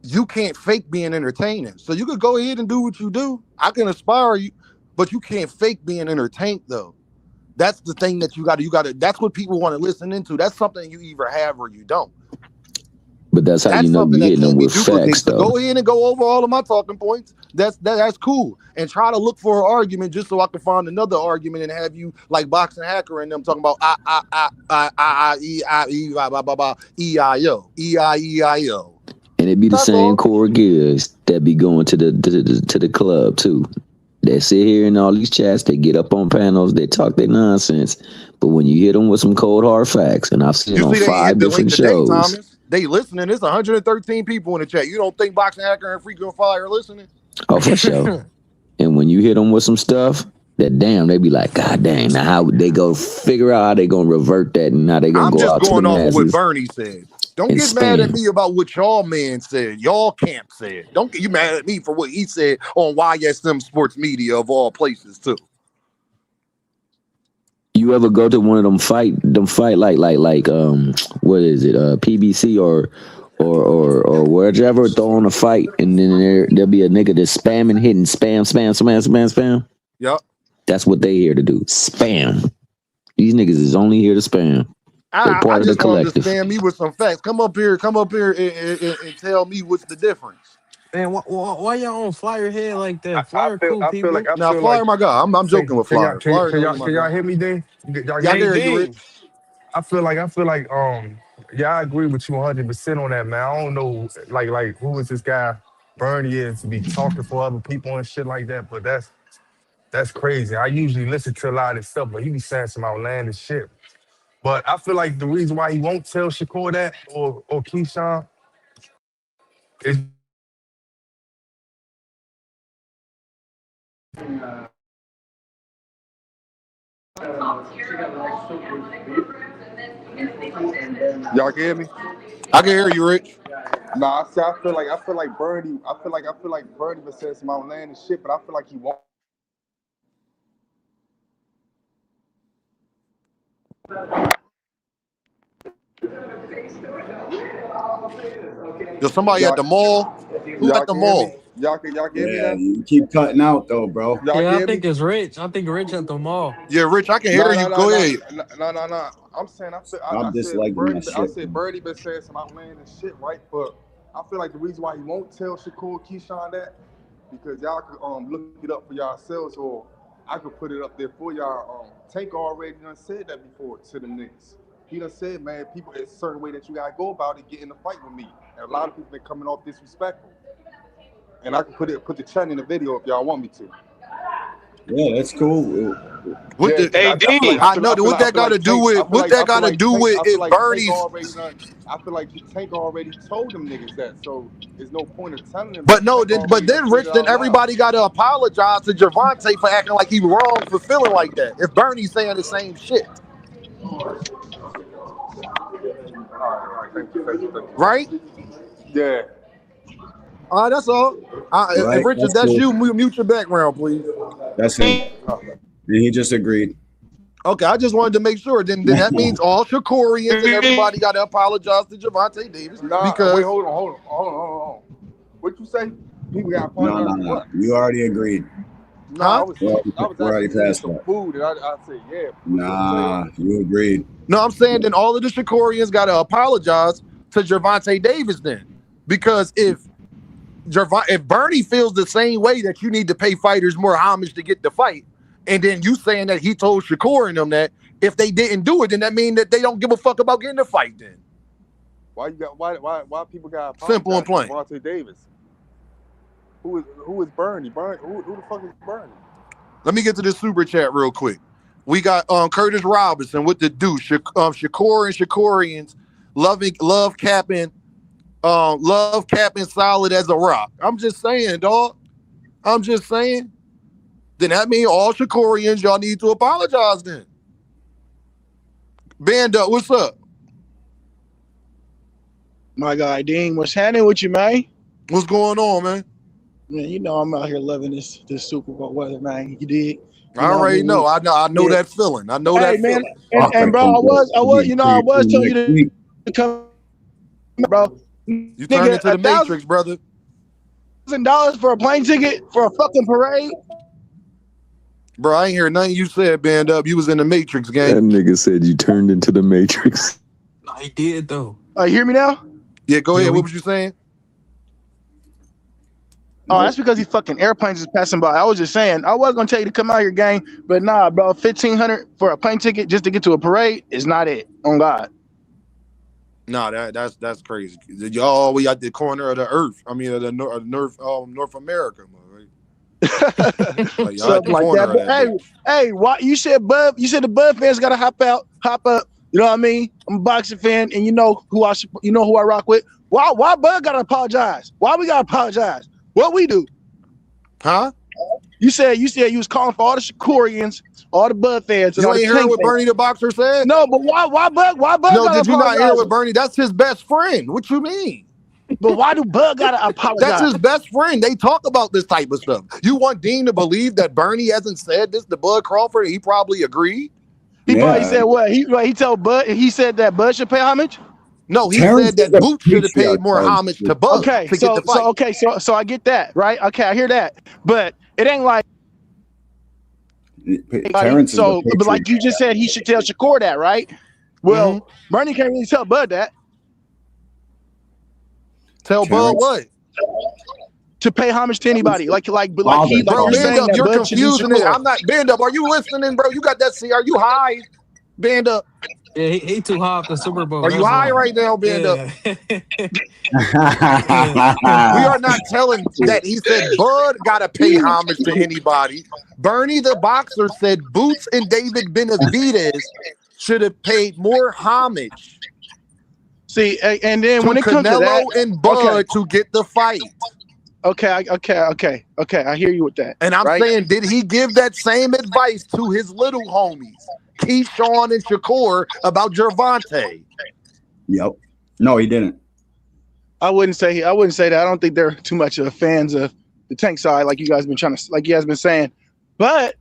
You can't fake being entertaining. So you could go ahead and do what you do. I can aspire you, but you can't fake being entertained, though. That's the thing that you got to. That's what people want to listen into. That's something you either have or you don't. But that's how you know you're hitting them with facts, though. Go ahead and go over all of my talking points. That's cool. And try to look for an argument just so I can find another argument and have you like Boxing Hacker and them talking about E-I-E-I-O. And it be the same core gears that be going to the club too. They sit here in all these chats, they get up on panels, they talk their nonsense. But when you hit them with some cold hard facts, and I've seen it on 5 different shows. They listening. There's 113 people in the chat. You don't think Boxing Hacker and Frequent Fire are listening? Oh, for sure. And when you hit them with some stuff, that damn, they be like, God dang, now how would they go figure out how they gonna revert that and how they gonna go out to the masses? I'm just going off what Bernie said. Don't get mad at me about what y'all man said. Y'all camp said. Don't get you mad at me for what he said on YSM Sports Media of all places too. You ever go to one of them fight like what is it, PBC or wherever, throwing a fight, and then there'll be a nigga that's spamming, hitting spam. Yep. That's what they here to do. Spam. These niggas is only here to spam. They're part of the collective. I just want to spam me with some facts. Come up here and tell me what's the difference. Man, why y'all on Flyer head like that? Flyer cool people. Now, Flyer, my guy. I'm joking with Flyer. Can y'all hear me, then? Y'all hear you, Rich? I feel like yeah, I agree with you 100% on that, man. I don't know like who is this guy Bernie is to be talking for other people and shit like that, but that's crazy. I usually listen to a lot of this stuff, but he be saying some outlandish shit. But I feel like the reason why he won't tell Shakur that or Keyshawn is y'all can hear me? I can hear you, Rich. Nah, I feel like Bernie. I feel like Bernie was saying some outlandish shit, but I feel like he won't. There's somebody at the mall. Who at the mall? Y'all get me now? You keep cutting out though, bro. Yeah, I think it's Rich. I think Rich at the mall. Yeah, Rich, I can hear you. Go ahead. No. I'm saying I said Bernie been saying some outlandish shit, right? But I feel like the reason why he won't tell Shakur Keyshawn that, because y'all could look it up for yourselves, or I could put it up there for y'all. Tank already done said that before to the Knicks. He done said, man, people, it's a certain way that you gotta go about it, get in the fight with me. And a lot of people been coming off disrespectful. And I can put the chat in the video if y'all want me to. Yeah, that's cool. I know what that got to do with if Bernie's. I feel like Tank already told them niggas that, so there's no point of telling them. But no, then Rich, then everybody got to apologize to Gervonta for acting like he wrong for feeling like that. If Bernie's saying the same shit, all right, thank you. Right? Yeah. All right, that's all. Right, Richard, that's that's cool. you. Mute your background, please. That's him. He just agreed. Okay, I just wanted to make sure. Then that means all Shakurians and everybody got to apologize to Gervonta Davis because wait, hold on. What you say? People got apologize for what? You already agreed. No, I was already asking past some that. food, and I said, yeah. Nah, you agreed. No, I'm saying then all of the Shakurians got to apologize to Gervonta Davis then, because if Bernie feels the same way that you need to pay fighters more homage to get the fight, and then you saying that he told Shakur and them that if they didn't do it, then that mean that they don't give a fuck about getting the fight. Then why people got simple and plain? Gervonta Davis. Who is Bernie? Who the fuck is Bernie? Let me get to this super chat real quick. We got Curtis Robinson with the douche. Shakur and Shakurians love capping solid as a rock. I'm just saying, dog. I'm just saying. Then that means all Shakurians, y'all need to apologize then. Band up, what's up? My guy Dean, what's happening with you, man? What's going on, man? Man, you know I'm out here loving this Super Bowl weather, man. You did. I already know. I know that feeling. I know that man, feeling. And bro, I was telling you to come, bro. You turned into the Matrix, brother. $1,000 for a plane ticket for a fucking parade. Bro, I ain't hear nothing you said, Band Up. You was in the Matrix game. That nigga said you turned into the Matrix. No, he did though. You hear me now? Yeah, go ahead. What was you saying? Oh, that's because these fucking airplanes is passing by. I was just saying, I was gonna tell you to come out here, gang, but nah, bro, $1,500 for a plane ticket just to get to a parade is not it. On God. No, that's crazy. Y'all we at the corner of the earth. I mean, of the North America, right? Like, something like that. But hey, why you said Bud? You said the Bud fans gotta hop up. You know what I mean? I'm a boxing fan, and you know who I rock with. Why Bud gotta apologize? Why we gotta apologize? What we do? Huh? You said you was calling for all the Shakurians, all the Bud fans. You ain't heard what Bernie the Boxer said? No, but why Bud? No, did you not hear what Bernie? That's his best friend. What you mean? But why do Bud gotta apologize? That's his best friend. They talk about this type of stuff. You want Dean to believe that Bernie hasn't said this to Bud Crawford? He probably agreed. He probably said what? He told Bud. He said that Bud should pay homage. No, he said that Boots should have paid more homage to Bud. Okay, to get the fight. So I get that, right? Okay, I hear that, but it ain't like. But like you just said, he should tell Shakur that, right? Well, Bernie can't really tell Bud that. Tell Bud what? To pay homage to anybody, like bro, Band Up, you're confusing it. I'm not Band Up. Are you listening, bro? You got that? Are you high, Band Up? Yeah, he too high for the Super Bowl. Are you high right now, Band Up? We are not telling that he said Bud gotta pay homage to anybody. Bernie the Boxer said Boots and David Benavidez should have paid more homage. See, and then when it comes to Canelo that, and Bud to get the fight. Okay. I hear you with that. And I'm saying, did he give that same advice to his little homies, Keyshawn and Shakur, about Gervonta? Yep. No, he didn't. I wouldn't say that. I don't think they're too much of fans of the Tank side, like you guys been saying. But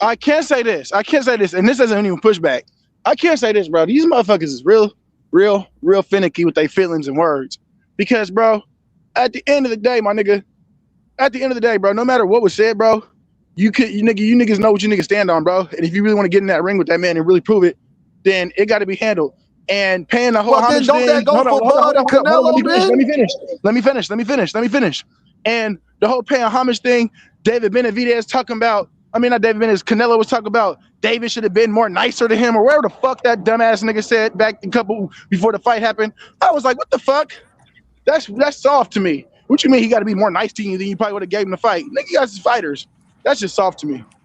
I can say this, and this isn't even pushback. I can't say this, bro. These motherfuckers is real finicky with their feelings and words. Because, bro, at the end of the day, my nigga, bro, no matter what was said, bro, you niggas know what you niggas stand on, bro. And if you really want to get in that ring with that man and really prove it, then it got to be handled. And paying the whole homage thing. Let me finish. And the whole paying homage thing, David Benavidez talking about, not David Benavidez, Canelo was talking about David should have been more nicer to him or whatever the fuck that dumbass nigga said back before the fight happened. I was like, what the fuck? That's soft to me. What you mean he got to be more nice to you than you probably would have gave him the fight? Nigga, you guys is fighters. That's just soft to me.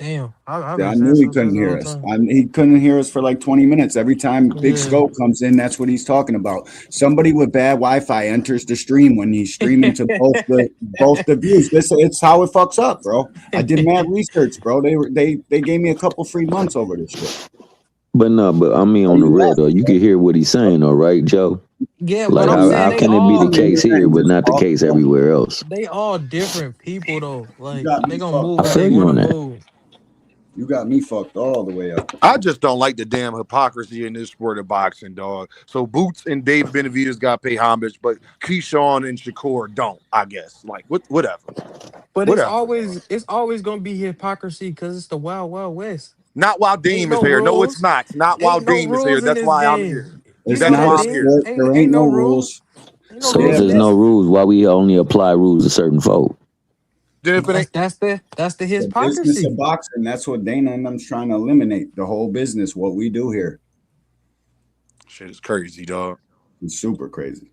Damn, I've I been knew saying he couldn't the hear whole us. time. He couldn't hear us for like 20 minutes. Every time Big Yeah. Scope comes in, that's what he's talking about. Somebody with bad Wi-Fi enters the stream when he's streaming to both the views. It's how it fucks up, bro. I did mad research, bro. They gave me a couple free months over this shit. But no, but I mean on the real though, you can hear what he's saying, all right, Joe? Yeah, Like but I'm saying how they can it be the all case here but not the case everywhere else? they all different people though. Like got they me gonna fucked move I how up. they feel you wanna on that. move. You got me fucked all the way up. I just don't like the damn hypocrisy in this sport of boxing, dog. So Boots and Dave Benavidez got to pay homage, but Keyshawn and Shakur don't, I guess. Like, whatever. But Whatever. it's always gonna be hypocrisy because it's the wild, wild west. Not while Ain't Deem is no here. No, it's rules. not. Not while Ain't no Deem is here. rules in That's this why I'm here. game. You It's know That's not that, why a I'm Dean? here. sport. There ain't no rules. Ain't no So rules if in there's no this. rules, why we only apply rules to certain folk? Then if it ain't That's the The business hypocrisy. of boxing, that's what Dana and them's trying to eliminate. The whole business, what we do here. shit is crazy, dog. It's super crazy.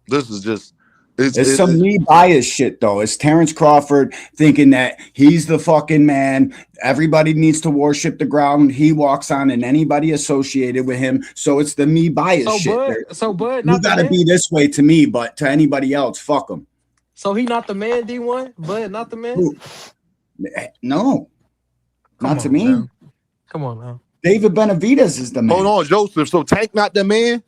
This is just It's some me bias shit though. It's Terrence Crawford thinking that he's the fucking man. Everybody needs to worship the ground he walks on and anybody associated with him. So it's the me bias shit. Bud You not the gotta be man. this way to me, but to anybody else, fuck him. So he not the man, D1? Bud not the man? No, Come not to on, me. man. Come on now. David Benavidez is the man. Hold on, Joseph. So Tank not the man?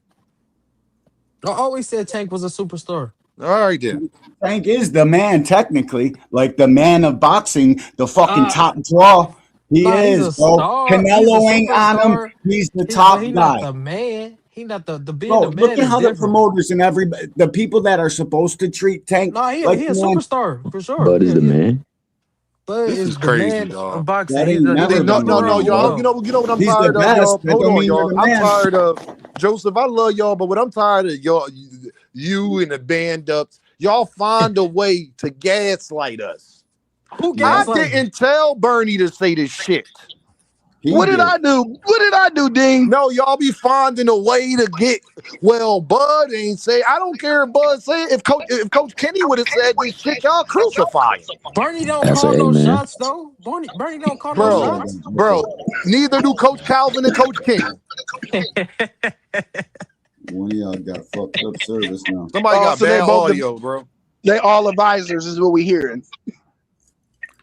I always said Tank was a superstar. All right then. Tank is the man, technically, like the man of boxing, the fucking top draw. He Nah, he's is, a bro. star. He's a Canelo ain't on him. superstar. He's the But top he guy. not the man. He not the being Bro, the look man at is how the different. promoters and the people that are supposed to treat Tank Nah, he like a the man. superstar for sure. Bud is the man. Bud This is is the crazy, man dog. of boxing. That He's ain't the never No, been no, the no, man, y'all. bro. You know what I'm He's the tired of, best. y'all. That Hold don't on, mean you're y'all. the I'm man. tired of Joseph. I love y'all, but what I'm tired of y'all, you and the band ups. Y'all find a way to gaslight us. Who I gaslighting? didn't tell Bernie to say this shit. What did I do? What did I do, Dean? No, y'all be finding a way to get. Well, Bud ain't say. I don't care if Bud say it. If Coach Kenny would have said this shit, y'all crucify him. Bernie don't That's call a no man. shots though. Bernie don't call no Bro, shots. neither do Coach Calvin and Coach Kenny. One of y'all got fucked up service now. Somebody got so they bad both audio, bro. they all advisors is what we hearing.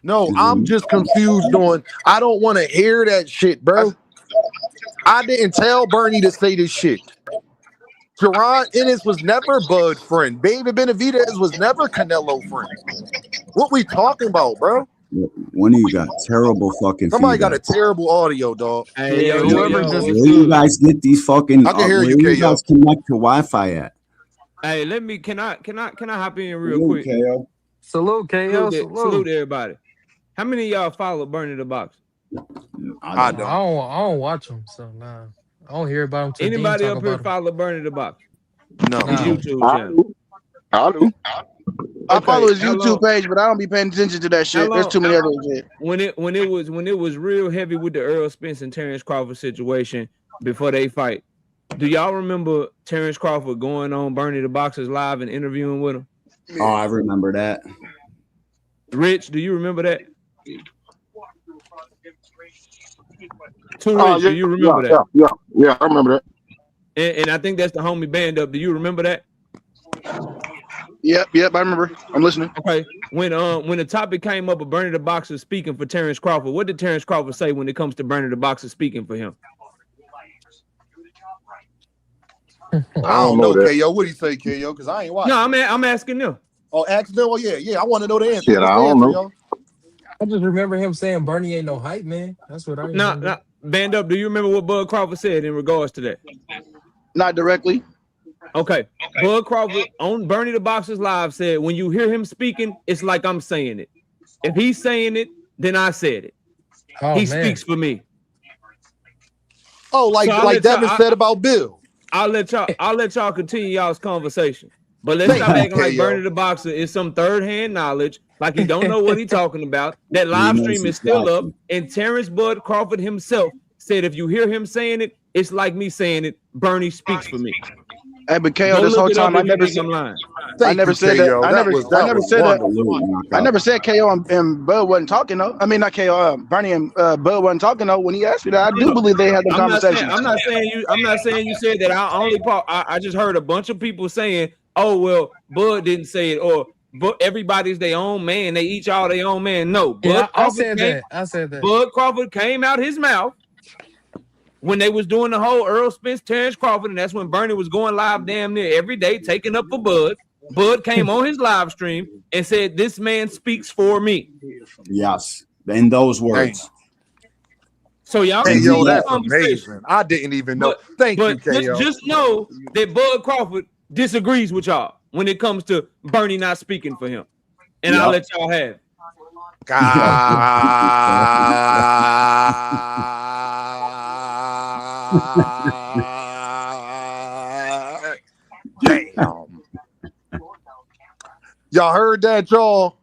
No, I'm just confused on. I don't want to hear that shit, bro. I didn't tell Bernie to say this shit. Jerron Ennis was never Bud friend. Baby Benavidez was never Canelo friend. What we talking about, bro? One of you got terrible fucking Somebody feedback. got a terrible audio, dog. Hey, Yeah, whoever just Where you guys get these fucking? I can hear where you, you KO. guys connect to Wi-Fi at? Hey, can I hop in real Salute, quick? KO. salute KO, Salute everybody. How many of y'all follow Bernie the Box? I don't. I don't watch him, so nah. I don't hear about him. Till Dean Anybody talk up here about him. follow Bernie the Box? No. His Nah. YouTube channel. I do. I Okay, follow his how YouTube long- page, but I don't be paying attention to that How shit. There's long- too many other shit. When it was real heavy with the Earl Spence and Terrence Crawford situation before they fight, do y'all remember Terrence Crawford going on Bernie the Boxers live and interviewing with him? Oh, I remember that. Rich, do you remember that? Too Rich, do you remember that? Yeah, I remember that. And I think that's the homie band up. Do you remember that? Yep, I remember. I'm listening. Okay. When the topic came up of Bernie the Boxer speaking for Terrence Crawford, what did Terrence Crawford say when it comes to Bernie the Boxer speaking for him? I don't know, KO. What do you say, KO? Because I ain't watching. No, I'm asking them. Oh, ask them. Oh, yeah. I want to know the answer. Yeah, What's I the don't answer, know. y'all? I just remember him saying Bernie ain't no hype man. That's what I remember. No, band up. Do you remember what Bud Crawford said in regards to that? Not directly. Okay. Bud Crawford on Bernie the Boxer's live said, when you hear him speaking, it's like I'm saying it. If he's saying it, then I said it. Oh, He man. speaks for me. Oh, like So Devin said about Bill. I'll let y'all continue y'all's conversation. But let's stop acting like Bernie the Boxer is some third-hand knowledge, like he don't know what he's talking about. That live stream is still up, and Terrence Bud Crawford himself said, if you hear him saying it, it's like me saying it. Bernie speaks for me. Hey, but KO, Go this look whole it up time I if you never think said I'm lying. I never said that. I never was said that. wonderful. I never said KO and Bud wasn't talking though. I mean not KO, Bernie and Bud wasn't talking though. When he asked me that, I do believe they had them conversations. I'm not saying you said that. I just heard a bunch of people saying, "Oh well, Bud didn't say it," or "But everybody's their own man. They each all their own man." No, Yeah, I said that. I said that. Bud Crawford came out his mouth when they was doing the whole Earl Spence, Terrence Crawford, and that's when Bernie was going live damn near every day, taking up for Bud. Bud came on his live stream and said, "This man speaks for me." Yes, in those words. So y'all Hey, can yo, see that's amazing. I didn't even know. Thank you, KO. Just know that Bud Crawford disagrees with y'all when it comes to Bernie not speaking for him. And I'll let y'all have it. Damn. Y'all heard that, y'all?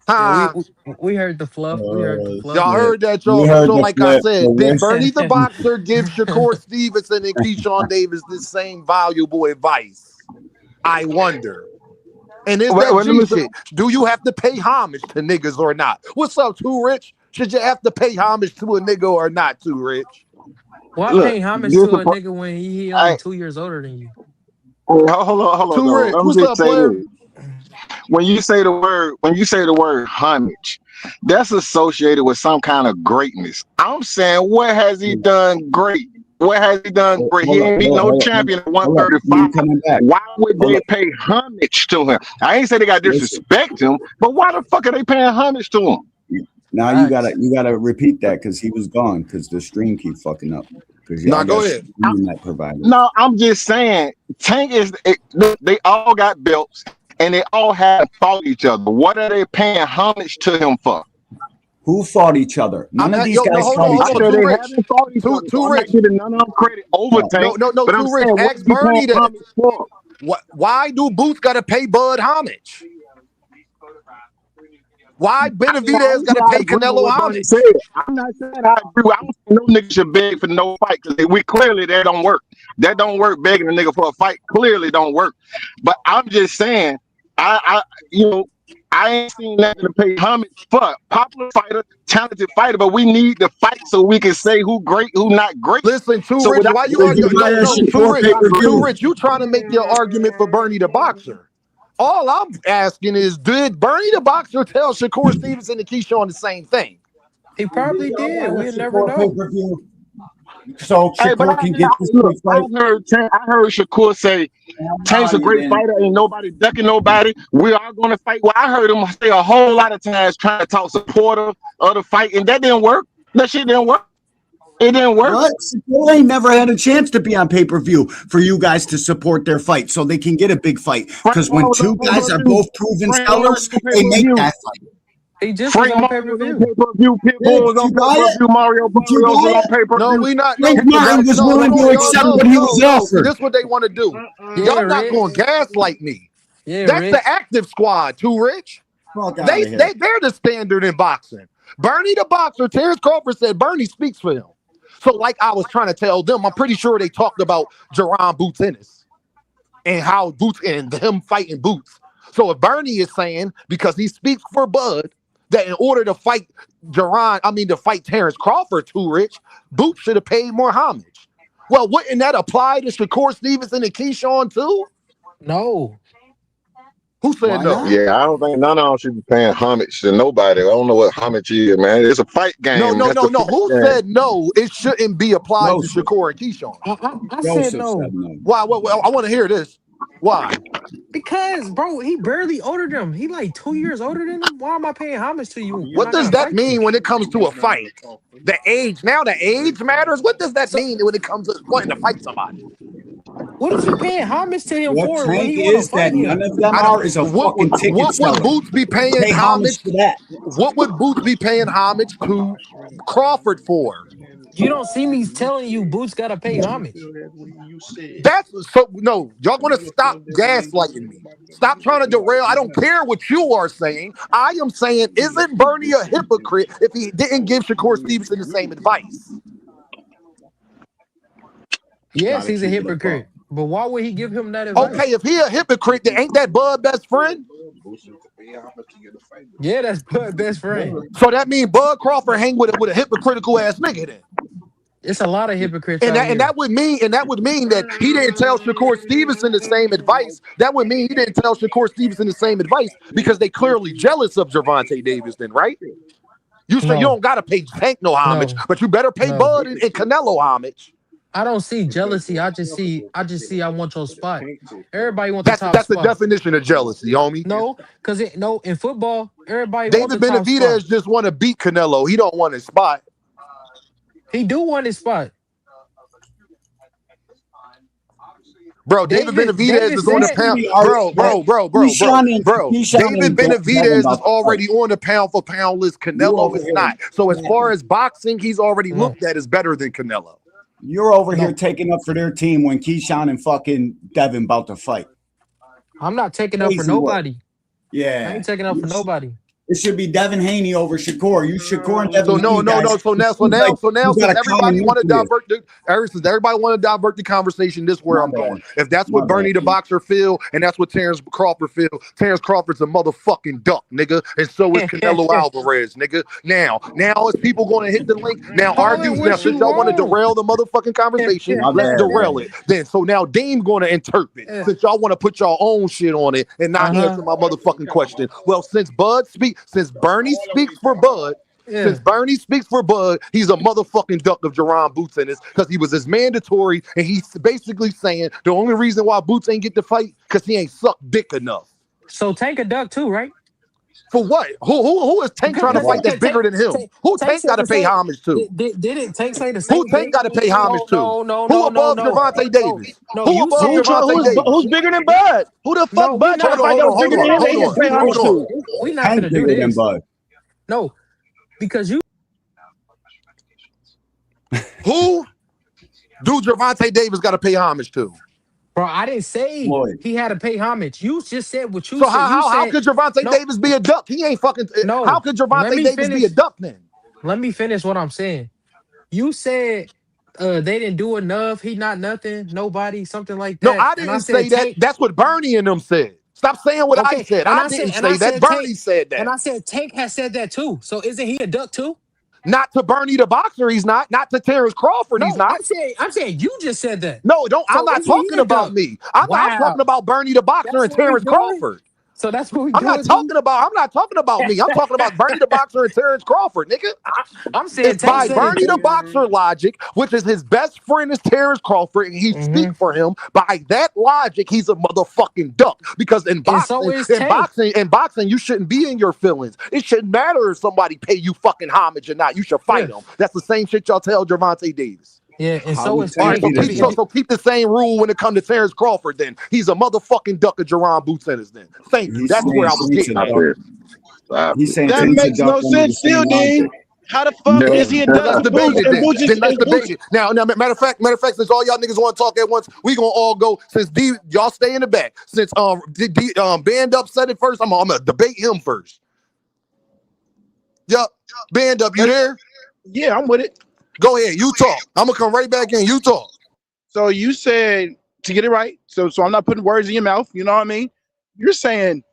Yeah, we heard the fluff. We heard the fluff. Y'all heard that, y'all. So, like I said, did Bernie the Boxer give Shakur Stevenson and Keyshawn Davis this same valuable advice? I wonder. And is that G shit? Do you have to pay homage to niggas or not? What's up, Too Rich? Should you have to pay homage to a nigga or not, Too Rich? Why pay homage to a nigga when he only 2 years older than you? Hold on. Too Rich. Let me What's just up, say player? this. When you say the word homage, that's associated with some kind of greatness. I'm saying, what has he done great? What has he done great? He ain't beat no champion at 135. Why would they pay homage to him? I ain't say they got to disrespect him, but why the fuck are they paying homage to him? Now you gotta repeat that because he was gone because the stream keep fucking up. Now go ahead. No, I'm just saying, Tank they all got belts and they all have fought each other. What are they paying homage to him for? Who fought each other? None of these guys fought each other. They haven't fought each other. Too Rich. I'm not giving none of them credit over Tank. No, but Too Rich. Ask Bernie that. Why do Boots got to pay Bud homage? Why Benavidez got to pay Canelo homage? I'm not saying I agree. I don't think no nigga should beg for no fight because that don't work. That don't work. Begging a nigga for a fight clearly don't work. But I'm just saying, I ain't seen nothing to pay homage for. Popular fighter, talented fighter, but we need the fight so we can say who great, who not great. Listen, Too Rich, why you arguing? Too Rich, you trying to make your argument for Bernie the Boxer. All I'm asking is, did Bernie the Boxer tell Shakur Stevenson and Keyshawn the same thing? He probably did. We'll never know. So Shakur can get this quick fight. I heard Shakur say, Tank's a great fighter. Ain't nobody ducking nobody. We are going to fight. Well, I heard him say a whole lot of times trying to talk supportive of the fight, and that didn't work. That shit didn't work. It didn't work. What? Shakur ain't never had a chance to be on pay-per-view for you guys to support their fight so they can get a big fight. Because when two guys are both proven sellers, they make that fight. He just was on pay-per-view. Pitbull was on pay-per-view. Mario Barrios was on pay-per-view. No, we not. Frank Martin was willing to accept what he was offered. This is what they want to do. Y'all not going to gaslight me. That's the active squad, Too Rich. They're the standard in boxing. Bernie the Boxer, Terrence Crawford said Bernie speaks for him. So like I was trying to tell them, I'm pretty sure they talked about Jerron Boots Ennis and how Boots and him fighting Boots. So if Bernie is saying, because he speaks for Bud, that in order to fight to fight Terrence Crawford, Too Rich, Boots should have paid more homage. Well, wouldn't that apply to Shakur Stevenson and Keyshawn too? No. Who said no? Yeah, I don't think none of them should be paying homage to nobody. I don't know what homage is, man. It's a fight game. No. Who said no? It shouldn't be applied to Shakur and Keyshawn. I said no. Why? Well, I want to hear this. Why? Because, bro, he barely older than him. He like 2 years older than him. Why am I paying homage to you? What does that mean when it comes to a fight? The age matters. What does that mean when it comes to wanting to fight somebody? What is he paying homage to him what for? Tank When he is that none of them are is a fucking ticket seller. What would Boots be paying homage to that? What would Boots be paying homage to Crawford for? You don't see me telling you Boots got to pay homage. That's so no. Y'all want to stop gaslighting me. Stop trying to derail. I don't care what you are saying. I am saying, isn't Bernie a hypocrite if he didn't give Shakur Stevenson the same advice? Yes, he's a hypocrite. But why would he give him that advice? Okay, if he a hypocrite, then ain't that Bud best friend? Yeah, that's Bud best friend. So that means Bud Crawford hang with a hypocritical ass nigga then. It's a lot of hypocrites And out here. that would mean that he didn't tell Shakur Stevenson the same advice. That would mean he didn't tell Shakur Stevenson the same advice because they clearly jealous of Gervonta Davis then, right? You say you don't gotta pay Tank no homage, but you better pay Bud and Canelo homage. I don't see jealousy. I just see I want your spot. Everybody wants the top spot. That's the definition of jealousy, homie. No, because in football, everybody wants David the top Benavidez spot. just want to beat Canelo. He don't want his spot. He do want his spot. Bro, David Benavidez is on the pound. Bro. David Benavidez is already on the pound for pound list. Canelo is not. So as far as boxing, he's already looked at as better than Canelo. You're over here taking up for their team when Keyshawn and fucking Devin about to fight. I'm not taking up for nobody. Yeah. I ain't taking up for nobody. It should be Devin Haney over Shakur. You Shakur and Devin. So no. So now, since everybody want to divert the conversation, this is where I'm going. If that's what Bernie the Boxer feel, and that's what Terrence Crawford feel, Terrence Crawford's a motherfucking duck, nigga, and so is Canelo Alvarez, nigga. Now is people going to hit the link? Now argue. Now since y'all want to derail the motherfucking conversation, let's derail it. Then so now Dean going to interpret since y'all want to put y'all own shit on it and not answer my motherfucking question. Well, since Bernie speaks for Bud, he's a motherfucking duck of Jerron Boots in this because he was his mandatory, and he's basically saying the only reason why Boots ain't get to fight because he ain't sucked dick enough. So Tank a duck too, right? For what? Who is Tank trying to fight that's bigger than him? Who Tank got to pay homage to? Didn't Tank say the same? Who Tank got to pay homage to? Who above Gervonta Davis? Who above Gervonta Davis? Who's bigger than Bud? Who the fuck Bud trying to fight that was bigger than him? They just pay homage to. We not gonna do this. No, because you. Who do Gervonta Davis got to pay homage to? Bro, I didn't say he had to pay homage. You just said what you said. So how could Gervonta Davis be a duck? He ain't fucking. No. How could Gervonta Davis be a duck then? Let me finish what I'm saying. You said they didn't do enough. He not nothing. Nobody. Something like that. No, I didn't say that. That's what Bernie and them said. Stop saying what I said. I didn't say that. Bernie said that. And I said Tank has said that too. So isn't he a duck too? Not to Bernie the Boxer, he's not. Not to Terrence Crawford, he's not. I'm saying you just said that. No, I'm not talking about me. I'm talking about Bernie the Boxer and Terrence Crawford. So that's what I'm not talking about me. I'm talking about Bernie the Boxer and Terrence Crawford, nigga. I'm saying it's by Bernie the Boxer logic, which is his best friend is Terrence Crawford, and he speak for him. By that logic, he's a motherfucking duck. Because in boxing, you shouldn't be in your feelings. It shouldn't matter if somebody pay you fucking homage or not. You should fight him. That's the same shit y'all tell Gervonta Davis. Yeah, and so is Tank. So keep the same rule when it comes to Terrence Crawford. Then he's a motherfucking duck of Jerron Boots in his. Then thank you. That's where I was getting at. He's saying that makes no sense, still, Dean. How the fuck is he a duck? Let's debate it. Then let's debate it. Now, matter of fact, since all y'all niggas want to talk at once, we gonna all go. Since y'all stay in the back. Since Band Up said it first, I'm gonna debate him first. Yup, Band Up, you there? Yeah, I'm with it. Go ahead, you talk. I'm gonna come right back in. You talk. So you said to get it right. So I'm not putting words in your mouth. You know what I mean? You're saying,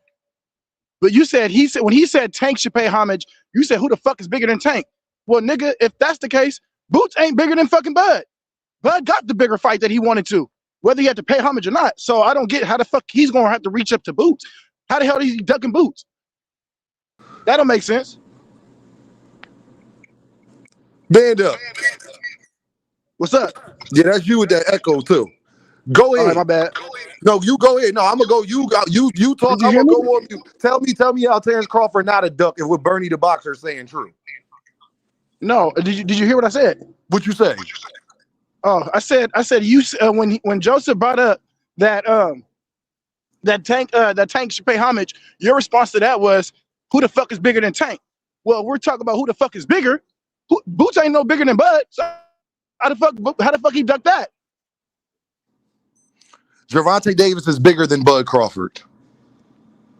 but you said when he said Tank should pay homage. You said who the fuck is bigger than Tank? Well, nigga, if that's the case, Boots ain't bigger than fucking Bud. Bud got the bigger fight that he wanted to, whether he had to pay homage or not. So I don't get how the fuck he's gonna have to reach up to Boots. How the hell is he ducking Boots? That don't make sense. Band Up. What's up? Yeah, that's you with that echo too. Go ahead. Right, my bad. No, you go ahead. No, I'm gonna go. You talk. I'm gonna go on you. Tell me how Terrence Crawford not a duck if what Bernie the Boxer is saying true. No, did you hear what I said? What you say? Oh, I said you when Joseph brought up that Tank should pay homage. Your response to that was, who the fuck is bigger than Tank? Well, we're talking about who the fuck is bigger. Boots ain't no bigger than Bud. So how the fuck he ducked that? Gervonta Davis is bigger than Bud Crawford.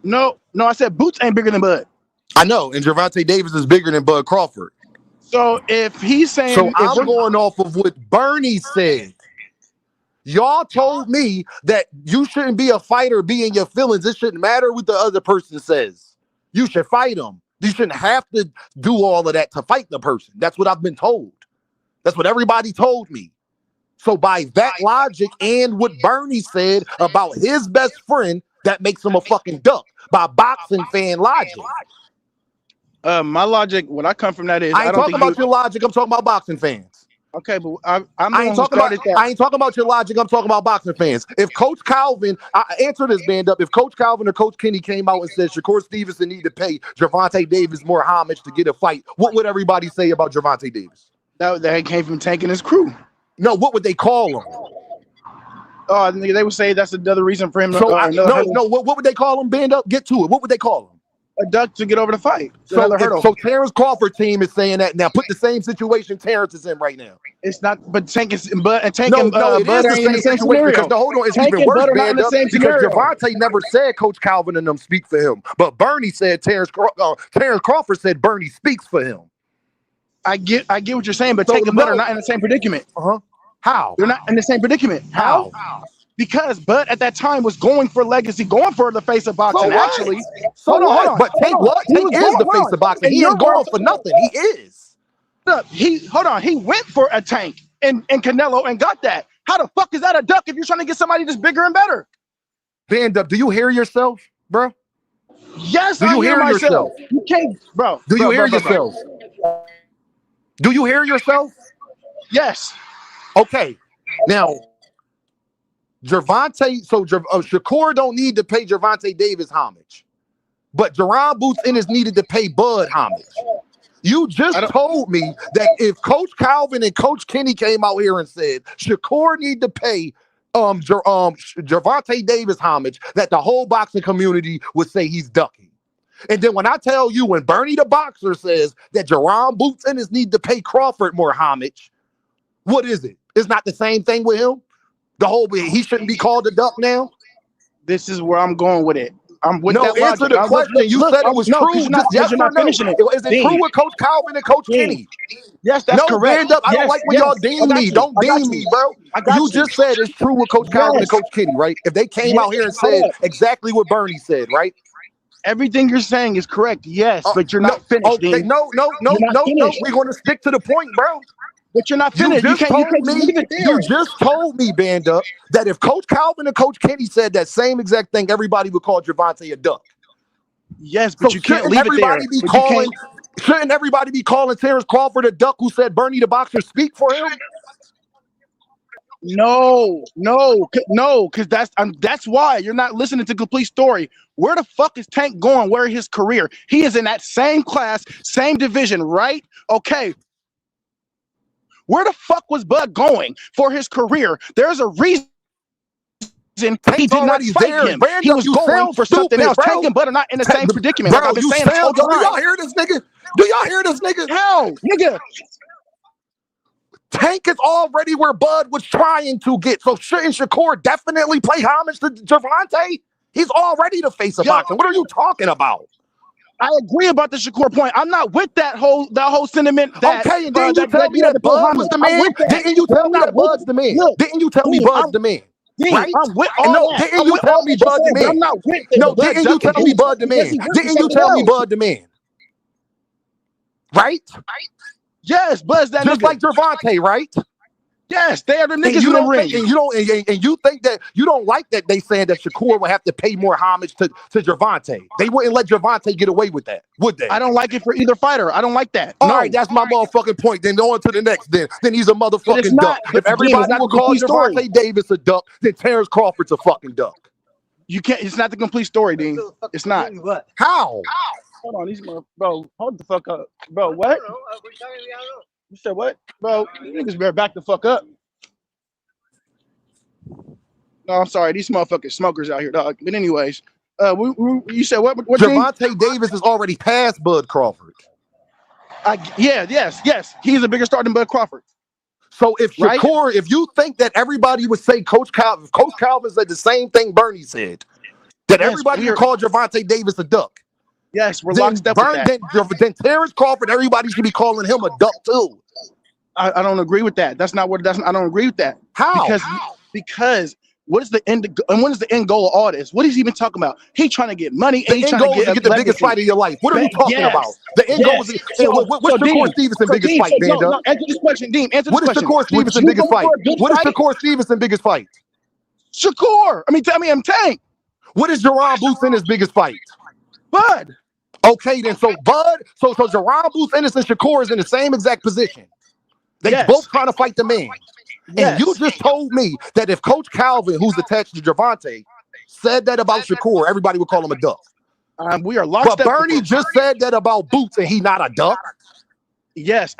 No, I said Boots ain't bigger than Bud. I know, and Gervonta Davis is bigger than Bud Crawford. So if he's saying, so I'm going off of what Bernie said. Y'all told me that you shouldn't be a fighter, be in your feelings. It shouldn't matter what the other person says. You should fight them. You shouldn't have to do all of that to fight the person. That's what I've been told. That's what everybody told me. So by that logic and what Bernie said about his best friend, that makes him a fucking duck. By boxing fan logic. My logic, what I come from that is I ain't talking about your logic. I'm talking about boxing fans. Okay, but I ain't talking about your logic. I'm talking about boxing fans. If Coach Calvin, I answer this band up. If Coach Calvin or Coach Kenny came out and said Shakur Stevenson need to pay Gervonta Davis more homage to get a fight, what would everybody say about Gervonta Davis? That came from Tank and his crew. No, what would they call him? Oh, they would say that's another reason for him. So what would they call him? Band up, get to it. What would they call him? A duck to get over the fight. So Terrence Crawford team is saying that now. Put the same situation Terrence is in right now. It's not, but Tank is, Bud it is the same situation because hold on, it's Tank even worse. Bud the same because Gervonta never said Coach Calvin and them speak for him, but Bernie said Terrence Crawford said Bernie speaks for him. I get what you're saying, but Tank and Bud are not in the same predicament. How? They're not in the same predicament. How? Because Bud at that time was going for legacy, going for the face of boxing. Actually, hold on. But Tank is the face of boxing. He ain't going for nothing. He is. Look, he went for a Tank and Canelo and got that. How the fuck is that a duck if you're trying to get somebody that's bigger and better? Band up. Do you hear yourself, bro? Yes, do you hear myself. You can't, bro. Do you hear yourself? Do you hear yourself? Yes. Okay. Now, Shakur don't need to pay Gervonta Davis homage, but Jerron Boots Ennis needed to pay Bud homage. You just told me that if Coach Calvin and Coach Kenny came out here and said Shakur need to pay Gervonta Davis homage, that the whole boxing community would say he's ducking. And then when I tell you, when Bernie the Boxer says that Jerron Boots Ennis need to pay Crawford more homage, what is it? It's not the same thing with him. He shouldn't be called a duck now. This is where I'm going with it. I'm with that answer the question. You said it was true. Yes or no? Is it true with Coach Calvin and Coach Kenny? Yes, that's correct. I don't like when y'all deem me. Don't deem me, bro. You just said it's true with Coach Calvin and Coach Kenny, right? If they came out here and said exactly what Bernie said, right? Everything you're saying is correct. Yes, but you're not finished. Okay, no. We're going to stick to the point, bro. But you're not finished. You just told me, Banda, that if Coach Calvin and Coach Kenny said that same exact thing, everybody would call Gervonta a duck. Yes, but you can't leave it there. Shouldn't everybody be calling Terrence Crawford a duck who said Bernie the Boxer speak for him? No, because that's why you're not listening to the complete story. Where the fuck is Tank going? Where is his career? He is in that same class, same division, right? Okay. Where the fuck was Bud going for his career? There's a reason he did not fight him. He was going for something else. Tank and Bud are not in the same predicament. Bro, like I've been saying this whole time. Do y'all hear this nigga? How, nigga? Tank is already where Bud was trying to get. So shouldn't Shakur definitely pay homage to Gervonta? He's already the face of boxing. What are you talking about? I agree about the Shakur point. I'm not with that whole sentiment. Okay, and didn't you tell me that Bud was the man? Didn't you tell me that Bud's the man? Didn't you tell me Bud's the man? Right? I'm with all that. Didn't you tell me Bud the man? I'm not with it. No, didn't you tell me Bud the man? Didn't you tell me Bud the man? Right? Yes, Bud's that just like Gervonta, right? Yes, they are the niggas in the ring. And you think that you don't like that they saying that Shakur would have to pay more homage to Gervonta. They wouldn't let Gervonta get away with that, would they? I don't like it for either fighter. I don't like that. All right, that's my motherfucking point. Then on to the next. Then he's a motherfucking duck. If everybody will call Gervonta Davis a duck, then Terrence Crawford's a fucking duck. You can't. It's not the complete story, Dean. It's not. How? Hold on, bro. Hold the fuck up, bro. What? You said what, bro? You niggas better back the fuck up. No, I'm sorry. These motherfucking smokers out here, dog. But anyways, you said what? Gervonta Davis is already past Bud Crawford. Yes. He's a bigger star than Bud Crawford. So if Shakur, if you think that everybody would say Coach Calvin said the same thing Bernie said, that everybody would call Gervonta Davis a duck. Yes, we're lockstep with that. Then Terrence Crawford, everybody should be calling him a duck too. I don't agree with that. I don't agree with that. How? because what is the end and what is the end goal of all this? What is he even talking about? He trying to get money and The he end trying goal to is to get the biggest fight of your life. What are you talking about? The end goal is what's Shakur Stevenson biggest fight, Bando? No, answer this question, Dean. Answer this What is question. Shakur Stevenson biggest fight? What is Shakur Stevenson biggest fight? Shakur. I'm Tank. What is Jaron Boots in his biggest fight? Bud. Okay, then so Jaron Boots and Shakur is in the same exact position. They both trying to fight the man. And you just told me that if Coach Calvin, who's attached to Gervonta, said that about Shakur, everybody would call him a duck. We are locked. But Bernie just said that about Boots, and he not a duck. Yes,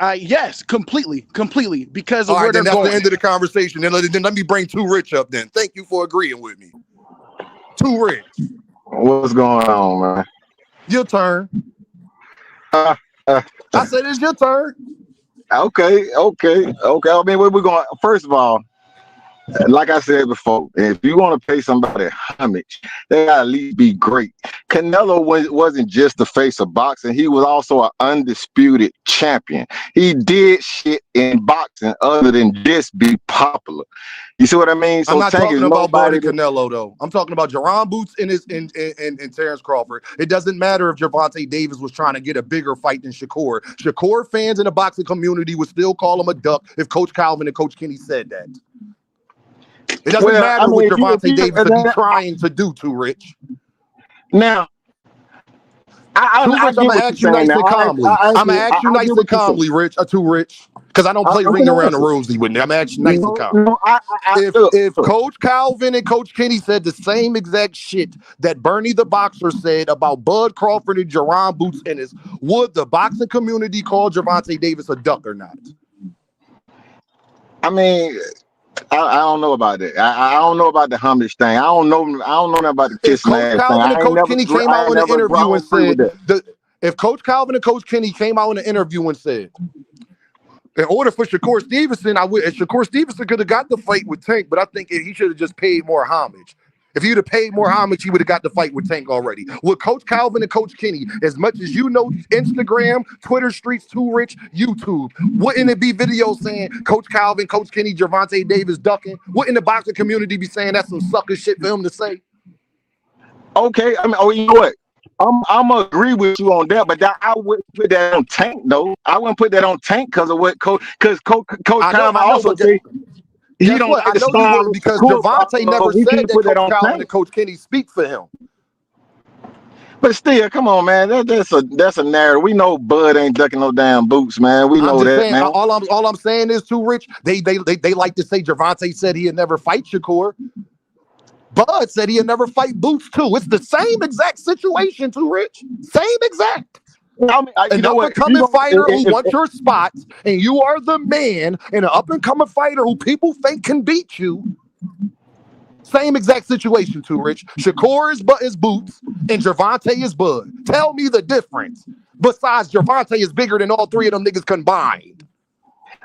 completely, because of all where right, then they're that's going. the end of the conversation. Then let me bring Too Rich up. Then thank you for agreeing with me. Too Rich. What's going on, man? Your turn. I said it's your turn. Okay. I mean, where we going? First of all, like I said before, if you want to pay somebody homage, they gotta at least be great. Canelo wasn't just the face of boxing; he was also an undisputed champion. He did shit in boxing other than just be popular. You see what I mean? So I'm not talking about nobody Canelo though. I'm talking about Jaron Boots and Terrence Crawford. It doesn't matter if Gervonta Davis was trying to get a bigger fight than Shakur. Shakur fans in the boxing community would still call him a duck if Coach Calvin and Coach Kenny said that. It doesn't matter what Gervonta Davis would be trying to do, Too Rich. Now, I'm gonna ask you nice and calmly. I'm gonna ask you nice and calmly, Rich, Too Rich, because I don't play ring around the rosy with me. I'm gonna ask you nice and calmly. If Coach Calvin and Coach Kenny said the same exact shit that Bernie the Boxer said about Bud Crawford and Jaron Boots Ennis, would the boxing community call Gervonta Davis a duck or not? I mean, I don't know about that. I don't know about the homage thing. I don't know nothing about the kiss Coach Calvin and Coach Kenny came out in an interview and said if Coach Calvin and Coach Kenny came out in an interview and said, in order for Shakur Stevenson, Shakur Stevenson could have got the fight with Tank, but I think he should have just paid more homage. If he'd have paid more homage, he would have got the fight with Tank already. With Coach Calvin and Coach Kenny, as much as you know Instagram, Twitter streets, Too Rich, YouTube, wouldn't it be videos saying Coach Calvin, Coach Kenny, Gervonta Davis ducking? Wouldn't the boxing community be saying that's some sucker shit for him to say? Okay, I mean, you know what? I'm gonna agree with you on that, but I wouldn't put that on Tank though. I wouldn't put that on Tank because of what Coach Calvin also say. He don't like the style because Gervonta never said that Coach Calvin and Coach Kenny speak for him. But still, come on, man. That's a narrative. We know Bud ain't ducking no damn boots, man. We know that, man. All I'm saying is, Too Rich, they like to say Gervonta said he'd never fight Shakur. Bud said he'd never fight Boots too. It's the same exact situation, Too Rich. Same exact. An up-and-coming fighter who wants your spot, and you are the man, and an up-and-coming fighter who people think can beat you. Same exact situation, Too Rich. Shakur is Boots, and Gervonta is Bud. Tell me the difference. Besides, Gervonta is bigger than all three of them niggas combined.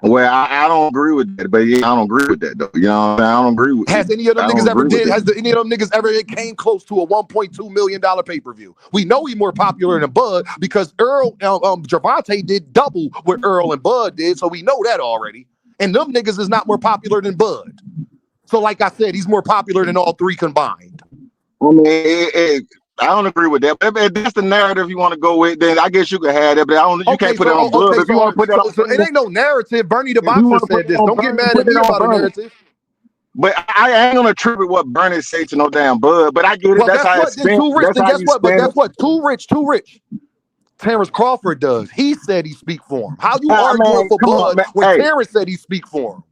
Well, I don't agree with that, but yeah, I don't agree with that though. You know what I mean? I don't agree with Has any of them niggas ever did? Has any of them niggas ever came close to a $1.2 million pay-per-view? We know he's more popular than Bud because Gervonta did double what Earl and Bud did, so we know that already. And them niggas is not more popular than Bud. So, like I said, he's more popular than all three combined. I mean, I don't agree with that. But if that's the narrative you want to go with, then I guess you can have that. But you can't put it on Bud. If you want to put that, so it ain't no narrative. Bernie the Boxer said this. Don't get mad at me about a narrative. But I ain't gonna attribute what Bernie said to no damn Bud. But I get it. Well, that's how it's spent. Guess what? Too rich. Terrence Crawford does. He said he speak for him. How you arguing for Bud when Terrence said he speak for him?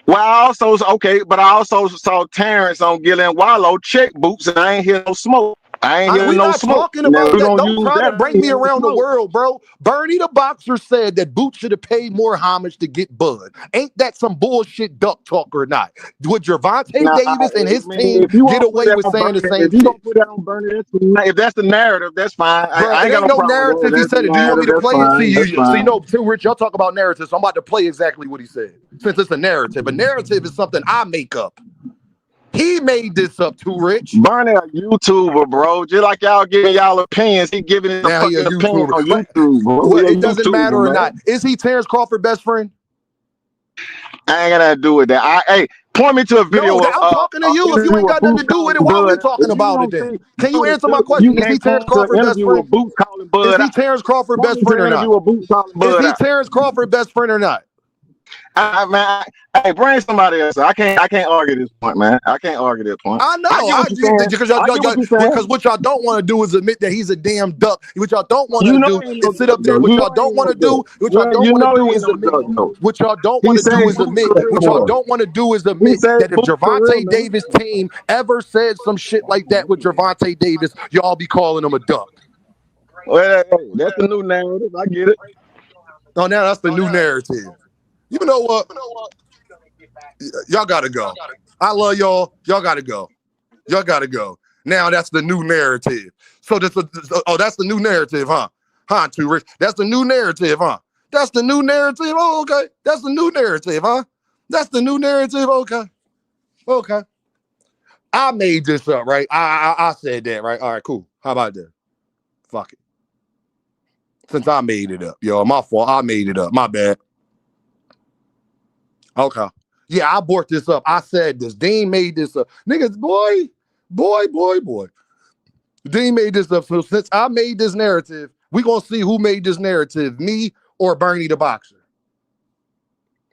Well, I also saw Terrence on Gillian Wallow check boots, and I ain't hear no smoke. I ain't hear no smoke. Talking about that. Don't try to bring me around the world, bro. Bernie the Boxer said that Boots should have paid more homage to get Bud. Ain't that some bullshit duck talk or not? Would Gervonta Davis and his team get away with saying the same shit? If you don't put that on Bernie, if that's the narrative, that's fine. I ain't got no narrative. He said it. Do you want me to play it? See, no, Too Rich, y'all talk about narratives. So I'm about to play exactly what he said. Since it's a narrative. A narrative is something I make up. He made this up, Too Rich. Bernie a YouTuber, bro. Just like y'all giving y'all opinions, he giving it a fucking opinion on YouTube, bro. Well, it doesn't matter or not. Is he Terrence Crawford's best friend? I ain't gonna do with that. Point me to a video. No, I'm talking to you. If you ain't got nothing to do with it, why are we talking about it then? Can you answer my question? Is he Terrence Crawford's best friend? Boots calling Bud. Is he Terrence Crawford's best friend or not? Is he Terrence Crawford's best friend or not? Man, hey, bring somebody else. I can't argue this point, man. I can't argue this point. I know. Because what y'all don't want to do is admit that he's a damn duck. What y'all don't want to do is sit up there. What y'all don't want to do. What y'all don't want to do is admit. What y'all don't want to do is admit. What y'all don't want to do is admit that if Gervonta Davis' team ever said some shit like that with Gervonta Davis, y'all be calling him a duck. Well, that's the new narrative. I get it. Oh, now that's the new narrative. You know what? Y'all gotta go. I love y'all. Y'all gotta go. Y'all gotta go. Now that's the new narrative. So that's the new narrative, huh? Huh, Too Rich? That's the new narrative, huh? That's the new narrative. Oh, okay. That's the new narrative, huh? That's the new narrative. Okay. Okay. I made this up, right? I said that, right? All right, cool. How about that? Fuck it. Since I made it up, yo, my fault. I made it up. My bad. Okay. Yeah, I brought this up. I said this. Dean made this up. Niggas, boy. Dean made this up. So since I made this narrative, we gonna see who made this narrative, me or Bernie the Boxer,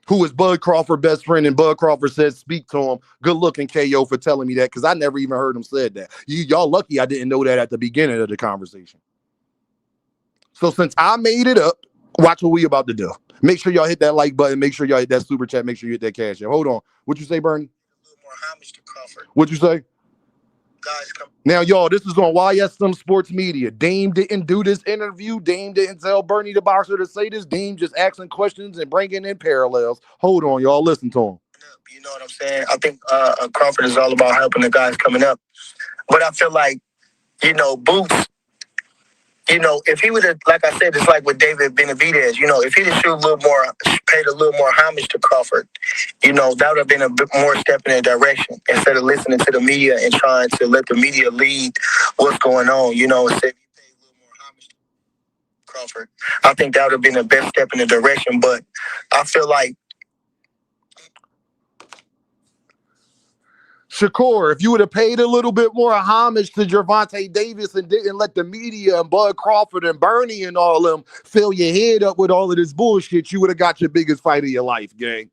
who is Bud Crawford's best friend, and Bud Crawford said, speak to him. Good looking KO for telling me that, because I never even heard him said that. Y'all lucky I didn't know that at the beginning of the conversation. So since I made it up, watch what we about to do. Make sure y'all hit that like button. Make sure y'all hit that super chat. Make sure you hit that cash app. Hold on. What you say, Bernie? What you say? Now, y'all, this is on YSM Sports Media. Dame didn't do this interview. Dame didn't tell Bernie the Boxer to say this. Dame just asking questions and bringing in parallels. Hold on, y'all. Listen to him. You know what I'm saying? I think Crawford is all about helping the guys coming up. But I feel like, Boots, if he would have, like I said, it's like with David Benavidez, if he'd have paid a little more homage to Crawford, that would have been a bit more step in that direction instead of listening to the media and trying to let the media lead what's going on, instead he paid a little more homage to Crawford. I think that would have been the best step in the direction, but I feel like Shakur, if you would have paid a little bit more homage to Gervonta Davis and didn't let the media and Bud Crawford and Bernie and all them fill your head up with all of this bullshit, you would have got your biggest fight of your life, gang.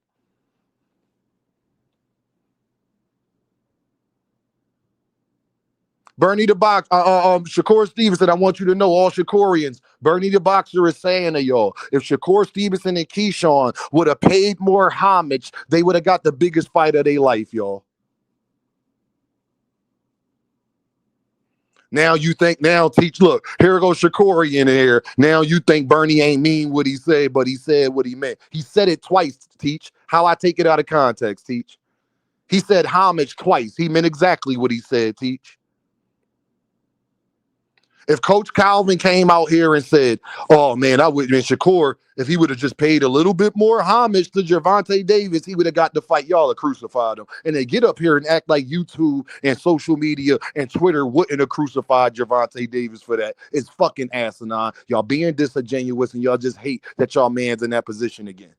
Bernie the Boxer, Shakur Stevenson, I want you to know, all Shakurians, Bernie the Boxer is saying to y'all, if Shakur Stevenson and Keyshawn would have paid more homage, they would have got the biggest fight of their life, y'all. Now you think, Teach, look, here goes Shakur in here. Now you think Bernie ain't mean what he said, but he said what he meant. He said it twice, Teach. How I take it out of context, Teach. He said homage twice. He meant exactly what he said, Teach. If Coach Calvin came out here and said, oh, man, Shakur, if he would have just paid a little bit more homage to Gervonta Davis, he would have got the fight. Y'all have crucified him. And they get up here and act like YouTube and social media and Twitter wouldn't have crucified Gervonta Davis for that. It's fucking asinine. Y'all being disingenuous, and y'all just hate that y'all man's in that position again.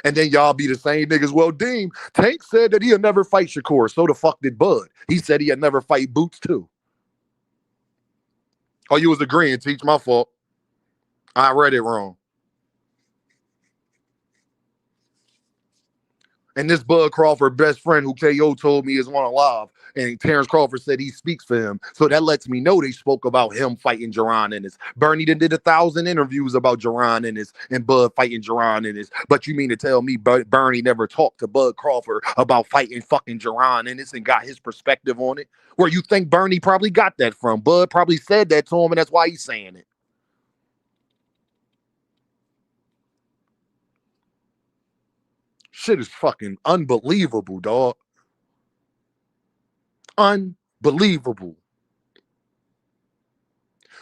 And then y'all be the same niggas. Well, Dean, Tank said that he'll never fight Shakur. So the fuck did Bud. He said he'll never fight Boots, too. Oh, you was agreeing, Teach. My fault. I read it wrong. And this Bud Crawford best friend who KO told me is on live, and Terrence Crawford said he speaks for him. So that lets me know they spoke about him fighting Jaron Ennis. Bernie did 1,000 interviews about Jaron Ennis and Bud fighting Jaron Ennis. But you mean to tell me Bernie never talked to Bud Crawford about fighting fucking Jaron Ennis and got his perspective on it? Where you think Bernie probably got that from? Bud probably said that to him, and that's why he's saying it. Shit is fucking unbelievable, dog. Unbelievable.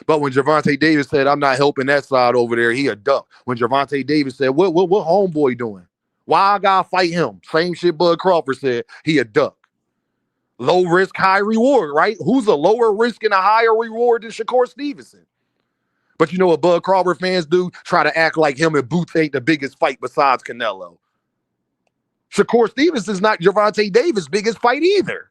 But when Gervonta Davis said, I'm not helping that side over there, he a duck. When Gervonta Davis said, what homeboy doing? Why I gotta fight him? Same shit Bud Crawford said, he a duck. Low risk, high reward, right? Who's a lower risk and a higher reward than Shakur Stevenson? But you know what Bud Crawford fans do? Try to act like him and Boots ain't the biggest fight besides Canelo. Shakur Stevenson is not Gervonta Davis' biggest fight either.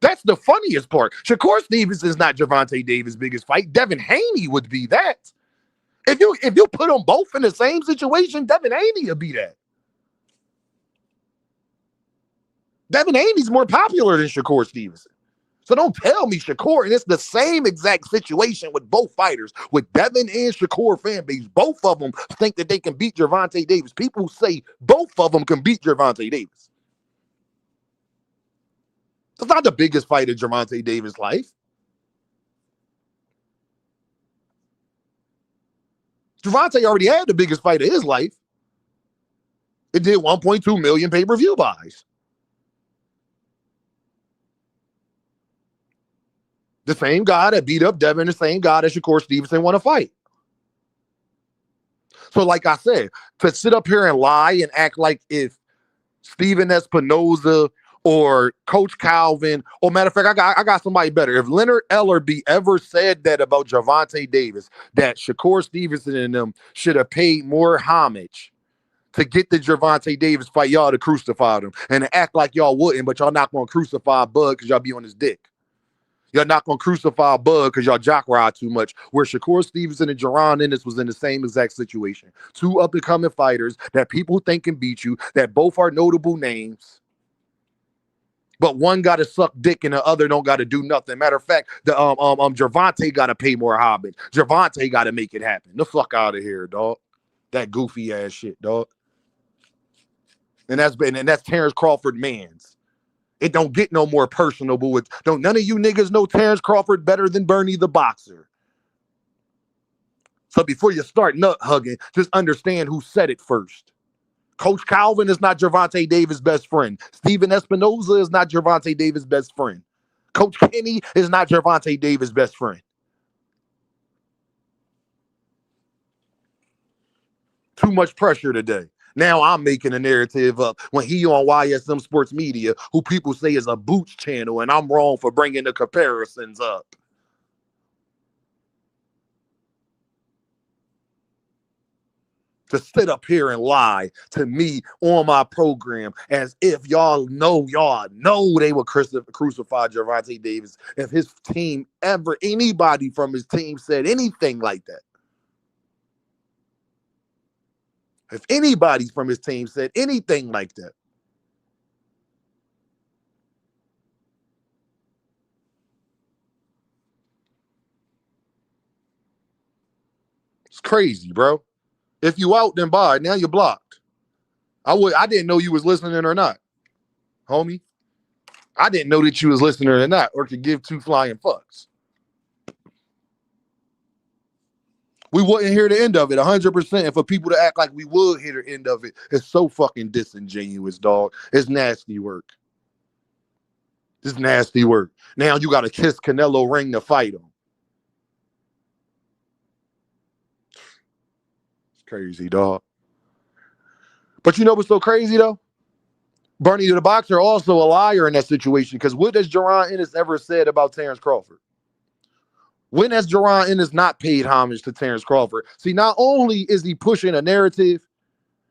That's the funniest part. Shakur Stevenson is not Gervonta Davis' biggest fight. Devin Haney would be that. If you put them both in the same situation, Devin Haney would be that. Devin Haney's more popular than Shakur Stevenson. So don't tell me Shakur, and it's the same exact situation with both fighters, with Devin and Shakur fan base. Both of them think that they can beat Gervonta Davis. People say both of them can beat Gervonta Davis. It's not the biggest fight in Gervonta Davis' life. Gervonta already had the biggest fight of his life. It did 1.2 million pay-per-view buys. The same guy that beat up Devin, the same guy that Shakur Stevenson won a fight. So like I said, to sit up here and lie and act like if Steven Espinoza or Coach Calvin, or matter of fact, I got somebody better. If Leonard Ellerby ever said that about Gervonta Davis, that Shakur Stevenson and them should have paid more homage to get the Gervonta Davis fight, y'all to crucify them and to act like y'all wouldn't, but y'all not going to crucify Bud because y'all be on his dick. Y'all not going to crucify Bud because y'all jock ride too much. Where Shakur Stevenson and Jaron Ennis was in the same exact situation. Two up-and-coming fighters that people think can beat you, that both are notable names. But one got to suck dick and the other don't got to do nothing. Matter of fact, the Gervonta got to pay more homage. Gervonta got to make it happen. The fuck out of here, dog. That goofy ass shit, dog. And that's Terrence Crawford mans. It don't get no more personable with none of you niggas know Terrence Crawford better than Bernie the Boxer. So before you start nut hugging, just understand who said it first. Coach Calvin is not Gervonta Davis' best friend. Steven Espinoza is not Gervonta Davis' best friend. Coach Kenny is not Gervonta Davis' best friend. Too much pressure today. Now I'm making a narrative up when he on YSM Sports Media, who people say is a Boots channel, and I'm wrong for bringing the comparisons up. To sit up here and lie to me on my program as if y'all know they would crucify Gervonta Davis if his team ever, anybody from his team said anything like that. If anybody from his team said anything like that. It's crazy, bro. If you out, then bye. Now you're blocked. I didn't know you was listening or not, homie. I didn't know that you was listening or not, or could give two flying fucks. We wouldn't hear the end of it 100%. And for people to act like we would hear the end of it, it's so fucking disingenuous, dog. It's nasty work. It's nasty work. Now you got to kiss Canelo ring to fight him. It's crazy, dog. But you know what's so crazy, though? Bernie the Boxer also a liar in that situation, because what has Jaron Ennis ever said about Terrence Crawford? When has Jaron Ennis not paid homage to Terrence Crawford? See, not only is he pushing a narrative,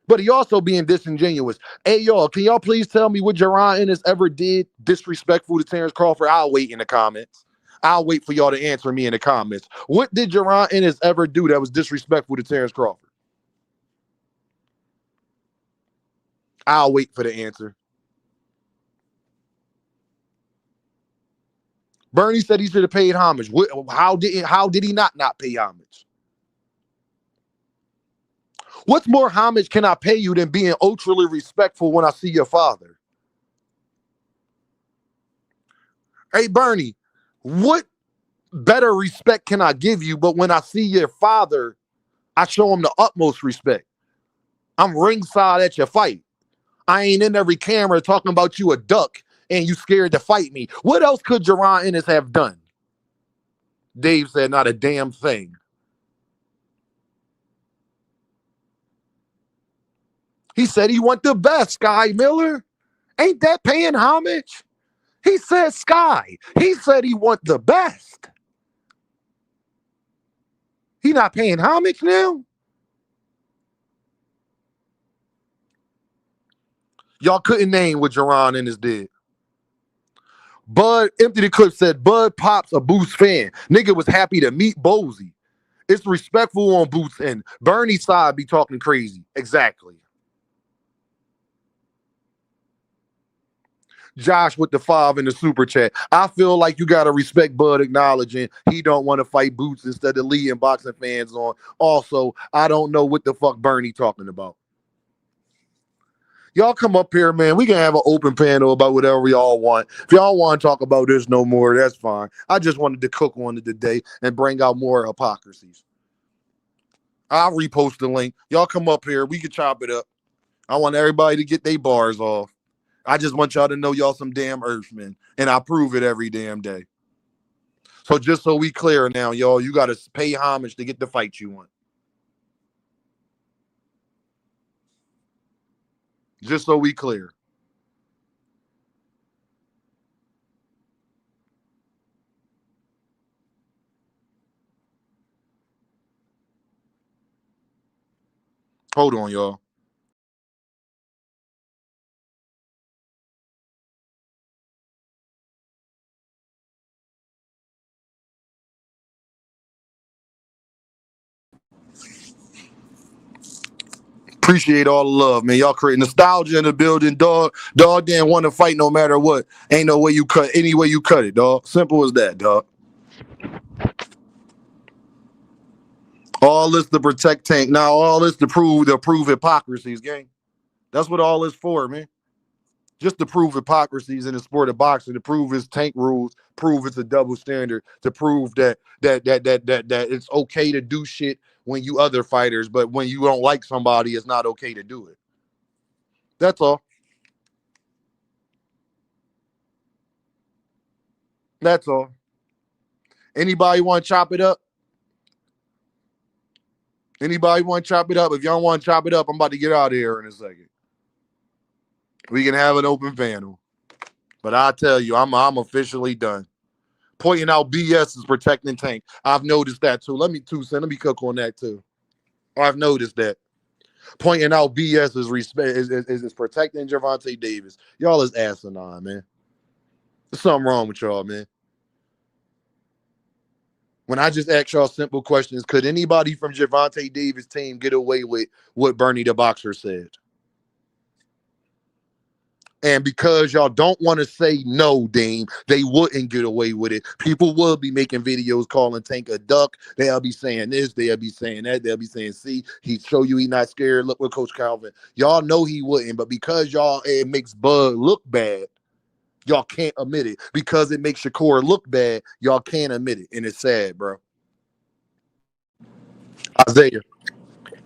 but he also being disingenuous. Hey, y'all, can y'all please tell me what Jaron Ennis ever did disrespectful to Terrence Crawford? I'll wait in the comments. I'll wait for y'all to answer me in the comments. What did Jaron Ennis ever do that was disrespectful to Terrence Crawford? I'll wait for the answer. Bernie said he should have paid homage. How did he not pay homage? What more homage can I pay you than being ultra respectful when I see your father? Hey, Bernie, what better respect can I give you? But when I see your father, I show him the utmost respect. I'm ringside at your fight. I ain't in every camera talking about you a duck and you scared to fight me. What else could Jaron Ennis have done? Dave said, not a damn thing. He said he want the best, Sky Miller. Ain't that paying homage? He said Sky. He said he want the best. He not paying homage now? Y'all couldn't name what Jerron Ennis did. Bud, Empty the Clip said, Bud Pop's a Boots fan. Nigga was happy to meet Bozy. It's respectful on Boots end. Bernie side be talking crazy. Exactly. Josh with the 5 in the super chat. I feel like you gotta respect Bud acknowledging he don't want to fight Boots instead of leading boxing fans on. Also, I don't know what the fuck Bernie talking about. Y'all come up here, man. We can have an open panel about whatever y'all want. If y'all want to talk about this no more, that's fine. I just wanted to cook on it today and bring out more hypocrisies. I'll repost the link. Y'all come up here. We can chop it up. I want everybody to get their bars off. I just want y'all to know y'all some damn Earthmen, and I prove it every damn day. So just so we clear now, y'all, you got to pay homage to get the fight you want. Just so we clear. Hold on, y'all. Appreciate all the love, man. Y'all create nostalgia in the building, dog. Dog didn't want to fight no matter what. Ain't no way you cut, any way you cut it, dog. Simple as that, dog. All this to protect Tank. Now all this to prove hypocrisies, gang. That's what all this for, man. Just to prove hypocrisies in the sport of boxing, to prove his Tank rules, prove it's a double standard, to prove that it's okay to do shit when you other fighters, but when you don't like somebody, it's not okay to do it. That's all. That's all. Anybody want to chop it up? Anybody want to chop it up? If y'all want to chop it up, I'm about to get out of here in a second. We can have an open panel. But I tell you, I'm officially done. Pointing out BS is protecting Tank. I've noticed that too. Let me cook on that too. I've noticed that. Pointing out BS is protecting Gervonta Davis. Y'all is asinine, man. There's something wrong with y'all, man. When I just ask y'all simple questions, could anybody from Gervonta Davis' team get away with what Bernie the Boxer said? And because y'all don't want to say no, Dame, they wouldn't get away with it. People will be making videos calling Tank a duck. They'll be saying this, they'll be saying that, they'll be saying, see, he show you he not scared. Look with Coach Calvin. Y'all know he wouldn't, but because it makes Bud look bad, y'all can't admit it. Because it makes Shakur look bad, y'all can't admit it. And it's sad, bro. Isaiah.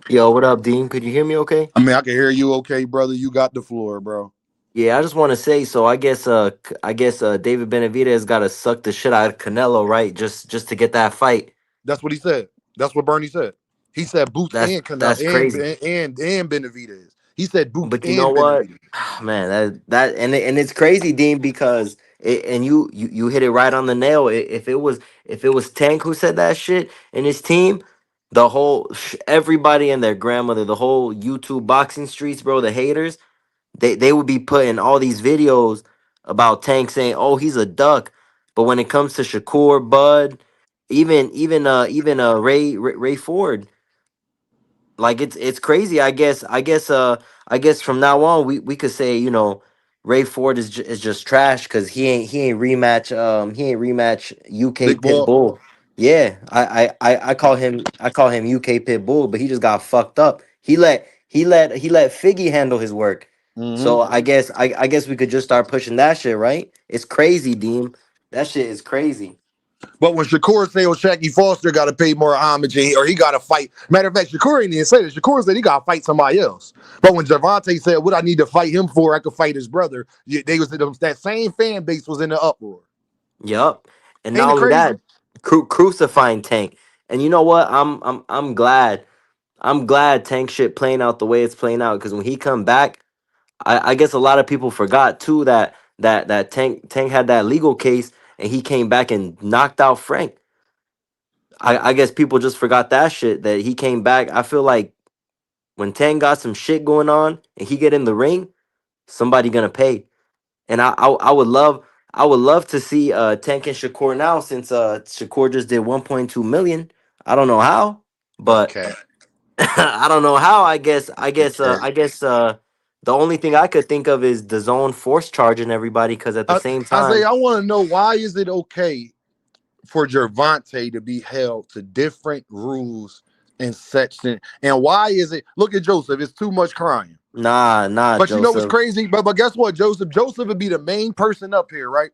Yo, what up, Dean? Could you hear me okay? I mean, I can hear you okay, brother. You got the floor, bro. Yeah, I just want to say, so I guess David Benavidez got to suck the shit out of Canelo, right? Just to get that fight. That's what he said. That's what Bernie said. He said Boots and Canelo crazy. and Benavidez. He said Boots But you and know what, Benavidez. man, and it's crazy, Dean, because you hit it right on the nail. If it was Tank who said that shit in his team, the whole everybody and their grandmother, the whole YouTube boxing streets, bro, the haters. They would be putting all these videos about Tank saying, "Oh, he's a duck," but when it comes to Shakur, Bud, even Ray Ford, like it's crazy. I guess from now on we could say, Ray Ford is just trash because he ain't rematch UK Big Ball. Pitbull. Yeah, I call him UK Pitbull, but he just got fucked up. He let Figgy handle his work. Mm-hmm. So I guess we could just start pushing that shit, right? It's crazy, Deem. That shit is crazy. But when Shakur said Shacky Foster got to pay more homage or he got to fight. Matter of fact, Shakur didn't even say that. Shakur said he got to fight somebody else. But when Gervonta said, what I need to fight him for, I could fight his brother. That same fan base was in the uproar. Yup. And Ain't not it only crazy? that, crucifying Tank. And you know what? I'm glad. I'm glad Tank shit playing out the way it's playing out because when he come back, I guess a lot of people forgot too that Tank had that legal case and he came back and knocked out Frank. I guess people just forgot that shit that he came back. I feel like when Tank got some shit going on and he get in the ring, Somebody gonna pay. And I would love to see Tank and Shakur now, since Shakur just did 1.2 million. I don't know how, but Okay. I don't know how. Okay. The only thing I could think of is the zone force charging everybody, because at the same time, Isaiah, I want to know, why is it okay for Gervonta to be held to different rules and section? And why is it, look at Joseph, it's too much crying. nah, But you know what's Joseph. crazy? But guess what, Joseph? Joseph would be the main person up here, right?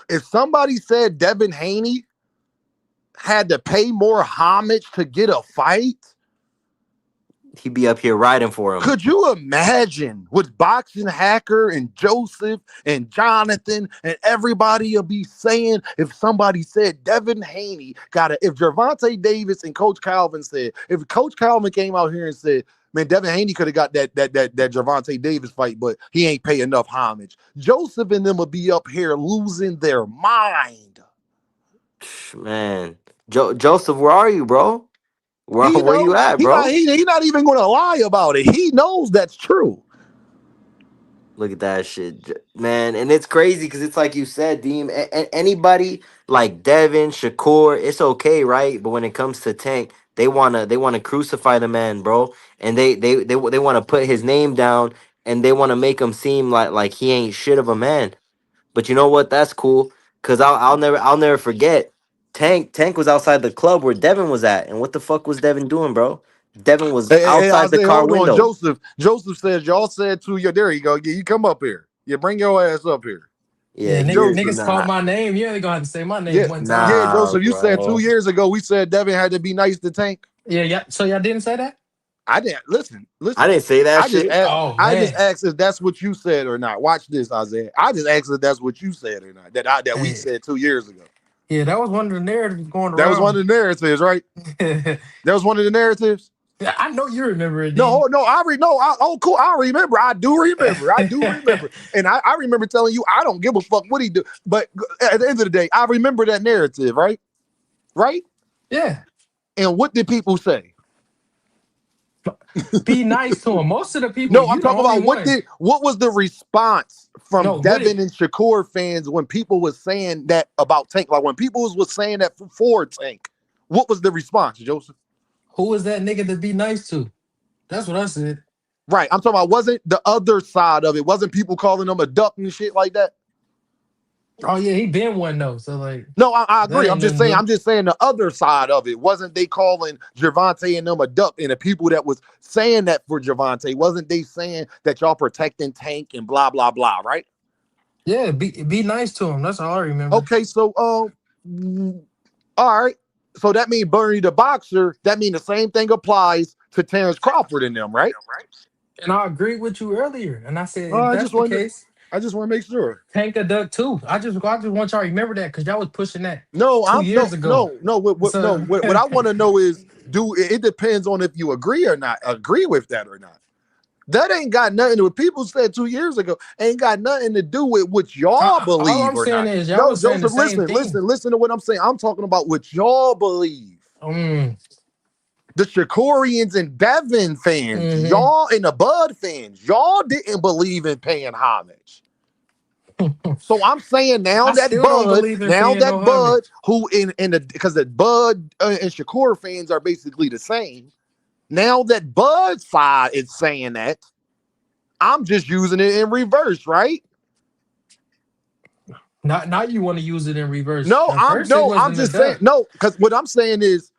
If somebody said Devin Haney had to pay more homage to get a fight, He'd be up here riding for him. could you imagine what Boxing Hacker and Joseph and Jonathan and everybody will be saying if somebody said Devin Haney got it? If Gervonta Davis and Coach Calvin said, if Coach Calvin came out here and said, man, Devin Haney could have got that Gervonta Davis fight, but he ain't pay enough homage, Joseph and them will be up here losing their mind. Man, Joseph, where are you, bro? Where you at, bro? He not even going to lie about it. He knows that's true. Look at that shit, man. And it's crazy because it's like you said, Deem. Anybody like Devin, Shakur, it's okay, right? But when it comes to Tank, they wanna crucify the man, bro. And they want to put his name down, and they want to make him seem like he ain't shit of a man. But you know what? That's cool, cause I'll never forget. Tank was outside the club where Devin was at, and what the fuck was Devin doing, bro? Devin was Hey, outside the Isaiah, car hold on. window. Joseph says y'all said to you. There you go. You come up here. You bring your ass up here. Yeah, niggas called my name. You ain't gonna have to say my name one time. Yeah, Joseph. You said 2 years ago we said Devin had to be nice to Tank. Yeah. So y'all didn't say that? I didn't listen. I didn't say that shit. I just asked if that's what you said or not. Watch this, Isaiah. I just asked if that's what you said or not. That we said 2 years ago. Yeah, that was one of the narratives going around. That was one of the narratives, right? That was one of the narratives. Yeah, I know you remember it. No, cool. I remember. I do remember. And I remember telling you I don't give a fuck what he do. But at the end of the day, I remember that narrative, right? Right? Yeah. And what did people say? Be nice to him. Most of the people. No, I'm talking about what was the response from Devin and Shakur fans when people was saying that about Tank? Like when people was saying that for Tank, what was the response, Joseph? Who was that nigga to be nice to? That's what I said. Right. I'm talking about, wasn't the other side of it? Wasn't people calling him a duck and shit like that? Oh yeah, he been one though. So like, no, I agree. I'm just saying the other side of it. Wasn't they calling Gervonta and them a duck? And the people that was saying that for Gervonta, wasn't they saying that y'all protecting Tank and blah blah blah, right? Yeah, be nice to him. That's all I remember. Okay, so all right. So that means Bernie the Boxer, that means the same thing applies to Terrence Crawford and them, right? And I agreed with you earlier. And I said, I just want to make sure. Tank a duck too. I just want y'all to remember that because y'all was pushing that. No, 2 years ago. No. What I want to know is, it depends on if you agree or not. Agree with that or not. That ain't got nothing to what people said 2 years ago. Ain't got nothing to do with what y'all believe. All I'm saying not. is y'all was saying the Joseph, listen to what I'm saying. I'm talking about what y'all believe. The Shakurians and Devin fans, y'all and the Bud fans, y'all didn't believe in paying homage. So I'm saying now that Bud, who because the Bud and Shakur fans are basically the same. Now that Bud's side is saying that, I'm just using it in reverse, right? Not you want to use it in reverse. I'm just saying because what I'm saying is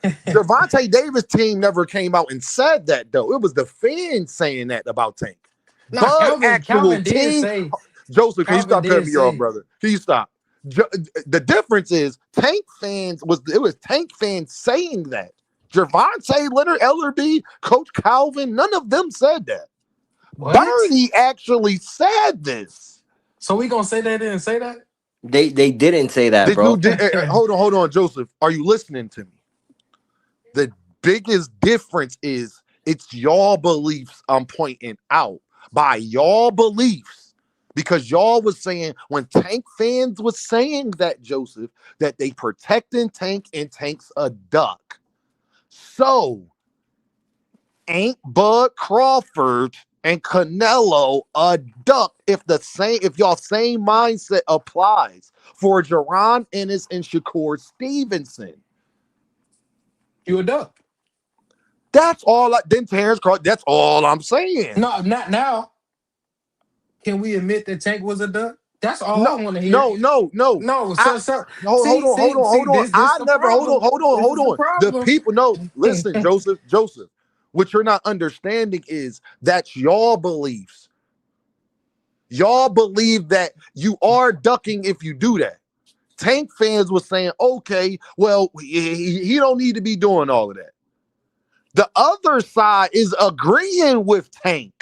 Gervonta Davis team never came out and said that though. It was the fans saying that about Tank. Calvin did say. Joseph, can you stop cutting me off, brother? Can you stop? The difference is Tank fans was Tank fans saying that. Gervonta, Leonard Ellerby, Coach Calvin, none of them said that. What? Bernie actually said this. So we gonna say they didn't say that? They didn't say that, bro. Hold on, Joseph. Are you listening to me? The biggest difference is it's y'all beliefs I'm pointing out. By y'all beliefs. Because y'all was saying when Tank fans was saying that, Joseph, that they protecting Tank and Tank's a duck. So ain't Bud Crawford and Canelo a duck if y'all same mindset applies for Jaron Ennis and Shakur Stevenson. You a duck. That's all. Then Terrence Crawford. That's all I'm saying. No, not now. Can we admit that Tank was a duck? That's all I want to hear. No. No, sir. Hold on. This the problem. Hold on. The problem. The people, no, listen, Joseph. What you're not understanding is that's y'all beliefs. Y'all believe that you are ducking if you do that. Tank fans were saying, okay, well, he don't need to be doing all of that. The other side is agreeing with Tank.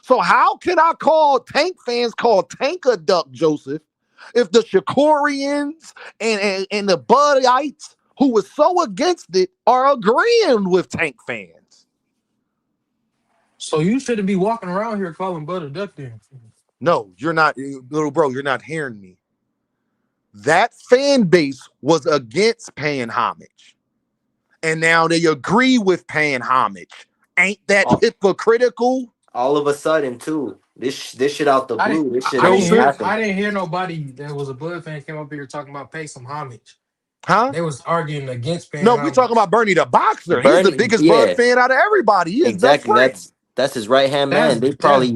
So how can I call Tank fans call Tank a duck, Joseph, if the Shakurians and the Buddhites who were so against it are agreeing with Tank fans? So you shouldn't be walking around here calling Bud a duck then. No, you're not, little bro, you're not hearing me. That fan base was against paying homage. And now they agree with paying homage. Ain't that hypocritical? All of a sudden, too. This shit out the blue. This shit I happened. didn't hear nobody that was a Bud fan came up here talking about pay some homage. Huh? They was arguing against paying homage. We're talking about Bernie the boxer. Bernie, he's the biggest Bud fan out of everybody. He is exactly. That's his right hand man. They probably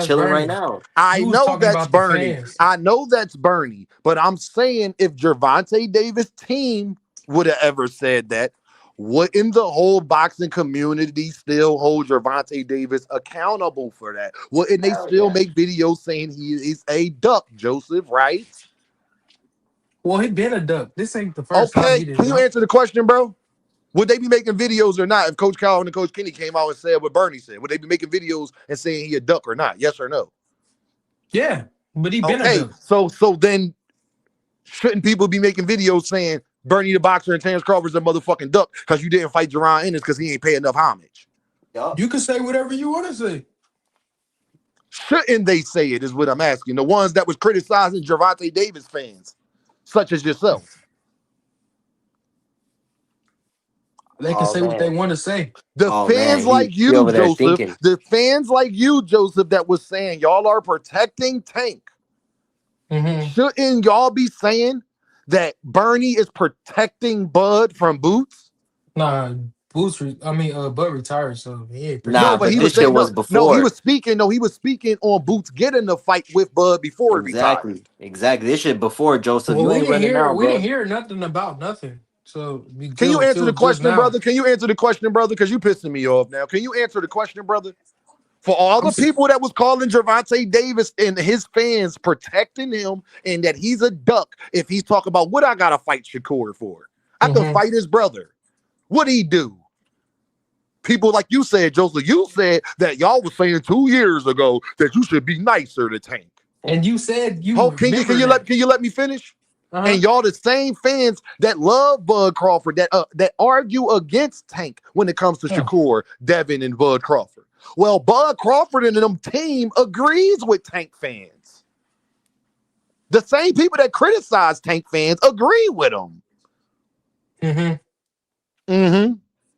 chilling right now. I know that's Bernie. I know that's Bernie. But I'm saying if Gervonta Davis' team would have ever said that, wouldn't the whole boxing community still hold Gervonta Davis accountable for that? Wouldn't they still make videos saying he is a duck, Joseph, right? Well, he been a duck. This ain't the first time he did. Can you answer the question, bro? Would they be making videos or not if Coach Calvin and Coach Kenny came out and said what Bernie said? Would they be making videos and saying he a duck or not? Yes or no? Yeah, but he been a duck. So then shouldn't people be making videos saying Bernie the boxer and Terrence Crawford's a motherfucking duck because you didn't fight Jaron Ennis because he ain't pay enough homage? You can say whatever you want to say. Shouldn't they say it is what I'm asking. The ones that was criticizing Gervonta Davis fans, such as yourself. They can say what they want to say. The fans like you, Joseph, the fans like you, Joseph, that was saying y'all are protecting Tank. Shouldn't y'all be saying that Bernie is protecting Bud from Boots? Nah, Bud retired, so he ain't. Nah, but this shit was before. No, he was speaking on Boots getting the fight with Bud before he retired. Exactly. This shit before Joseph. Well, we didn't hear nothing about nothing. So can you answer the question, brother? Can you answer the question, brother? Because you pissing me off now. Can you answer the question, brother? For all the people that was calling Gervonta Davis and his fans protecting him and that he's a duck if he's talking about what I gotta fight Shakur for. I can fight his brother. What'd he do? People like you said, Joseph, you said that y'all was saying 2 years ago that you should be nicer to Tank. And you said you can you let me finish? And y'all the same fans that love Bud Crawford that argue against Tank when it comes to Shakur, Devin, and Bud Crawford. Well, Bud Crawford and them team agrees with Tank fans. The same people that criticize Tank fans agree with them.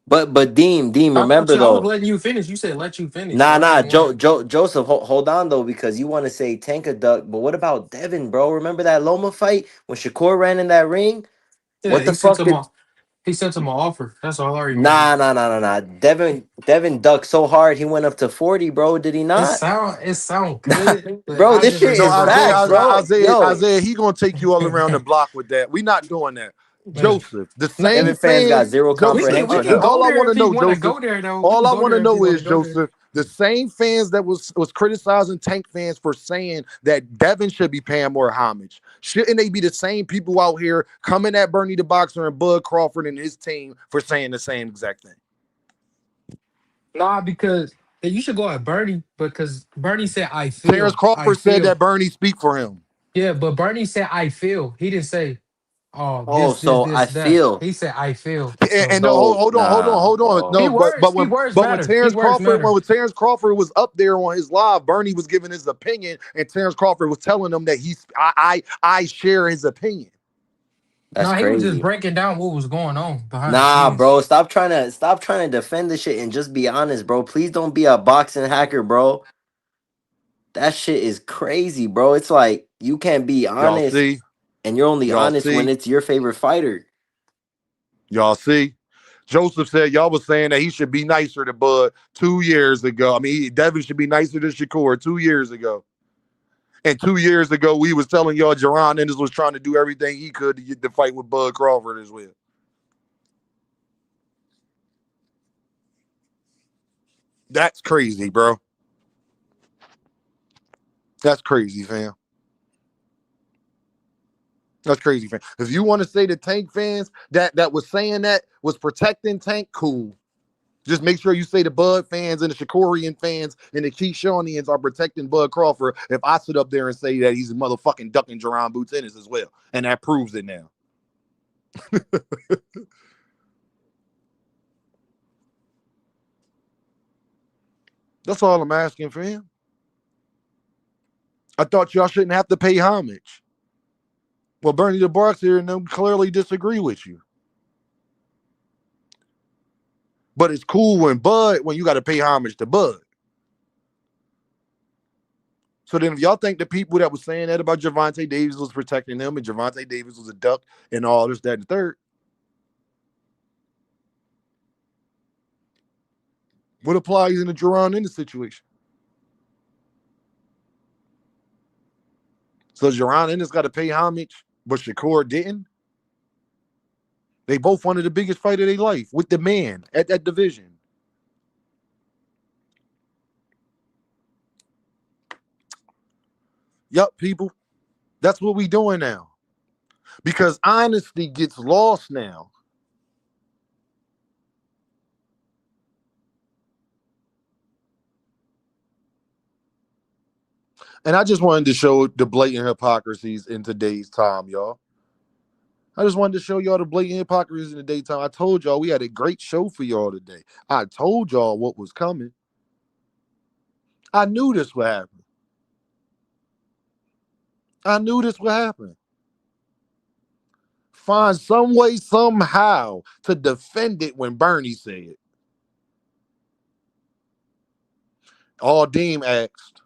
But Dean, remember though. I was letting you finish. You said let you finish. Nah. Joseph, hold on though, because you want to say Tank a duck, but what about Devin, bro? Remember that Loma fight when Shakur ran in that ring? Yeah, what the fuck? He sent him an offer. That's all I remember. Nah. Devin ducked so hard he went up to 40, bro. Did he not? It sound good, bro. This shit is facts, bro. Isaiah, he gonna take you all around the block with that. We not doing that. Joseph, the same fans got zero comprehension. All I want to know, Joseph. All I want to know is, Joseph, the same fans that was criticizing Tank fans for saying that Devin should be paying more homage. Shouldn't they be the same people out here coming at Bernie the boxer and Bud Crawford and his team for saying the same exact thing? Nah, because you should go at Bernie because Bernie said I feel. Terrence Crawford said that Bernie speak for him. Yeah, but Bernie said I feel. He didn't say. I feel. He said, "I feel." And hold on. No, but when Terrence Crawford was up there on his live, Bernie was giving his opinion, and Terrence Crawford was telling him that I share his opinion. That's He was just crazy. breaking down what was going on behind the Nah, scenes. bro, stop trying to defend this shit and just be honest, bro. Please don't be a boxing hacker, bro. That shit is crazy, bro. It's like you can't be Y'all honest, see? and you're only Y'all honest when see? it's your favorite fighter. Y'all see? Joseph said y'all was saying that he should be nicer to Bud 2 years ago. I mean, Devin should be nicer to Shakur 2 years ago. And 2 years ago, we was telling y'all Jaron Ennis was trying to do everything he could to get the fight with Bud Crawford as well. That's crazy, bro. That's crazy, fam. That's crazy, fam. If you want to say the Tank fans that was saying that was protecting Tank, cool. Just make sure you say the Bud fans and the Shakurian fans and the Keyshaunians are protecting Bud Crawford if I sit up there and say that he's a motherfucking ducking Jaron Boots Ennis as well. And that proves it now. That's all I'm asking for him. I thought y'all shouldn't have to pay homage. Well, Bernie the Boxer and them clearly disagree with you. But it's cool when you got to pay homage to Bud. So then if y'all think the people that was saying that about Gervonta Davis was protecting him and Gervonta Davis was a duck and all this, that, and the third, what applies in the Jaron Ennis situation? So Jaron Ennis got to pay homage, but Shakur didn't? They both wanted the biggest fight of their life with the man at that division. Yup, people. That's what we doing now. Because honesty gets lost now. And I just wanted to show the blatant hypocrisies in today's time, y'all. I just wanted to show y'all the blatant hypocrisies in the daytime. I told y'all we had a great show for y'all today. I told y'all what was coming. I knew this would happen. I knew this would happen. Find some way, somehow, to defend it when Bernie said it. All Deem asked,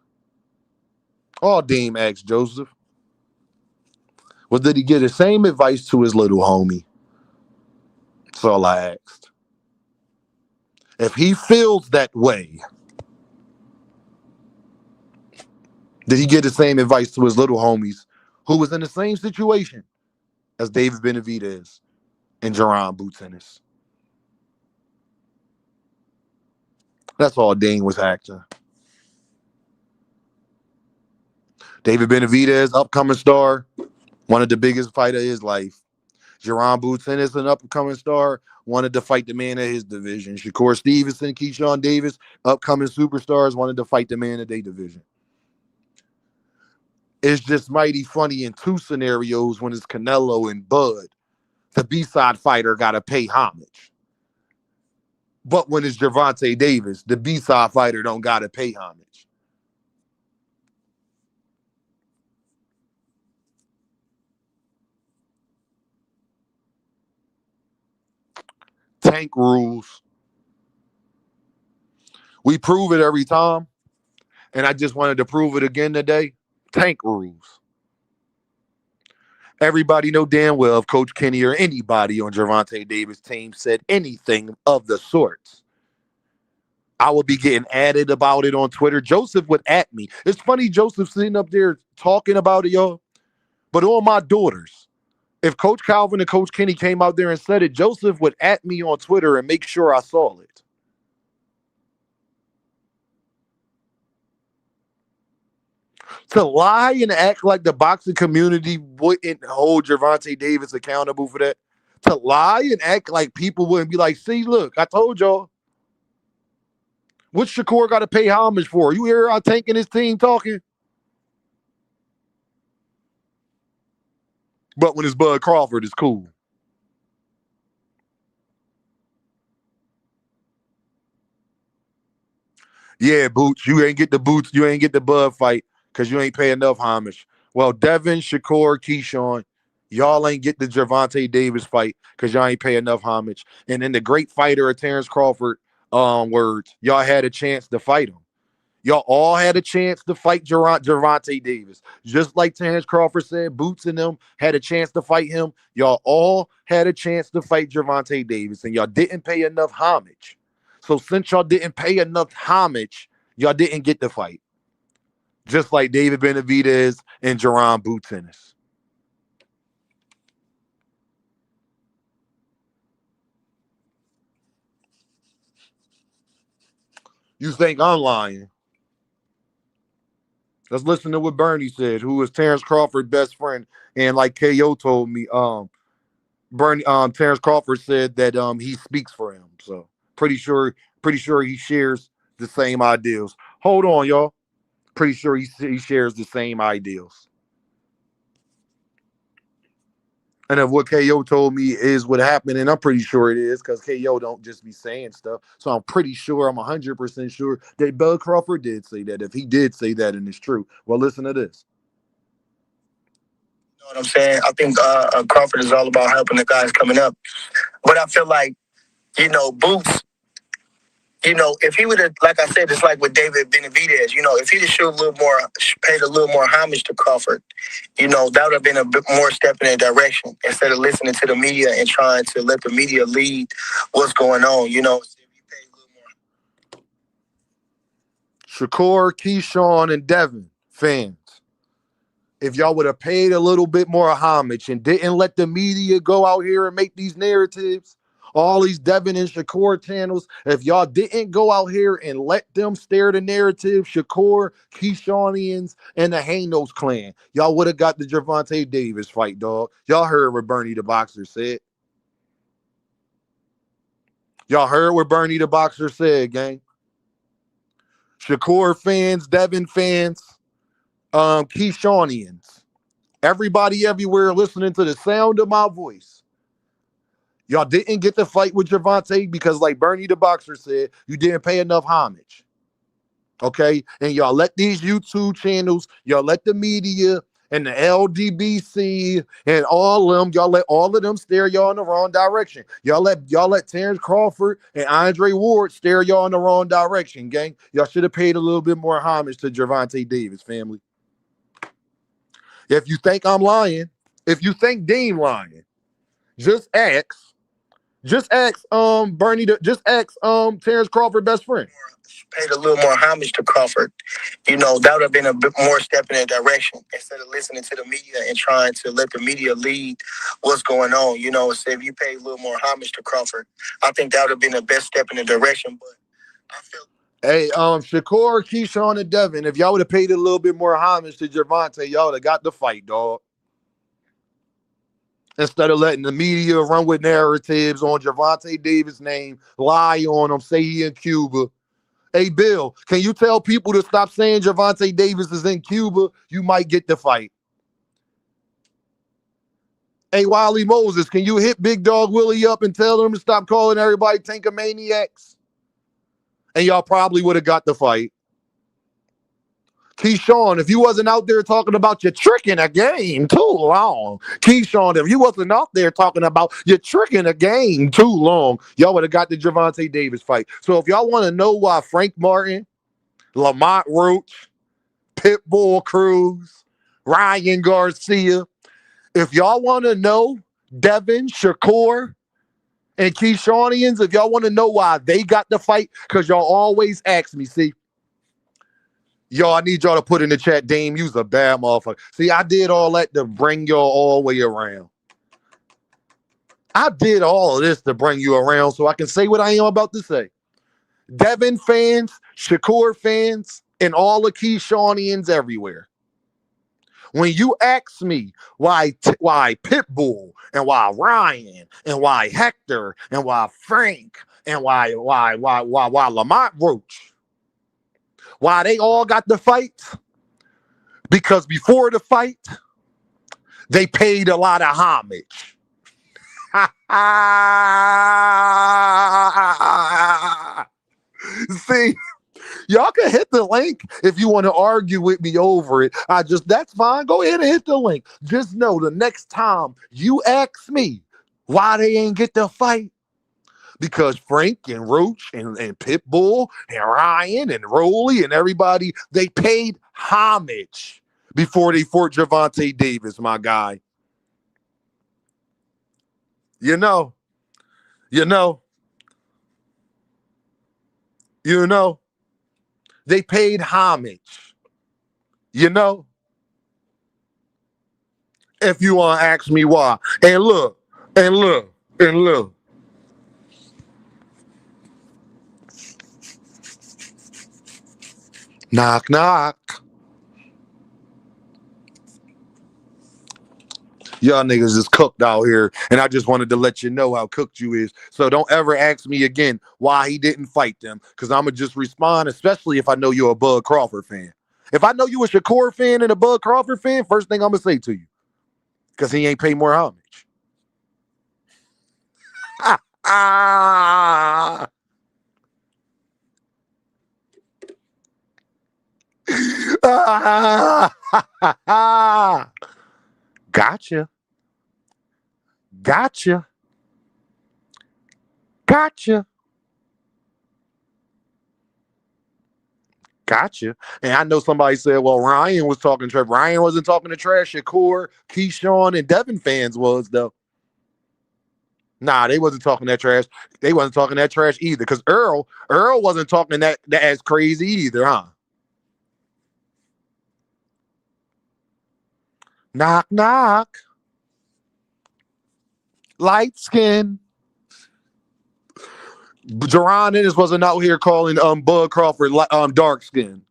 Joseph, well, did he get the same advice to his little homie? That's all I asked. If he feels that way, did he get the same advice to his little homies who was in the same situation as David Benavidez and Jaron Boots Ennis? That's all Dane was acting. David Benavidez, upcoming star, one of the biggest fighter of his life. Jaron Boots Ennis, an upcoming star, wanted to fight the man of his division. Shakur Stevenson, Keyshawn Davis, upcoming superstars, wanted to fight the man of their division. It's just mighty funny in two scenarios when it's Canelo and Bud. The B-side fighter got to pay homage. But when it's Gervonta Davis, the B-side fighter don't got to pay homage. Tank rules. We prove it every time. And I just wanted to prove it again today. Tank rules. Everybody know damn well if Coach Kenny or anybody on Gervonta Davis' team said anything of the sorts, I would be getting added about it on Twitter. Joseph would at me. It's funny Joseph sitting up there talking about it, y'all. But on my daughters, if Coach Calvin and Coach Kenny came out there and said it, Joseph would at me on Twitter and make sure I saw it. To lie and act like the boxing community wouldn't hold Gervonta Davis accountable for that. To lie and act like people wouldn't be like, see, look, I told y'all. What's Shakur got to pay homage for? You hear our Tank and his team talking? But when it's Bud Crawford, it's cool. Yeah, Boots, you ain't get the Bud fight because you ain't pay enough homage. Well, Devin, Shakur, Keyshawn, Y'all ain't get the Gervonta Davis fight because y'all ain't pay enough homage. And in the great fighter of Terrence Crawford words, y'all had a chance to fight him. Y'all all had a chance to fight Gervonta Davis. Just like Terrence Crawford said, Boots and them had a chance to fight him. Y'all all had a chance to fight Gervonta Davis, and y'all didn't pay enough homage. So since y'all didn't pay enough homage, y'all didn't get the fight. Just like David Benavidez and Jerron Boots Ennis. You think I'm lying? Let's listen to what Bernie said, who was Terrence Crawford's best friend. And like KO told me, Terrence Crawford said that he speaks for him. So pretty sure he shares the same ideals. Hold on, y'all. Pretty sure he shares the same ideals. And if what KO told me is what happened, and I'm pretty sure it is, because KO don't just be saying stuff. So I'm pretty sure, I'm 100% sure that Bud Crawford did say that. If he did say that and it's true, well, listen to this. You know what I'm saying? I think Crawford is all about helping the guys coming up. But I feel like, Boots, if he would have, like I said, it's like with David Benavidez, if he'd have paid a little more homage to Crawford, that would have been a bit more step in that direction instead of listening to the media and trying to let the media lead what's going on, Shakur, Keyshawn, and Devin fans, if y'all would have paid a little bit more homage and didn't let the media go out here and make these narratives, all these Devin and Shakur channels, if y'all didn't go out here and let them steer the narrative, Shakur, Keyshaunians, and the Hanos clan, y'all would have got the Gervonta Davis fight, dog. Y'all heard what Bernie the Boxer said. Y'all heard what Bernie the Boxer said, gang. Shakur fans, Devin fans, Keyshaunians, everybody everywhere listening to the sound of my voice. Y'all didn't get the fight with Gervonta because, like Bernie the Boxer said, you didn't pay enough homage. Okay? And y'all let these YouTube channels, y'all let the media and the LDBC and all of them, y'all let all of them steer y'all in the wrong direction. Y'all let Terrence Crawford and Andre Ward steer y'all in the wrong direction, gang. Y'all should have paid a little bit more homage to Gervonta Davis, family. If you think I'm lying, if you think Dean lying, just ask Bernie, just ask Terrence Crawford best friend. Paid a little more homage to Crawford, that would have been a bit more step in that direction instead of listening to the media and trying to let the media lead what's going on. So if you pay a little more homage to Crawford, I think that would have been the best step in the direction. But I feel. Hey, Shakur, Keyshawn, and Devin, if y'all would have paid a little bit more homage to Gervonta, y'all would have got the fight, dog. Instead of letting the media run with narratives on Gervonta Davis' name, lie on him, say he in Cuba. Hey, Bill, can you tell people to stop saying Gervonta Davis is in Cuba? You might get the fight. Hey, Wiley Moses, can you hit Big Dog Willie up and tell him to stop calling everybody Tankamaniacs? And y'all probably would have got the fight. Keyshawn, if you wasn't out there talking about your tricking a game too long. Keyshawn, if you wasn't out there talking about your tricking a game too long, y'all would have got the Gervonta Davis fight. So if y'all want to know why Frank Martin, Lamont Roach, Pitbull Cruz, Ryan Garcia, if y'all want to know Devin, Shakur, and Keyshaunians, if y'all want to know why they got the fight, because y'all always ask me, see, yo, I need y'all to put in the chat, Dame, you's a bad motherfucker. See, I did all that to bring y'all all the way around. I did all of this to bring you around so I can say what I am about to say. Devin fans, Shakur fans, and all the Keyshaunians everywhere. When you ask me why Pitbull and why Ryan and why Hector and why Frank and why Lamont Roach, why they all got the fight? Because before the fight, they paid a lot of homage. See, Y'all can hit the link if you want to argue with me over it. That's fine. Go ahead and hit the link. Just know the next time you ask me why they ain't get the fight, because Frank and Roach and Pitbull and Ryan and Rolly and everybody, they paid homage before they fought Gervonta Davis, my guy. You know. They paid homage. If you want to ask me why. And look. Knock, knock. Y'all niggas is cooked out here, and I just wanted to let you know how cooked you is. So don't ever ask me again why he didn't fight them, because I'm going to just respond, especially if I know you're a Bud Crawford fan. If I know you a Shakur fan and a Bud Crawford fan, first thing I'm going to say to you, because he ain't paid more homage. Gotcha. And I know somebody said, well, Ryan was talking trash. Ryan wasn't talking to trash. Shakur, Keyshawn, and Devin fans was, though. Nah, they wasn't talking that trash. They wasn't talking that trash either, because Earl wasn't talking that as crazy either, huh? Knock, knock. Light skin. Jerron Ennis wasn't out here calling Bud Crawford dark skin.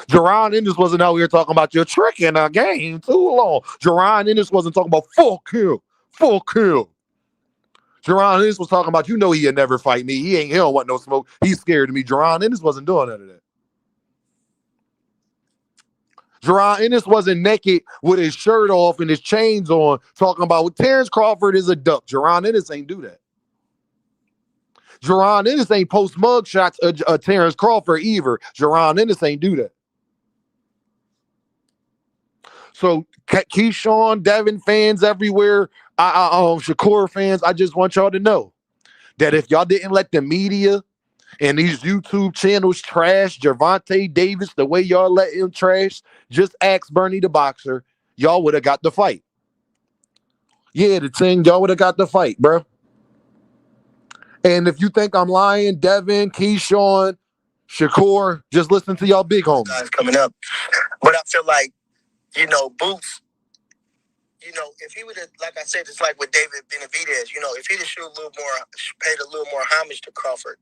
Jerron Ennis wasn't out here talking about you're tricking a game too long. Jerron Ennis wasn't talking about full kill. Jerron Ennis was talking about, he'll never fight me. He don't want no smoke. He's scared of me. Jerron Ennis wasn't doing none of that. Jerron Ennis wasn't naked with his shirt off and his chains on talking about Terrence Crawford is a duck. Jerron Ennis ain't do that. Jerron Ennis ain't post mug shots of Terrence Crawford either. Jerron Ennis ain't do that. So Keyshawn, Devin fans everywhere, Shakur fans, I just want y'all to know that if y'all didn't let the media and these YouTube channels trash Gervonta Davis the way y'all let him trash, just ask Bernie the Boxer, y'all would have got the fight. Yeah, the thing, y'all would have got the fight, bro. And if you think I'm lying, Devin, Keyshawn, Shakur, just listen to y'all big homies. Guys coming up. But I feel like, Boots, if he would have, like I said, it's like with David Benavidez, if he'd have paid a little more homage to Crawford,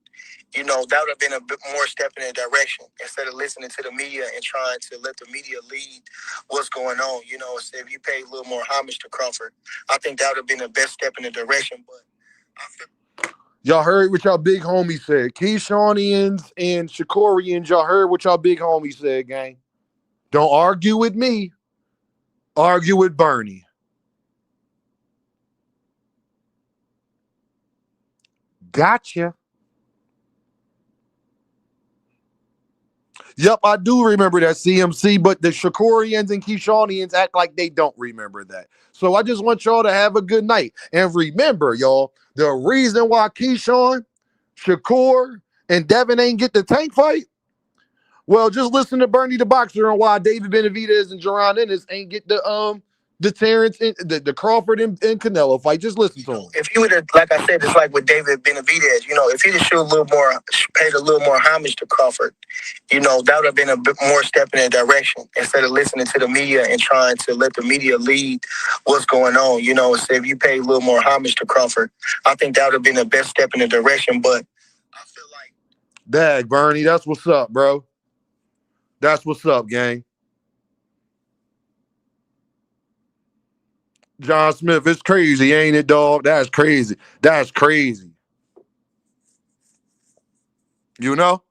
that would have been a bit more step in the direction instead of listening to the media and trying to let the media lead what's going on. So if you paid a little more homage to Crawford, I think that would have been the best step in the direction. But y'all heard what y'all big homie said. Keyshawnians and Shakurians, y'all heard what y'all big homie said, gang. Don't argue with me. Argue with Bernie. Gotcha. Yep, I do remember that, CMC, but the Shakurians and Keyshawnians act like they don't remember that. So I just want y'all to have a good night. And remember, y'all, the reason why Keyshawn, Shakur, and Devin ain't get the Tank fight, well, just listen to Bernie the Boxer on why David Benavidez and Jerron Ennis ain't get the Terrence, the Crawford and Canelo fight. Just listen to him. If he would have, like I said, it's like with David Benavidez, if he'd have paid a little more homage to Crawford, that would have been a bit more step in the direction instead of listening to the media and trying to let the media lead what's going on. So if you pay a little more homage to Crawford, I think that would have been the best step in the direction. But I feel like, dag, Bernie, that's what's up, bro. That's what's up, gang. John Smith, it's crazy, ain't it, dog? That's crazy. That's crazy. Oh,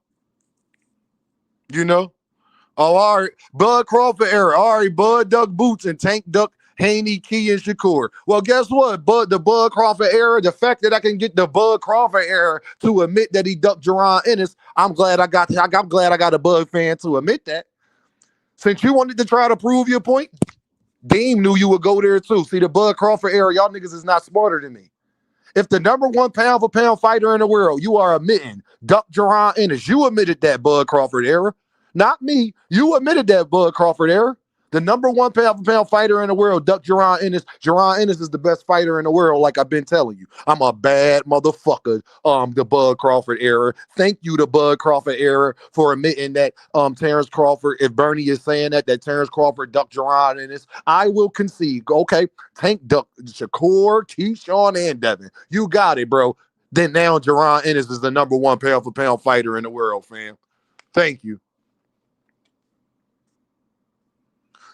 all right. Bud Crawford era. All right, Bud duck boots and Tank duck Haney, Key, and Shakur. Well, guess what? The Bud Crawford era, the fact that I can get the Bud Crawford era to admit that he ducked Jerron Ennis, I'm glad I got a Bud fan to admit that. Since you wanted to try to prove your point, Dame knew you would go there too. See, the Bud Crawford era, y'all niggas is not smarter than me. If the number one pound for pound fighter in the world, you are admitting duck Jerron Ennis, you admitted that Bud Crawford era. Not me. You admitted that Bud Crawford era. The number one pound for pound fighter in the world, duck Jerron Ennis. Jerron Ennis is the best fighter in the world, like I've been telling you. I'm a bad motherfucker. The Bud Crawford era. Thank you, the Bud Crawford era, for admitting that Terrence Crawford, if Bernie is saying that Terrence Crawford ducked Jerron Ennis, I will concede. Okay, Tank duck Shakur, Keyshawn, and Devin. You got it, bro. Then now Jerron Ennis is the number one pound for pound fighter in the world, fam. Thank you.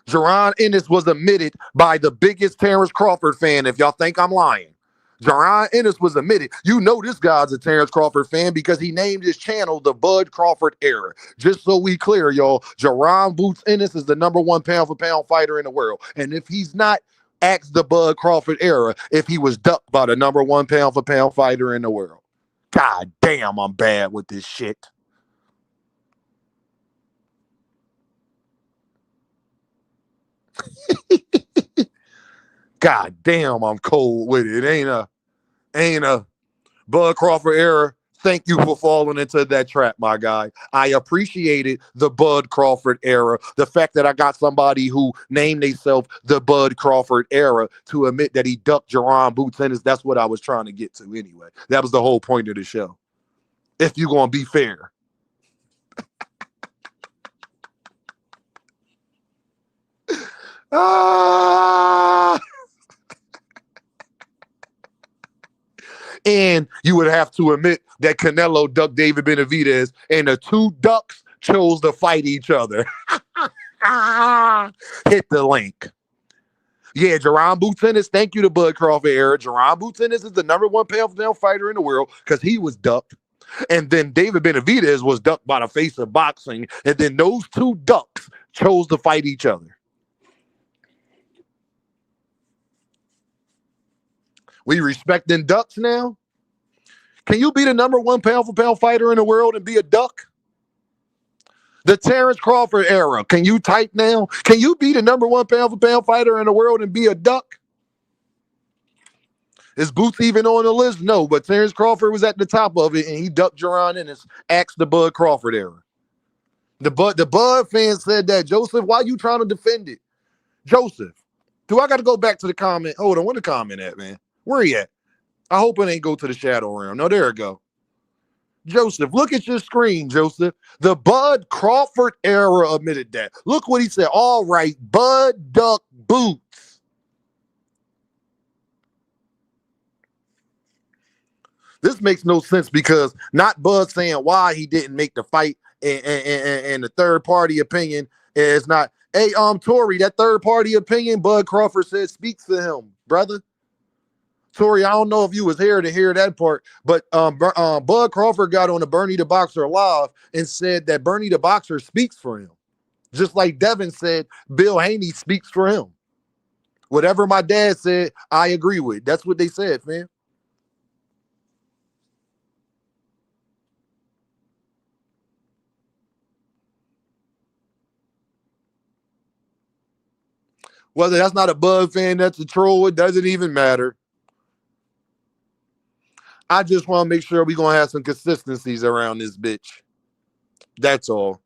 Jerron Ennis was admitted by the biggest Terrence Crawford fan, if y'all think I'm lying. Jerron Ennis was admitted. You know this guy's a Terrence Crawford fan because he named his channel the Bud Crawford Era. Just so we clear, y'all, Jerron Boots Ennis is the number one pound for pound fighter in the world. And if he's not, ask the Bud Crawford Era if he was ducked by the number one pound for pound fighter in the world. God damn, I'm bad with this shit. God damn, I'm cold with it. Ain't a Bud Crawford era. Thank you for falling into that trap, my guy. I appreciated the Bud Crawford era. The fact that I got somebody who named themselves the Bud Crawford era to admit that he ducked Jerron Boots Ennis. That's what I was trying to get to anyway. That was the whole point of the show. If you're going to be fair. And you would have to admit that Canelo ducked David Benavidez, and the two ducks chose to fight each other. Hit the link. Yeah, Jerron Boots Ennis, thank you to Bud Crawford era. Jerron Boots Ennis is the number one pound for pound fighter in the world because he was ducked. And then David Benavidez was ducked by the face of boxing. And then those two ducks chose to fight each other. We respecting ducks now? Can you be the number one pound for pound fighter in the world and be a duck? The Terrence Crawford era. Can you type now? Can you be the number one pound for pound fighter in the world and be a duck? Is Boots even on the list? No, but Terrence Crawford was at the top of it, and he ducked Jerron Ennis. Asked the Bud Crawford era. The Bud fans said that. Joseph, why you trying to defend it? Joseph, do I got to go back to the comment? Hold on, where the comment at, man? Where he at? I hope it ain't go to the shadow realm. No, there it go. Joseph, look at your screen, Joseph. The Bud Crawford era admitted that. Look what he said. All right, Bud duck Boots. This makes no sense because not Bud saying why he didn't make the fight and the third party opinion is not. Hey, Tori, that third party opinion, Bud Crawford said speaks for him, brother. Tori, I don't know if you was here to hear that part, but Bud Crawford got on the Bernie the Boxer Live and said that Bernie the Boxer speaks for him. Just like Devin said, Bill Haney speaks for him. Whatever my dad said, I agree with. That's what they said, man. Whether that's not a Bud fan, that's a troll, it doesn't even matter. I just want to make sure we're going to have some consistencies around this bitch. That's all.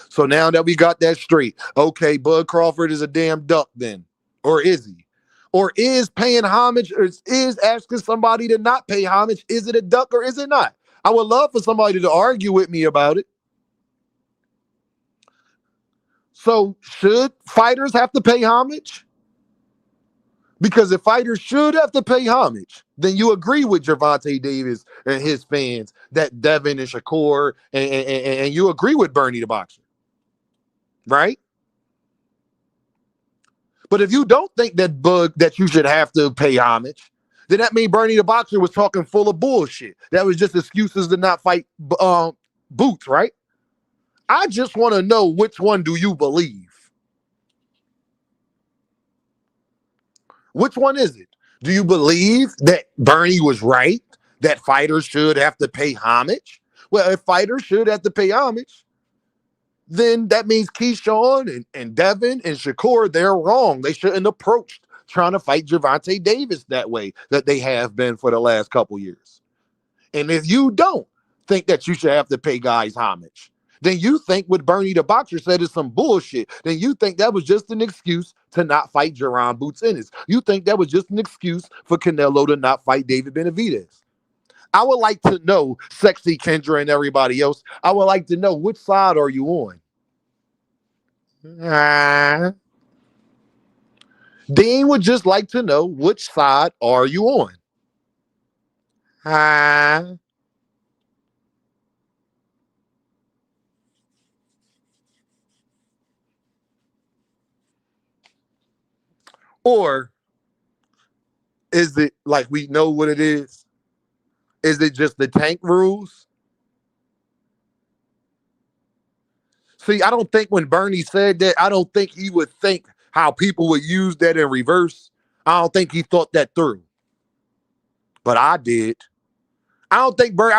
So now that we got that straight, okay, Bud Crawford is a damn duck then. Or is he? Or is paying homage, or is asking somebody to not pay homage, is it a duck or is it not? I would love for somebody to argue with me about it. So should fighters have to pay homage? Because if fighters should have to pay homage, then you agree with Gervonta Davis and his fans that Devin and Shakur and you agree with Bernie the Boxer, right? But if you don't think that you should have to pay homage, then that means Bernie the Boxer was talking full of bullshit. That was just excuses to not fight Boots, right? I just want to know which one do you believe? Which one is it? Do you believe that Bernie was right, that fighters should have to pay homage? Well, if fighters should have to pay homage, then that means Keyshawn and Devin and Shakur, they're wrong. They shouldn't approach trying to fight Gervonta Davis that way that they have been for the last couple years. And if you don't think that you should have to pay guys homage, then you think what Bernie the Boxer said is some bullshit. Then you think that was just an excuse to not fight Jaron Boots Ennis. You think that was just an excuse for Canelo to not fight David Benavidez. I would like to know, Sexy Kendra and everybody else, I would like to know, which side are you on? Dean would just like to know, which side are you on? Or is it like we know what it is? Is it just the Tank rules? See, I don't think when Bernie said that, I don't think he would think how people would use that in reverse. I don't think he thought that through. But I did. I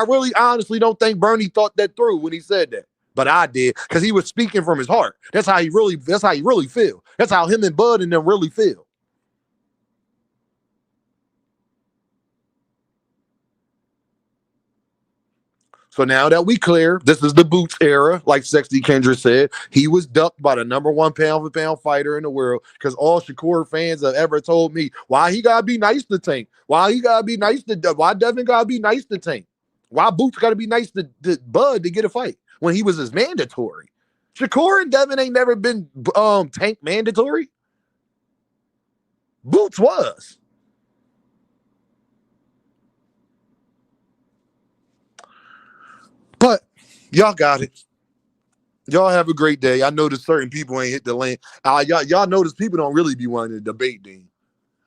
really honestly don't think Bernie thought that through when he said that. But I did, because he was speaking from his heart. That's how he really feel. That's how him and Bud and them really feel. So now that we clear, this is the Boots era, like Sexy Kendra said. He was ducked by the #1 pound-for-pound fighter in the world, because all Shakur fans have ever told me, why he gotta be nice to Tank? Why Devin gotta be nice to Tank? Why Boots gotta be nice to Bud to get a fight when he was his mandatory? Shakur and Devin ain't never been Tank mandatory. Boots was. But y'all got it. Y'all have a great day. I notice certain people ain't hit the lane. Y'all notice people don't really be wanting to debate, Dean.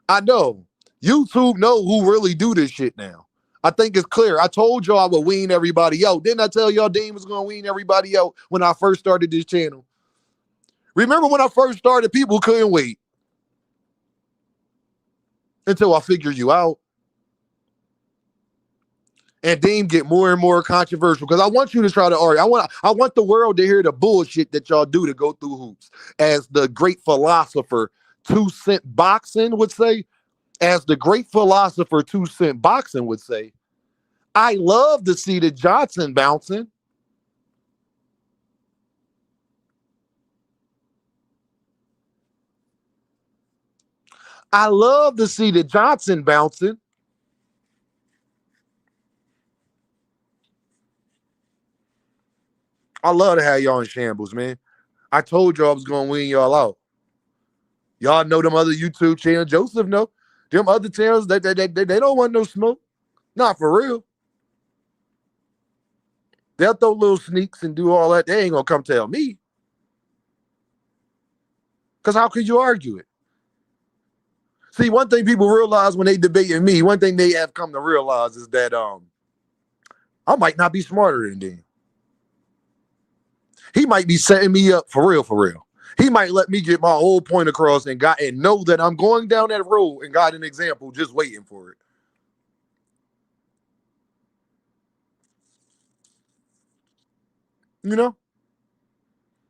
I know. YouTube know who really do this shit now. I think it's clear. I told y'all I would wean everybody out. Didn't I tell y'all Dean was going to wean everybody out when I first started this channel? Remember when I first started, people couldn't wait until I figured you out. And Dean get more and more controversial, because I want you to try to argue. I want the world to hear the bullshit that y'all do to go through hoops. As the great philosopher 2 Cent Boxing would say, I love to see the Johnson bouncing. I love to see the Johnson bouncing. I love to have y'all in shambles, man. I told y'all I was going to win y'all out. Y'all know them other YouTube channels. Joseph know. Them other channels, they don't want no smoke. Not for real. They'll throw little sneaks and do all that. They ain't going to come tell me. Because how could you argue it? See, one thing people realize when they debating me, one thing they have come to realize is that I might not be smarter than them. He might be setting me up for real, for real. He might let me get my whole point across and know that I'm going down that road and got an example just waiting for it. You know?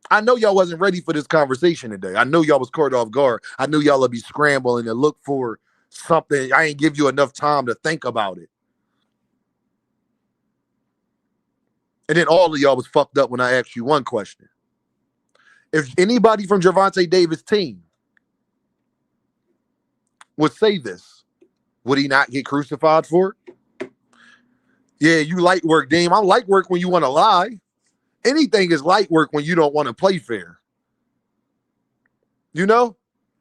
I know y'all wasn't ready for this conversation today. I know y'all was caught off guard. I knew y'all would be scrambling to look for something. I ain't give you enough time to think about it. And then all of y'all was fucked up when I asked you one question. If anybody from Gervonta Davis' team would say this, would he not get crucified for it? Yeah, you light work, Dame. I light work when you want to lie. Anything is light work when you don't want to play fair. You know?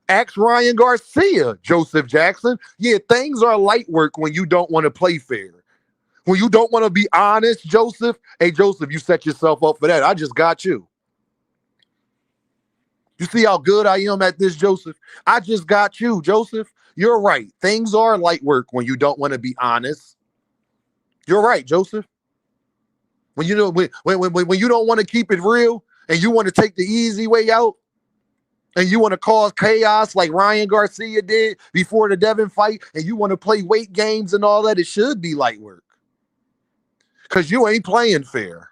Ask Ryan Garcia, Joseph Jackson. Yeah, things are light work when you don't want to play fair. When you don't want to be honest, Joseph. Hey, Joseph, you set yourself up for that. I just got you. You see how good I am at this, Joseph? I just got you, Joseph. You're right. Things are light work when you don't want to be honest. You're right, Joseph. When you know when you don't want to keep it real and you want to take the easy way out, And you want to cause chaos like Ryan Garcia did before the Devin fight, and you want to play weight games and all that, it should be light work. Because you ain't playing fair.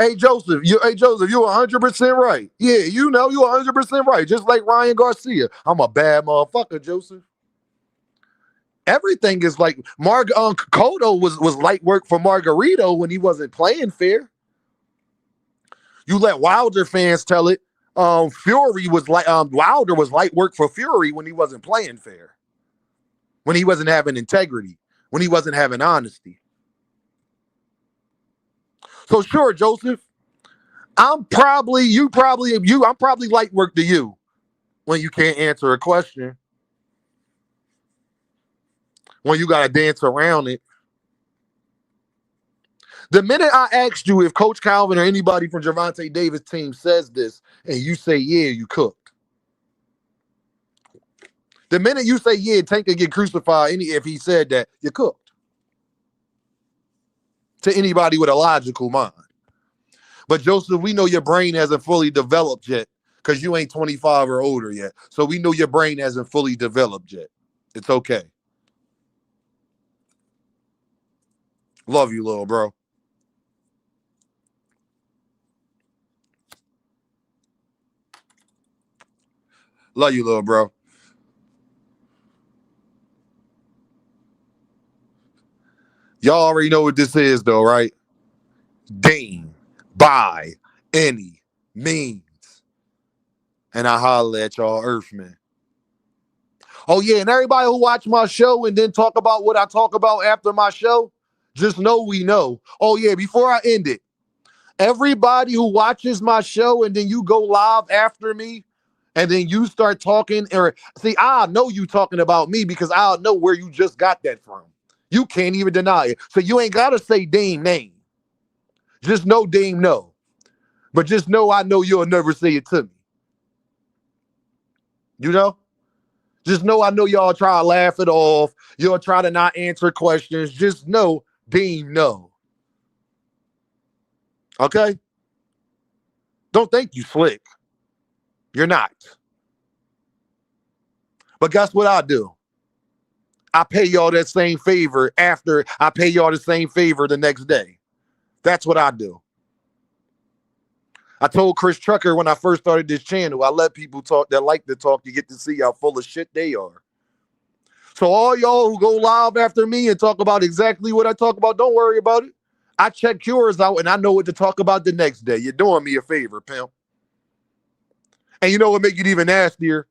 Hey Joseph, you're 100% right. Yeah, you're 100% right. Just like Ryan Garcia. I'm a bad motherfucker, Joseph. Everything is like Cotto was light work for Margarito when he wasn't playing fair. You let Wilder fans tell it. Fury was like Wilder was light work for Fury when he wasn't playing fair. When he wasn't having integrity, when he wasn't having honesty. So sure, Joseph, I'm probably light work to you when you can't answer a question. When you gotta dance around it. The minute I asked you if Coach Calvin or anybody from Gervonta Davis' team says this, and you say yeah, you cooked. The minute you say yeah, Tank could get crucified if he said that, you cooked. To anybody with a logical mind. But Joseph, we know your brain hasn't fully developed yet because you ain't 25 or older yet. So we know your brain hasn't fully developed yet. It's okay. Love you, little bro. Love you, little bro. Y'all already know what this is, though, right? Dean, by any means. And I holler at y'all Earthmen. Oh, yeah, and everybody who watch my show and then talk about what I talk about after my show, just know we know. Oh, yeah, before I end it, everybody who watches my show and then you go live after me and then you start talking, or see, I'll know you talking about me because I'll know where you just got that from. You can't even deny it. So you ain't got to say Dean name. Just know Dean no. But just know I know you'll never say it to me. You know? Just know I know y'all try to laugh it off. You'll try to not answer questions. Just know Dean no. Okay? Don't think you slick. You're not. But guess what I do? I pay y'all that same favor after I pay y'all the same favor the next day. That's what I do. I told Chris Trucker when I first started this channel, I let people talk that like to talk. You get to see how full of shit they are. So all y'all who go live after me and talk about exactly what I talk about, don't worry about it. I check yours out and I know what to talk about the next day. You're doing me a favor, pimp. And you know what make it even nastier?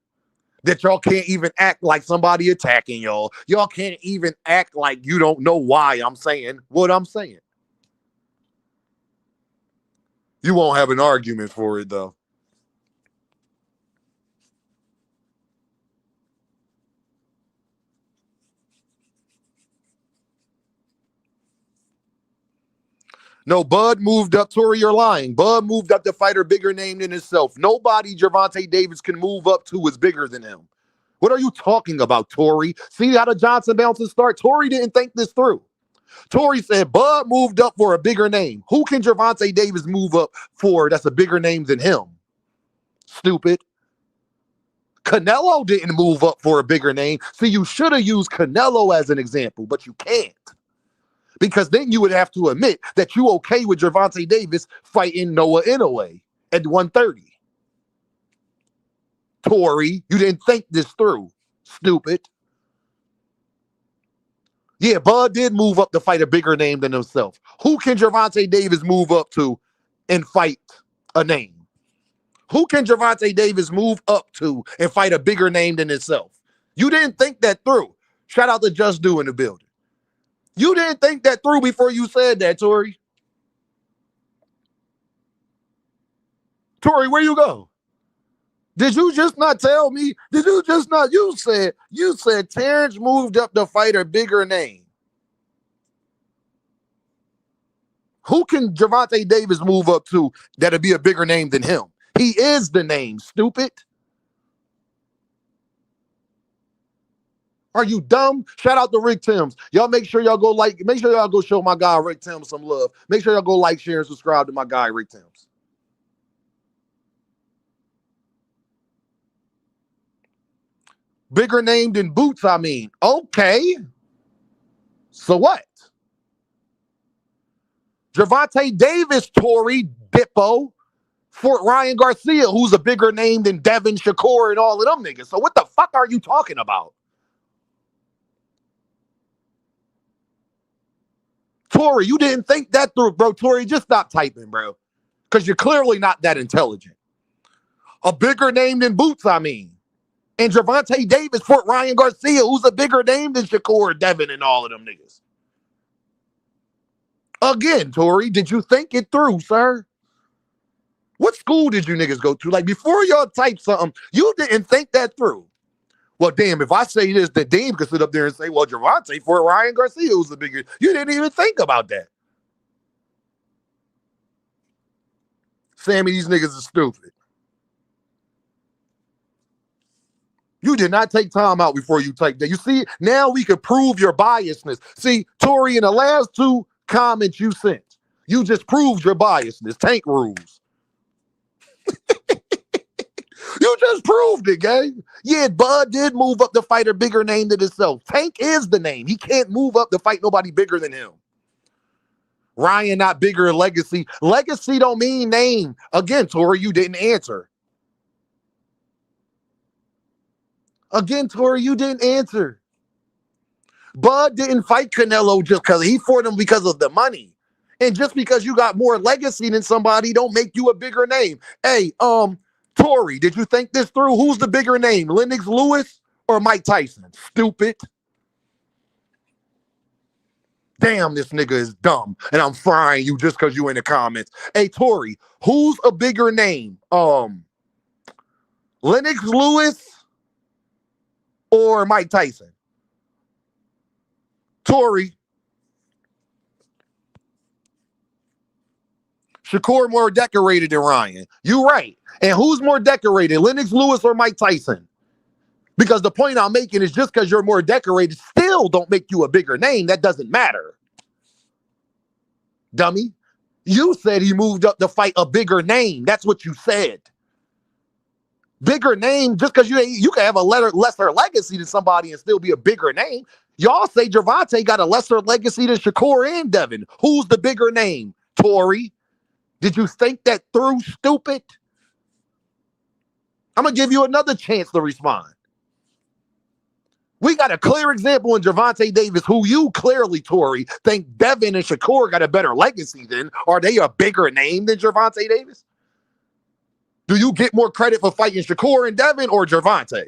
That y'all can't even act like somebody attacking y'all. Y'all can't even act like you don't know why I'm saying what I'm saying. You won't have an argument for it, though. No, Bud moved up. Tory, you're lying. Bud moved up to fight a bigger name than himself. Nobody Gervonta Davis can move up to is bigger than him. What are you talking about, Tory? See how the Johnson bounces start? Tory didn't think this through. Tory said Bud moved up for a bigger name. Who can Gervonta Davis move up for that's a bigger name than him? Stupid. Canelo didn't move up for a bigger name. See, you should have used Canelo as an example, but you can't. Because then you would have to admit that you okay with Gervonta Davis fighting Noah Inoue at 130. Tory, you didn't think this through. Stupid. Yeah, Bud did move up to fight a bigger name than himself. Who can Gervonta Davis move up to and fight a name? Who can Gervonta Davis move up to and fight a bigger name than himself? You didn't think that through. Shout out to Just Do in the building. You didn't think that through before you said that, Tory. Tory, where you go? Did you just not tell me? Did you just not? You said Terrence moved up to fight a bigger name. Who can Gervonta Davis move up to that'll be a bigger name than him? He is the name, stupid. Are you dumb? Shout out to Rick Timms. Y'all make sure y'all go show my guy Rick Timms some love. Make sure y'all go like, share, and subscribe to my guy Rick Timms. Bigger name than Boots, I mean. Okay. So what? Gervonta Davis, Tory, Dippo, Fort Ryan Garcia, who's a bigger name than Devin, Shakur, and all of them niggas. So what the fuck are you talking about? Tory, you didn't think that through, bro. Tory, just stop typing, bro. Because you're clearly not that intelligent. A bigger name than Boots, I mean. And Gervonta Davis, Fort Ryan Garcia, who's a bigger name than Shakur, Devin, and all of them niggas. Again, Tory, did you think it through, sir? What school did you niggas go to? Like, before y'all type something, you didn't think that through. Well, damn, if I say this, then Dean could sit up there and say, well, Gervonta, Fort Ryan Garcia was the biggest. You didn't even think about that. Sammy, these niggas are stupid. You did not take time out before you typed that. You see, now we could prove your biasness. See, Tory, in the last 2 comments you sent, you just proved your biasness. Tank rules. You just proved it, gang. Yeah, Bud did move up to fight a bigger name than himself. Tank is the name. He can't move up to fight nobody bigger than him. Ryan not bigger in legacy. Legacy don't mean name. Again, Tory, you didn't answer. Again, Tory, you didn't answer. Bud didn't fight Canelo just because he fought him because of the money. And just because you got more legacy than somebody don't make you a bigger name. Hey, Tory, did you think this through? Who's the bigger name, Lennox Lewis or Mike Tyson? Stupid. Damn, this nigga is dumb. And I'm frying you just because you in the comments. Hey, Tory, who's a bigger name? Lennox Lewis or Mike Tyson? Tory. Shakur more decorated than Ryan. You right. And who's more decorated, Lennox Lewis or Mike Tyson? Because the point I'm making is just because you're more decorated still don't make you a bigger name. That doesn't matter. Dummy. You said he moved up to fight a bigger name. That's what you said. Bigger name, just because you can have a lesser legacy than somebody and still be a bigger name. Y'all say Gervonta got a lesser legacy than Shakur and Devin. Who's the bigger name? Tory. Did you think that through, stupid? I'm going to give you another chance to respond. We got a clear example in Gervonta Davis, who you clearly, Tory, think Devin and Shakur got a better legacy than. Are they a bigger name than Gervonta Davis? Do you get more credit for fighting Shakur and Devin or Gervonta?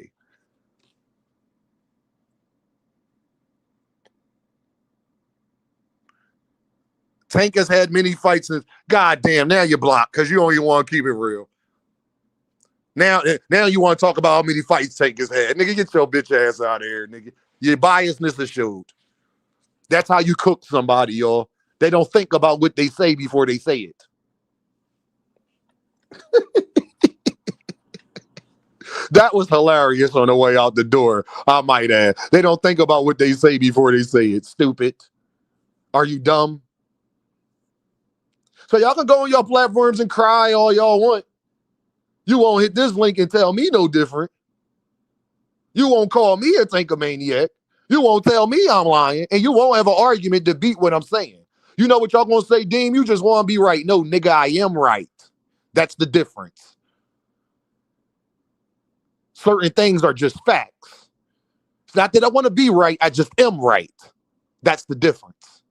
Tank has had many fights since. Goddamn, now you're blocked because you don't even want to keep it real. Now you want to talk about how many fights Tank has had. Nigga, get your bitch ass out of here, nigga. Your biasness is showed. That's how you cook somebody, y'all. They don't think about what they say before they say it. That was hilarious on the way out the door, I might add. They don't think about what they say before they say it. Stupid. Are you dumb? So y'all can go on your platforms and cry all y'all want. You won't hit this link and tell me no different. You won't call me a tankomaniac. You won't tell me I'm lying. And you won't have an argument to beat what I'm saying. You know what y'all gonna say, Deem? You just want to be right. No, nigga, I am right. That's the difference. Certain things are just facts. It's not that I want to be right. I just am right. That's the difference.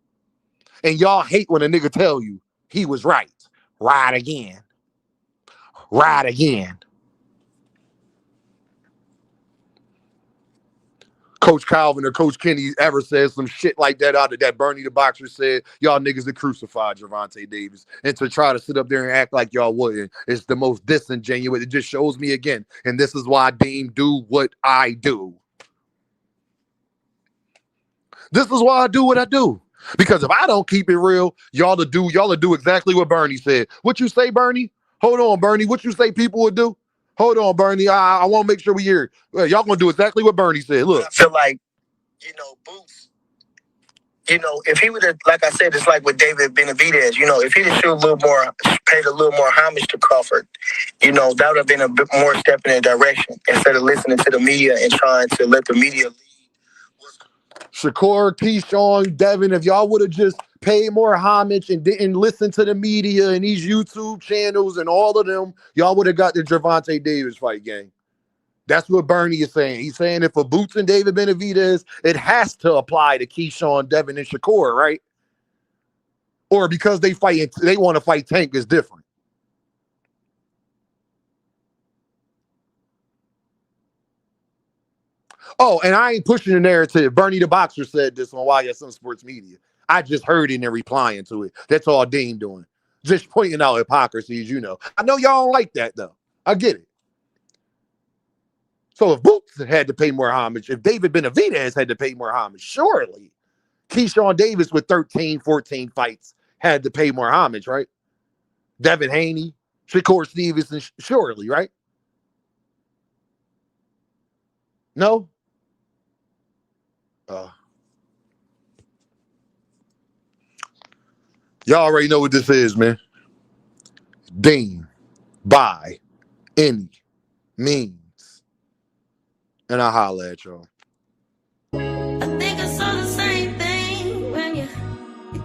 And y'all hate when a nigga tell you he was right. Right again. Right again. Coach Calvin or Coach Kenny ever said some shit like that out of that Bernie the Boxer said, y'all niggas that crucified Gervonta Davis. And to try to sit up there and act like y'all wouldn't, it's the most disingenuous. It just shows me again. And this is why Dean do what I do. This is why I do what I do. Because if I don't keep it real, y'all to do exactly what Bernie said. What you say, Bernie? Hold on, Bernie. What you say people would do? Hold on, Bernie. I want to make sure we hear it. Y'all going to do exactly what Bernie said. Look. I feel like Boots, if he would have, like I said, it's like with David Benavidez, if he'd have paid a little more homage to Crawford, that would have been a bit more step in a direction instead of listening to the media and trying to let the media lead. Shakur, Keyshawn, Devin, if y'all would have just paid more homage and didn't listen to the media and these YouTube channels and all of them, y'all would have got the Gervonta Davis fight, gang. That's what Bernie is saying. He's saying if for Boots and David Benavidez, it has to apply to Keyshawn, Devin, and Shakur, right? Or because they want to fight Tank is different. Oh, and I ain't pushing the narrative. Bernie the Boxer said this on YSM Sports Media. I just heard it and replying to it. That's all Dean doing. Just pointing out hypocrisies, I know y'all don't like that, though. I get it. So if Boots had to pay more homage, if David Benavidez had to pay more homage, surely Keyshawn Davis with 13, 14 fights had to pay more homage, right? Devin Haney, Shakur Stevenson, surely, right? No? Y'all already know what this is, man. Dean, by any means. And I'll holla at y'all. I think I saw the same thing when you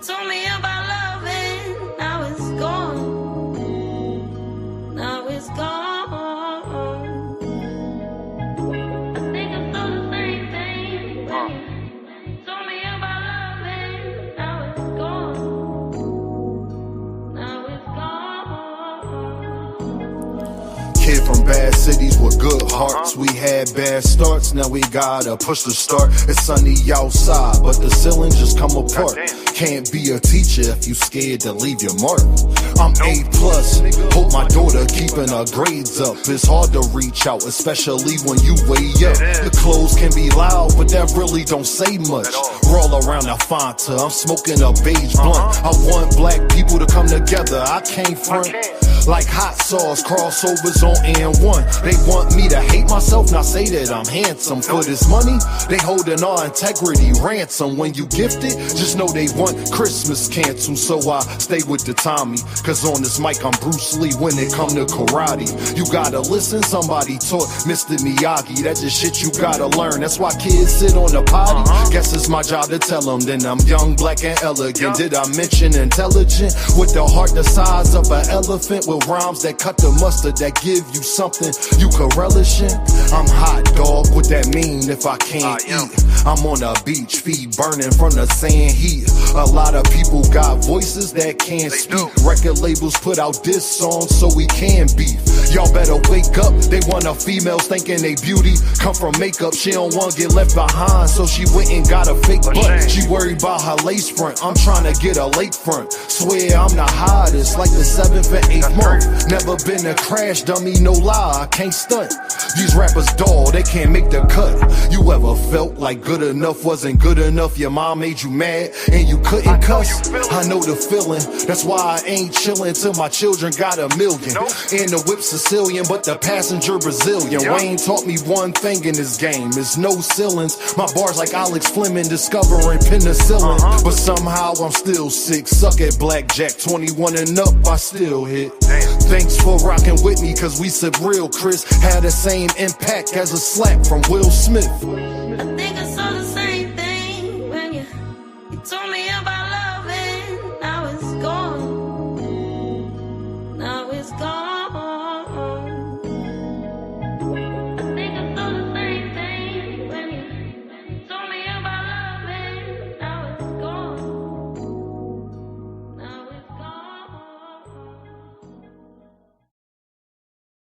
told me about love and now it's gone. Now it's gone. I think I saw the same thing when you told me about love and now it's gone. Now it's gone. Kid from bad cities with good hearts. We had bad starts, now we gotta push the start. It's sunny outside, but the ceiling just come apart. Can't be a teacher if you scared to leave your mark. I'm A+, hope my daughter keeping her grades up. It's hard to reach out, especially when you way up. The clothes can be loud, but that really don't say much. Roll around the Fanta, I'm smoking a beige blunt. I want black people to come together, I can't front. Like hot sauce, crossovers on N1. They want me to hate myself, not say that I'm handsome. For this money, they holding our integrity ransom. When you gift it, just know they want Christmas canceled. So I stay with the Tommy, cause on this mic I'm Bruce Lee when it come to karate. You gotta listen, somebody taught Mr. Miyagi. That's just shit you gotta learn. That's why kids sit on the potty. Guess it's my job to tell them. Then I'm young, black, and elegant. Did I mention intelligent? With the heart the size of an elephant, with rhymes that cut the mustard, that give you something you could relish in. I'm hot, dog, what that mean if I can't eat? I'm on a beach, feet burning from the sand heat. A lot of people got voices that can't speak. Record labels put out diss songs so we can beef. Y'all better wake up, they want a female thinking they beauty come from makeup. She don't want to get left behind, so she went and got a fake butt. She worried about her lace front, I'm trying to get a lakefront. Swear I'm the hottest, like the 7th and 8th month. Never been a crash dummy, no lie, I can't stunt. These rappers dull, they can't make the cut. You ever felt like good enough wasn't good enough? Your mom made you mad and you couldn't cuss? I know the feeling, that's why I ain't chillin' till my children got $1 million. And the whip Sicilian, but the passenger Brazilian. Wayne taught me one thing in this game, is no ceilings. My bars like Alex Fleming discovering penicillin. But somehow I'm still sick, suck at blackjack. 21 and up, I still hit. Thanks for rocking with me, cause we said real Chris had the same impact as a slap from Will Smith.